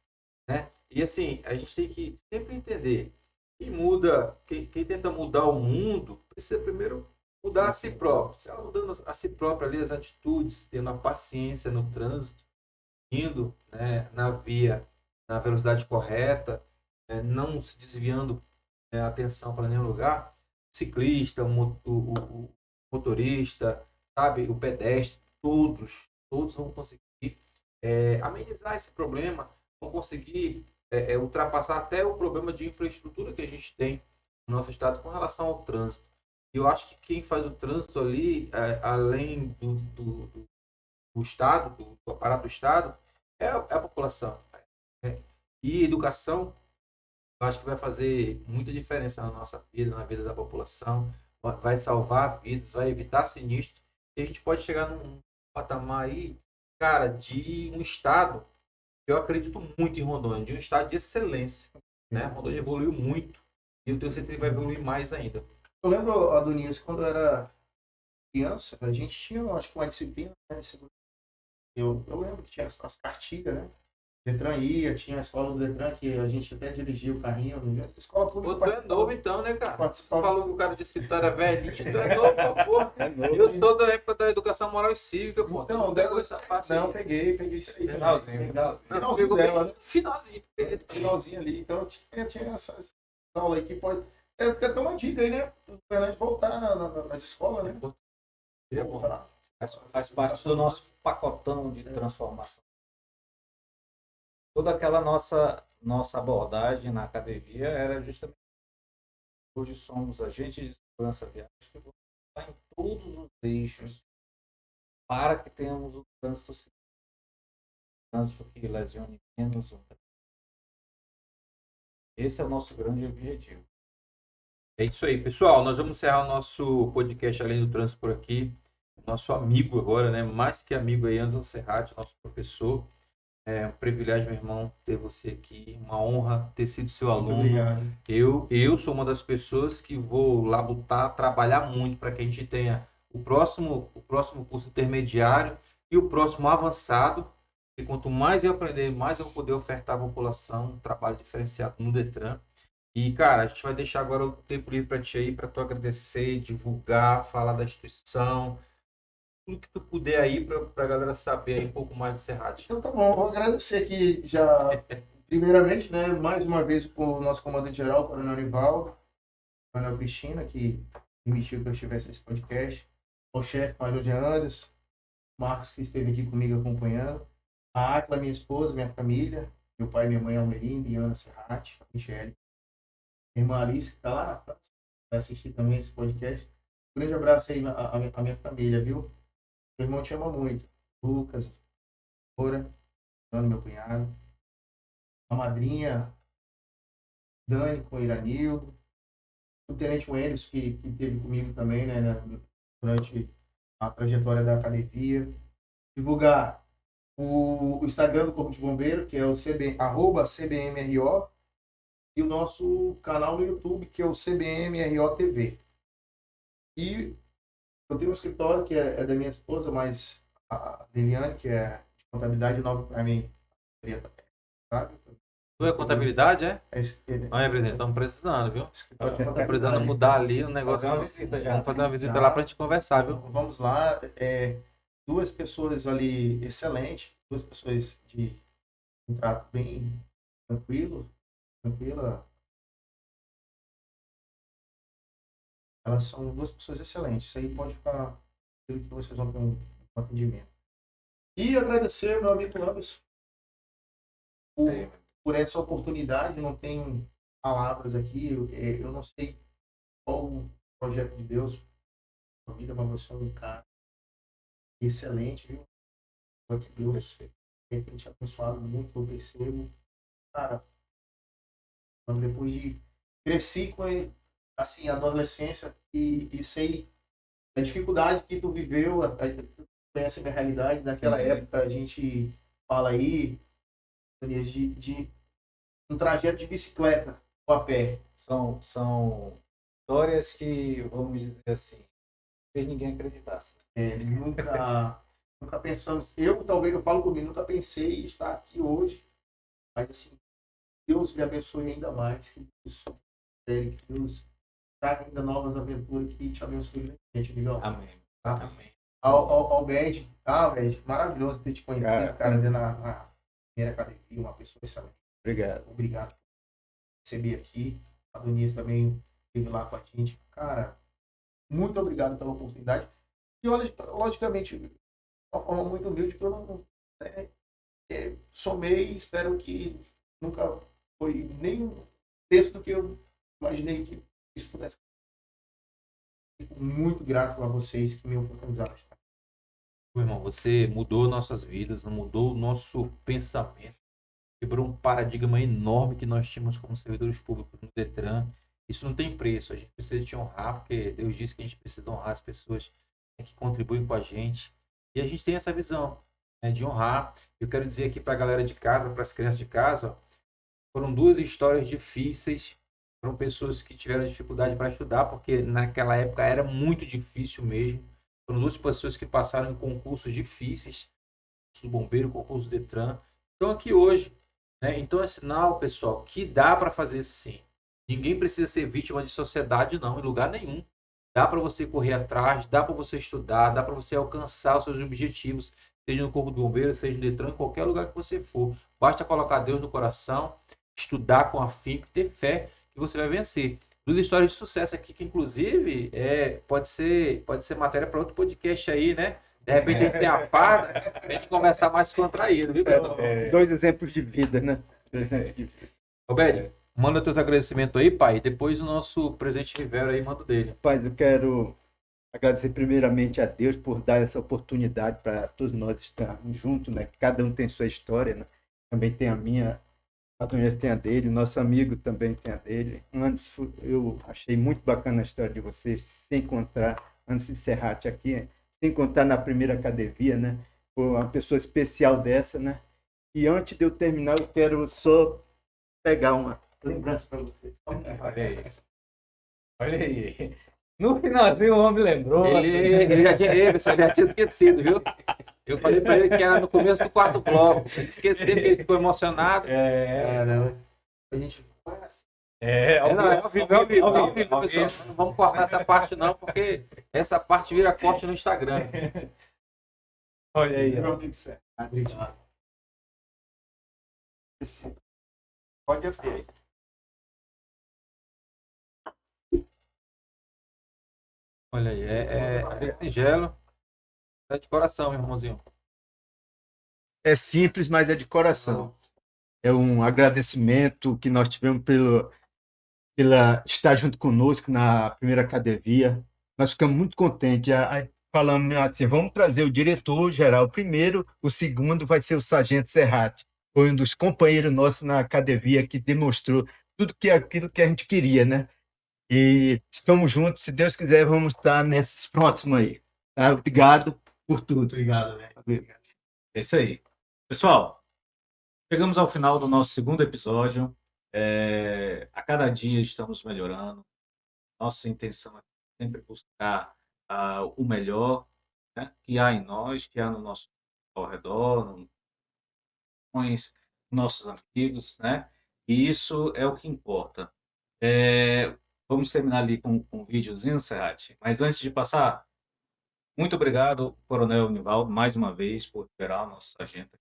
né? E assim, a gente tem que sempre entender quem tenta mudar o mundo, precisa primeiro mudar a si próprio. Se ela mudando a si próprio ali, as atitudes, tendo a paciência no trânsito, indo, né, na via, na velocidade correta, não se desviando a atenção para nenhum lugar, o ciclista, o motorista, sabe, o pedestre, todos vão conseguir amenizar esse problema, vão conseguir ultrapassar até o problema de infraestrutura que a gente tem no nosso estado com relação ao trânsito. E eu acho que quem faz o trânsito ali, além Estado, do aparato do Estado, é a população. Né? E educação, eu acho que vai fazer muita diferença na nossa vida, na vida da população, vai salvar vidas, vai evitar sinistros, e a gente pode chegar num patamar aí, cara, de um Estado, eu acredito muito em Rondônia, de um Estado de excelência. Né? Rondônia evoluiu muito, e eu tenho certeza que vai evoluir mais ainda. Eu lembro, Adonias, quando eu era criança, a gente tinha, acho que uma disciplina, né, de segurança. Eu lembro que tinha as cartilhas, né? Detran ia, tinha a escola do Detran que a gente até dirigia o carrinho. Né? Escola pública. Pô, tu é novo então, né, cara? Tu participava. falou que o cara disse que tu era velhinho, tu é novo, pô. É novo. Eu sou da época da educação moral e cívica, pô. Então, Tu pegou essa parte não, aí. peguei isso aí. Finalzinho. Não, Finalzinho pegou dela, bem né? finalzinho. Finalzinho ali. Então tinha essas aulas aí que pode. Fica até uma dica aí, né? O Fernando voltar nas escolas, né? É bom. Voltar. Faz parte do nosso pacotão de transformação. Toda aquela nossa abordagem na academia era justamente. Hoje somos agentes de segurança viária que vão estar em todos os eixos para que tenhamos um trânsito seguro. Trânsito que lesione menos o trânsito. Esse é o nosso grande objetivo. É isso aí, pessoal. Nós vamos encerrar o nosso podcast Além do Trânsito por aqui. Nosso amigo agora, né? Mais que amigo aí, Anderson Serrati, nosso professor. É um privilégio, meu irmão, ter você aqui. Uma honra ter sido seu Muito aluno. obrigado. Eu sou uma das pessoas que vou labutar, trabalhar muito para que a gente tenha o próximo curso intermediário e o próximo avançado. E quanto mais eu aprender, mais eu vou poder ofertar à população um trabalho diferenciado no Detran. E, cara, a gente vai deixar agora o tempo livre para ti aí, para tu agradecer, divulgar, falar da instituição, tudo que tu puder aí para a galera saber aí um pouco mais do Serrati. Então tá bom, vou agradecer aqui já, primeiramente, né, mais uma vez o nosso comandante-geral, o Coronel Nivaldo, Coronel Cristina, que permitiu que eu estivesse nesse podcast, o chefe Major de Anderson, Marcos, que esteve aqui comigo acompanhando, a Atla, minha esposa, minha família, meu pai e minha mãe, Almerindo, e Ana Serrati, a Michele, minha irmã Alice, que está lá na França, vai assistir também esse podcast. Um grande abraço aí à minha família, viu? Meu irmão te ama muito. Lucas, Dora, meu cunhado, a madrinha, Dani com o Iranildo, o tenente Wendels, que esteve comigo também, né, durante a trajetória da academia. Divulgar o Instagram do Corpo de Bombeiro, que é o @CBMRO, e o nosso canal no YouTube, que é o CBMRO TV. E eu tenho um escritório que é da minha esposa, mas a Liliane, que é de contabilidade nova para mim, sabe? Tu é contabilidade, é? É isso que Olha, presidente, estamos precisando, viu? escritório de Estamos precisando contabilidade. mudar ali o negócio. Fazer uma visita já. Vamos fazer uma visita Já. lá pra gente conversar, viu? Vamos lá. Duas pessoas ali excelentes, duas pessoas de um trato bem tranquila. Elas são duas pessoas excelentes. Isso aí pode ficar que vocês vão ter um atendimento. E agradecer ao meu amigo Anderson por essa oportunidade. Não tenho palavras aqui. Eu não sei qual o projeto de Deus na vida, mas você é um cara excelente, viu? Que Deus tem te abençoado muito, eu percebo. Cara, depois de cresci com assim, a adolescência e sei a dificuldade que tu viveu, tu conhece a minha realidade. Naquela época a gente fala aí de um trajeto de bicicleta ou a pé. São histórias que, vamos dizer assim, fez ninguém acreditasse. Nunca pensamos, talvez eu falo comigo, nunca pensei em estar aqui hoje, mas assim, Deus me abençoe ainda mais, que Deus traga ainda novas aventuras, que te abençoe gente, Miguel. Amém. Tá? Amém. Ao Bed, maravilhoso ter te conhecido, cara, na primeira academia, uma pessoa excelente. Obrigado por receber aqui. A Donias também esteve lá com a gente. Cara, muito obrigado pela oportunidade. E olha, logicamente, de uma forma muito humilde, que eu não somei, espero que nunca foi nem um terço do que eu imaginei que isso pudesse. Fico muito grato a vocês que me oportunizaram. Meu irmão, você mudou nossas vidas, mudou o nosso pensamento, quebrou um paradigma enorme que nós tínhamos como servidores públicos no Detran. Isso não tem preço, a gente precisa te honrar, porque Deus disse que a gente precisa honrar as pessoas que contribuem com a gente. E a gente tem essa visão, né, de honrar. Eu quero dizer aqui para a galera de casa, para as crianças de casa, ó, foram 2 histórias difíceis, foram pessoas que tiveram dificuldade para estudar, porque naquela época era muito difícil mesmo. Foram 2 pessoas que passaram em concursos difíceis, concurso do bombeiro, concurso do Detran. Então aqui hoje, né? Então é sinal, pessoal, que dá para fazer sim. Ninguém precisa ser vítima de sociedade, não, em lugar nenhum. Dá para você correr atrás, dá para você estudar, dá para você alcançar os seus objetivos, seja no Corpo do Bombeiro, seja no Detran, em qualquer lugar que você for. Basta colocar Deus no coração, estudar com afinco, ter fé que você vai vencer. 2 histórias de sucesso aqui, que inclusive pode ser matéria para outro podcast aí, né? De repente a gente tem a farda, a gente conversar mais contraído, viu, pessoal? 2 exemplos de vida, né? 2 exemplos de vida. Roberto, manda teus agradecimentos aí, pai. Depois o nosso presidente Rivera aí manda o dele. Rapaz, eu quero agradecer primeiramente a Deus por dar essa oportunidade para todos nós estarmos juntos, né? Cada um tem sua história, né? Também tem a minha, a Dona tem a dele, nosso amigo também tem a dele. Antes, eu achei muito bacana a história de vocês se encontrar, antes de encerrar aqui, se encontrar na primeira academia, né? Por uma pessoa especial dessa, né? E antes de eu terminar, eu quero só pegar uma lembrança para vocês. Olha aí. Olha aí. No finalzinho o homem lembrou. Ele já tinha esquecido, viu? Eu falei para ele que era no começo do 4º bloco. Ele esqueceu porque ele ficou emocionado. Né? A gente faz. Ao vivo, pessoal. Não vamos cortar essa parte não, porque essa parte vira corte no Instagram. Olha aí. Pode abrir aí. Olha aí, é singelo. É de coração, meu irmãozinho. É simples, mas é de coração. É um agradecimento que nós tivemos pela estar junto conosco na primeira academia. Nós ficamos muito contentes. Aí falamos assim, vamos trazer o diretor-geral primeiro, o segundo vai ser o Sargento Serrati. Foi um dos companheiros nossos na academia que demonstrou tudo aquilo que a gente queria, né? E estamos juntos, se Deus quiser, vamos estar nesses próximos aí. Tá? Obrigado por tudo. Obrigado, velho. É isso aí. Pessoal, chegamos ao final do nosso 2º episódio. A cada dia estamos melhorando. Nossa intenção é sempre buscar o melhor, né, que há em nós, que há no nosso ao redor, com os nossos amigos, né? E isso é o que importa. Vamos terminar ali com um videozinho, Serrati. Mas antes de passar, muito obrigado, Coronel Nivaldo, mais uma vez, por liberar o nosso sargento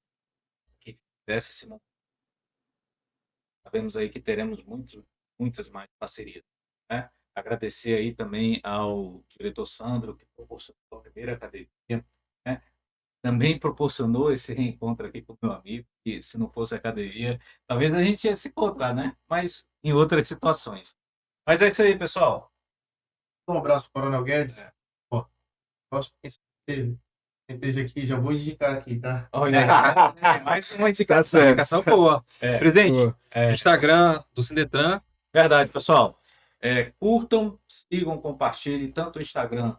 que fizesse esse momento. Sabemos aí que teremos muitas mais parcerias, né? Agradecer aí também ao diretor Sandro, que proporcionou a primeira academia, né? Também proporcionou esse reencontro aqui com o meu amigo, que se não fosse a academia, talvez a gente ia se encontrar, né? Mas em outras situações. Mas é isso aí, pessoal. Um abraço, Coronel Guedes. Posso esteja aqui, já vou indicar aqui, tá? Olha, mais uma indicação. Indicação boa. Presidente, É. Instagram do Sindetran. Verdade, pessoal. Curtam, sigam, compartilhem tanto o Instagram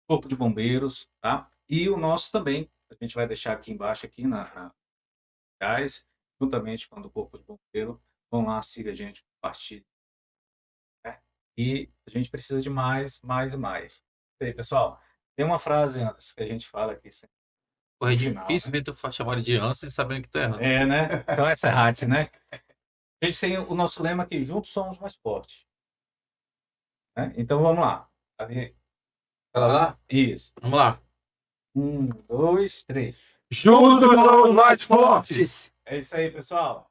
Corpo de Bombeiros, tá? E o nosso também. A gente vai deixar aqui embaixo, aqui na reais, juntamente com o Corpo de Bombeiro. Vão lá, siga a gente, compartilhe. Né? E a gente precisa de mais e mais. E aí, pessoal, tem uma frase, Anderson, que a gente fala aqui sempre. Porra, é difícil mesmo tu chamar de Ansem sabendo que tu é Ansem. Né? Então essa é Serrati, né? A gente tem o nosso lema aqui, juntos somos mais fortes. Né? Então vamos lá. Ali. Fala lá? Isso. Vamos lá. 1, 2, 3. Juntos somos mais fortes! É isso aí, pessoal.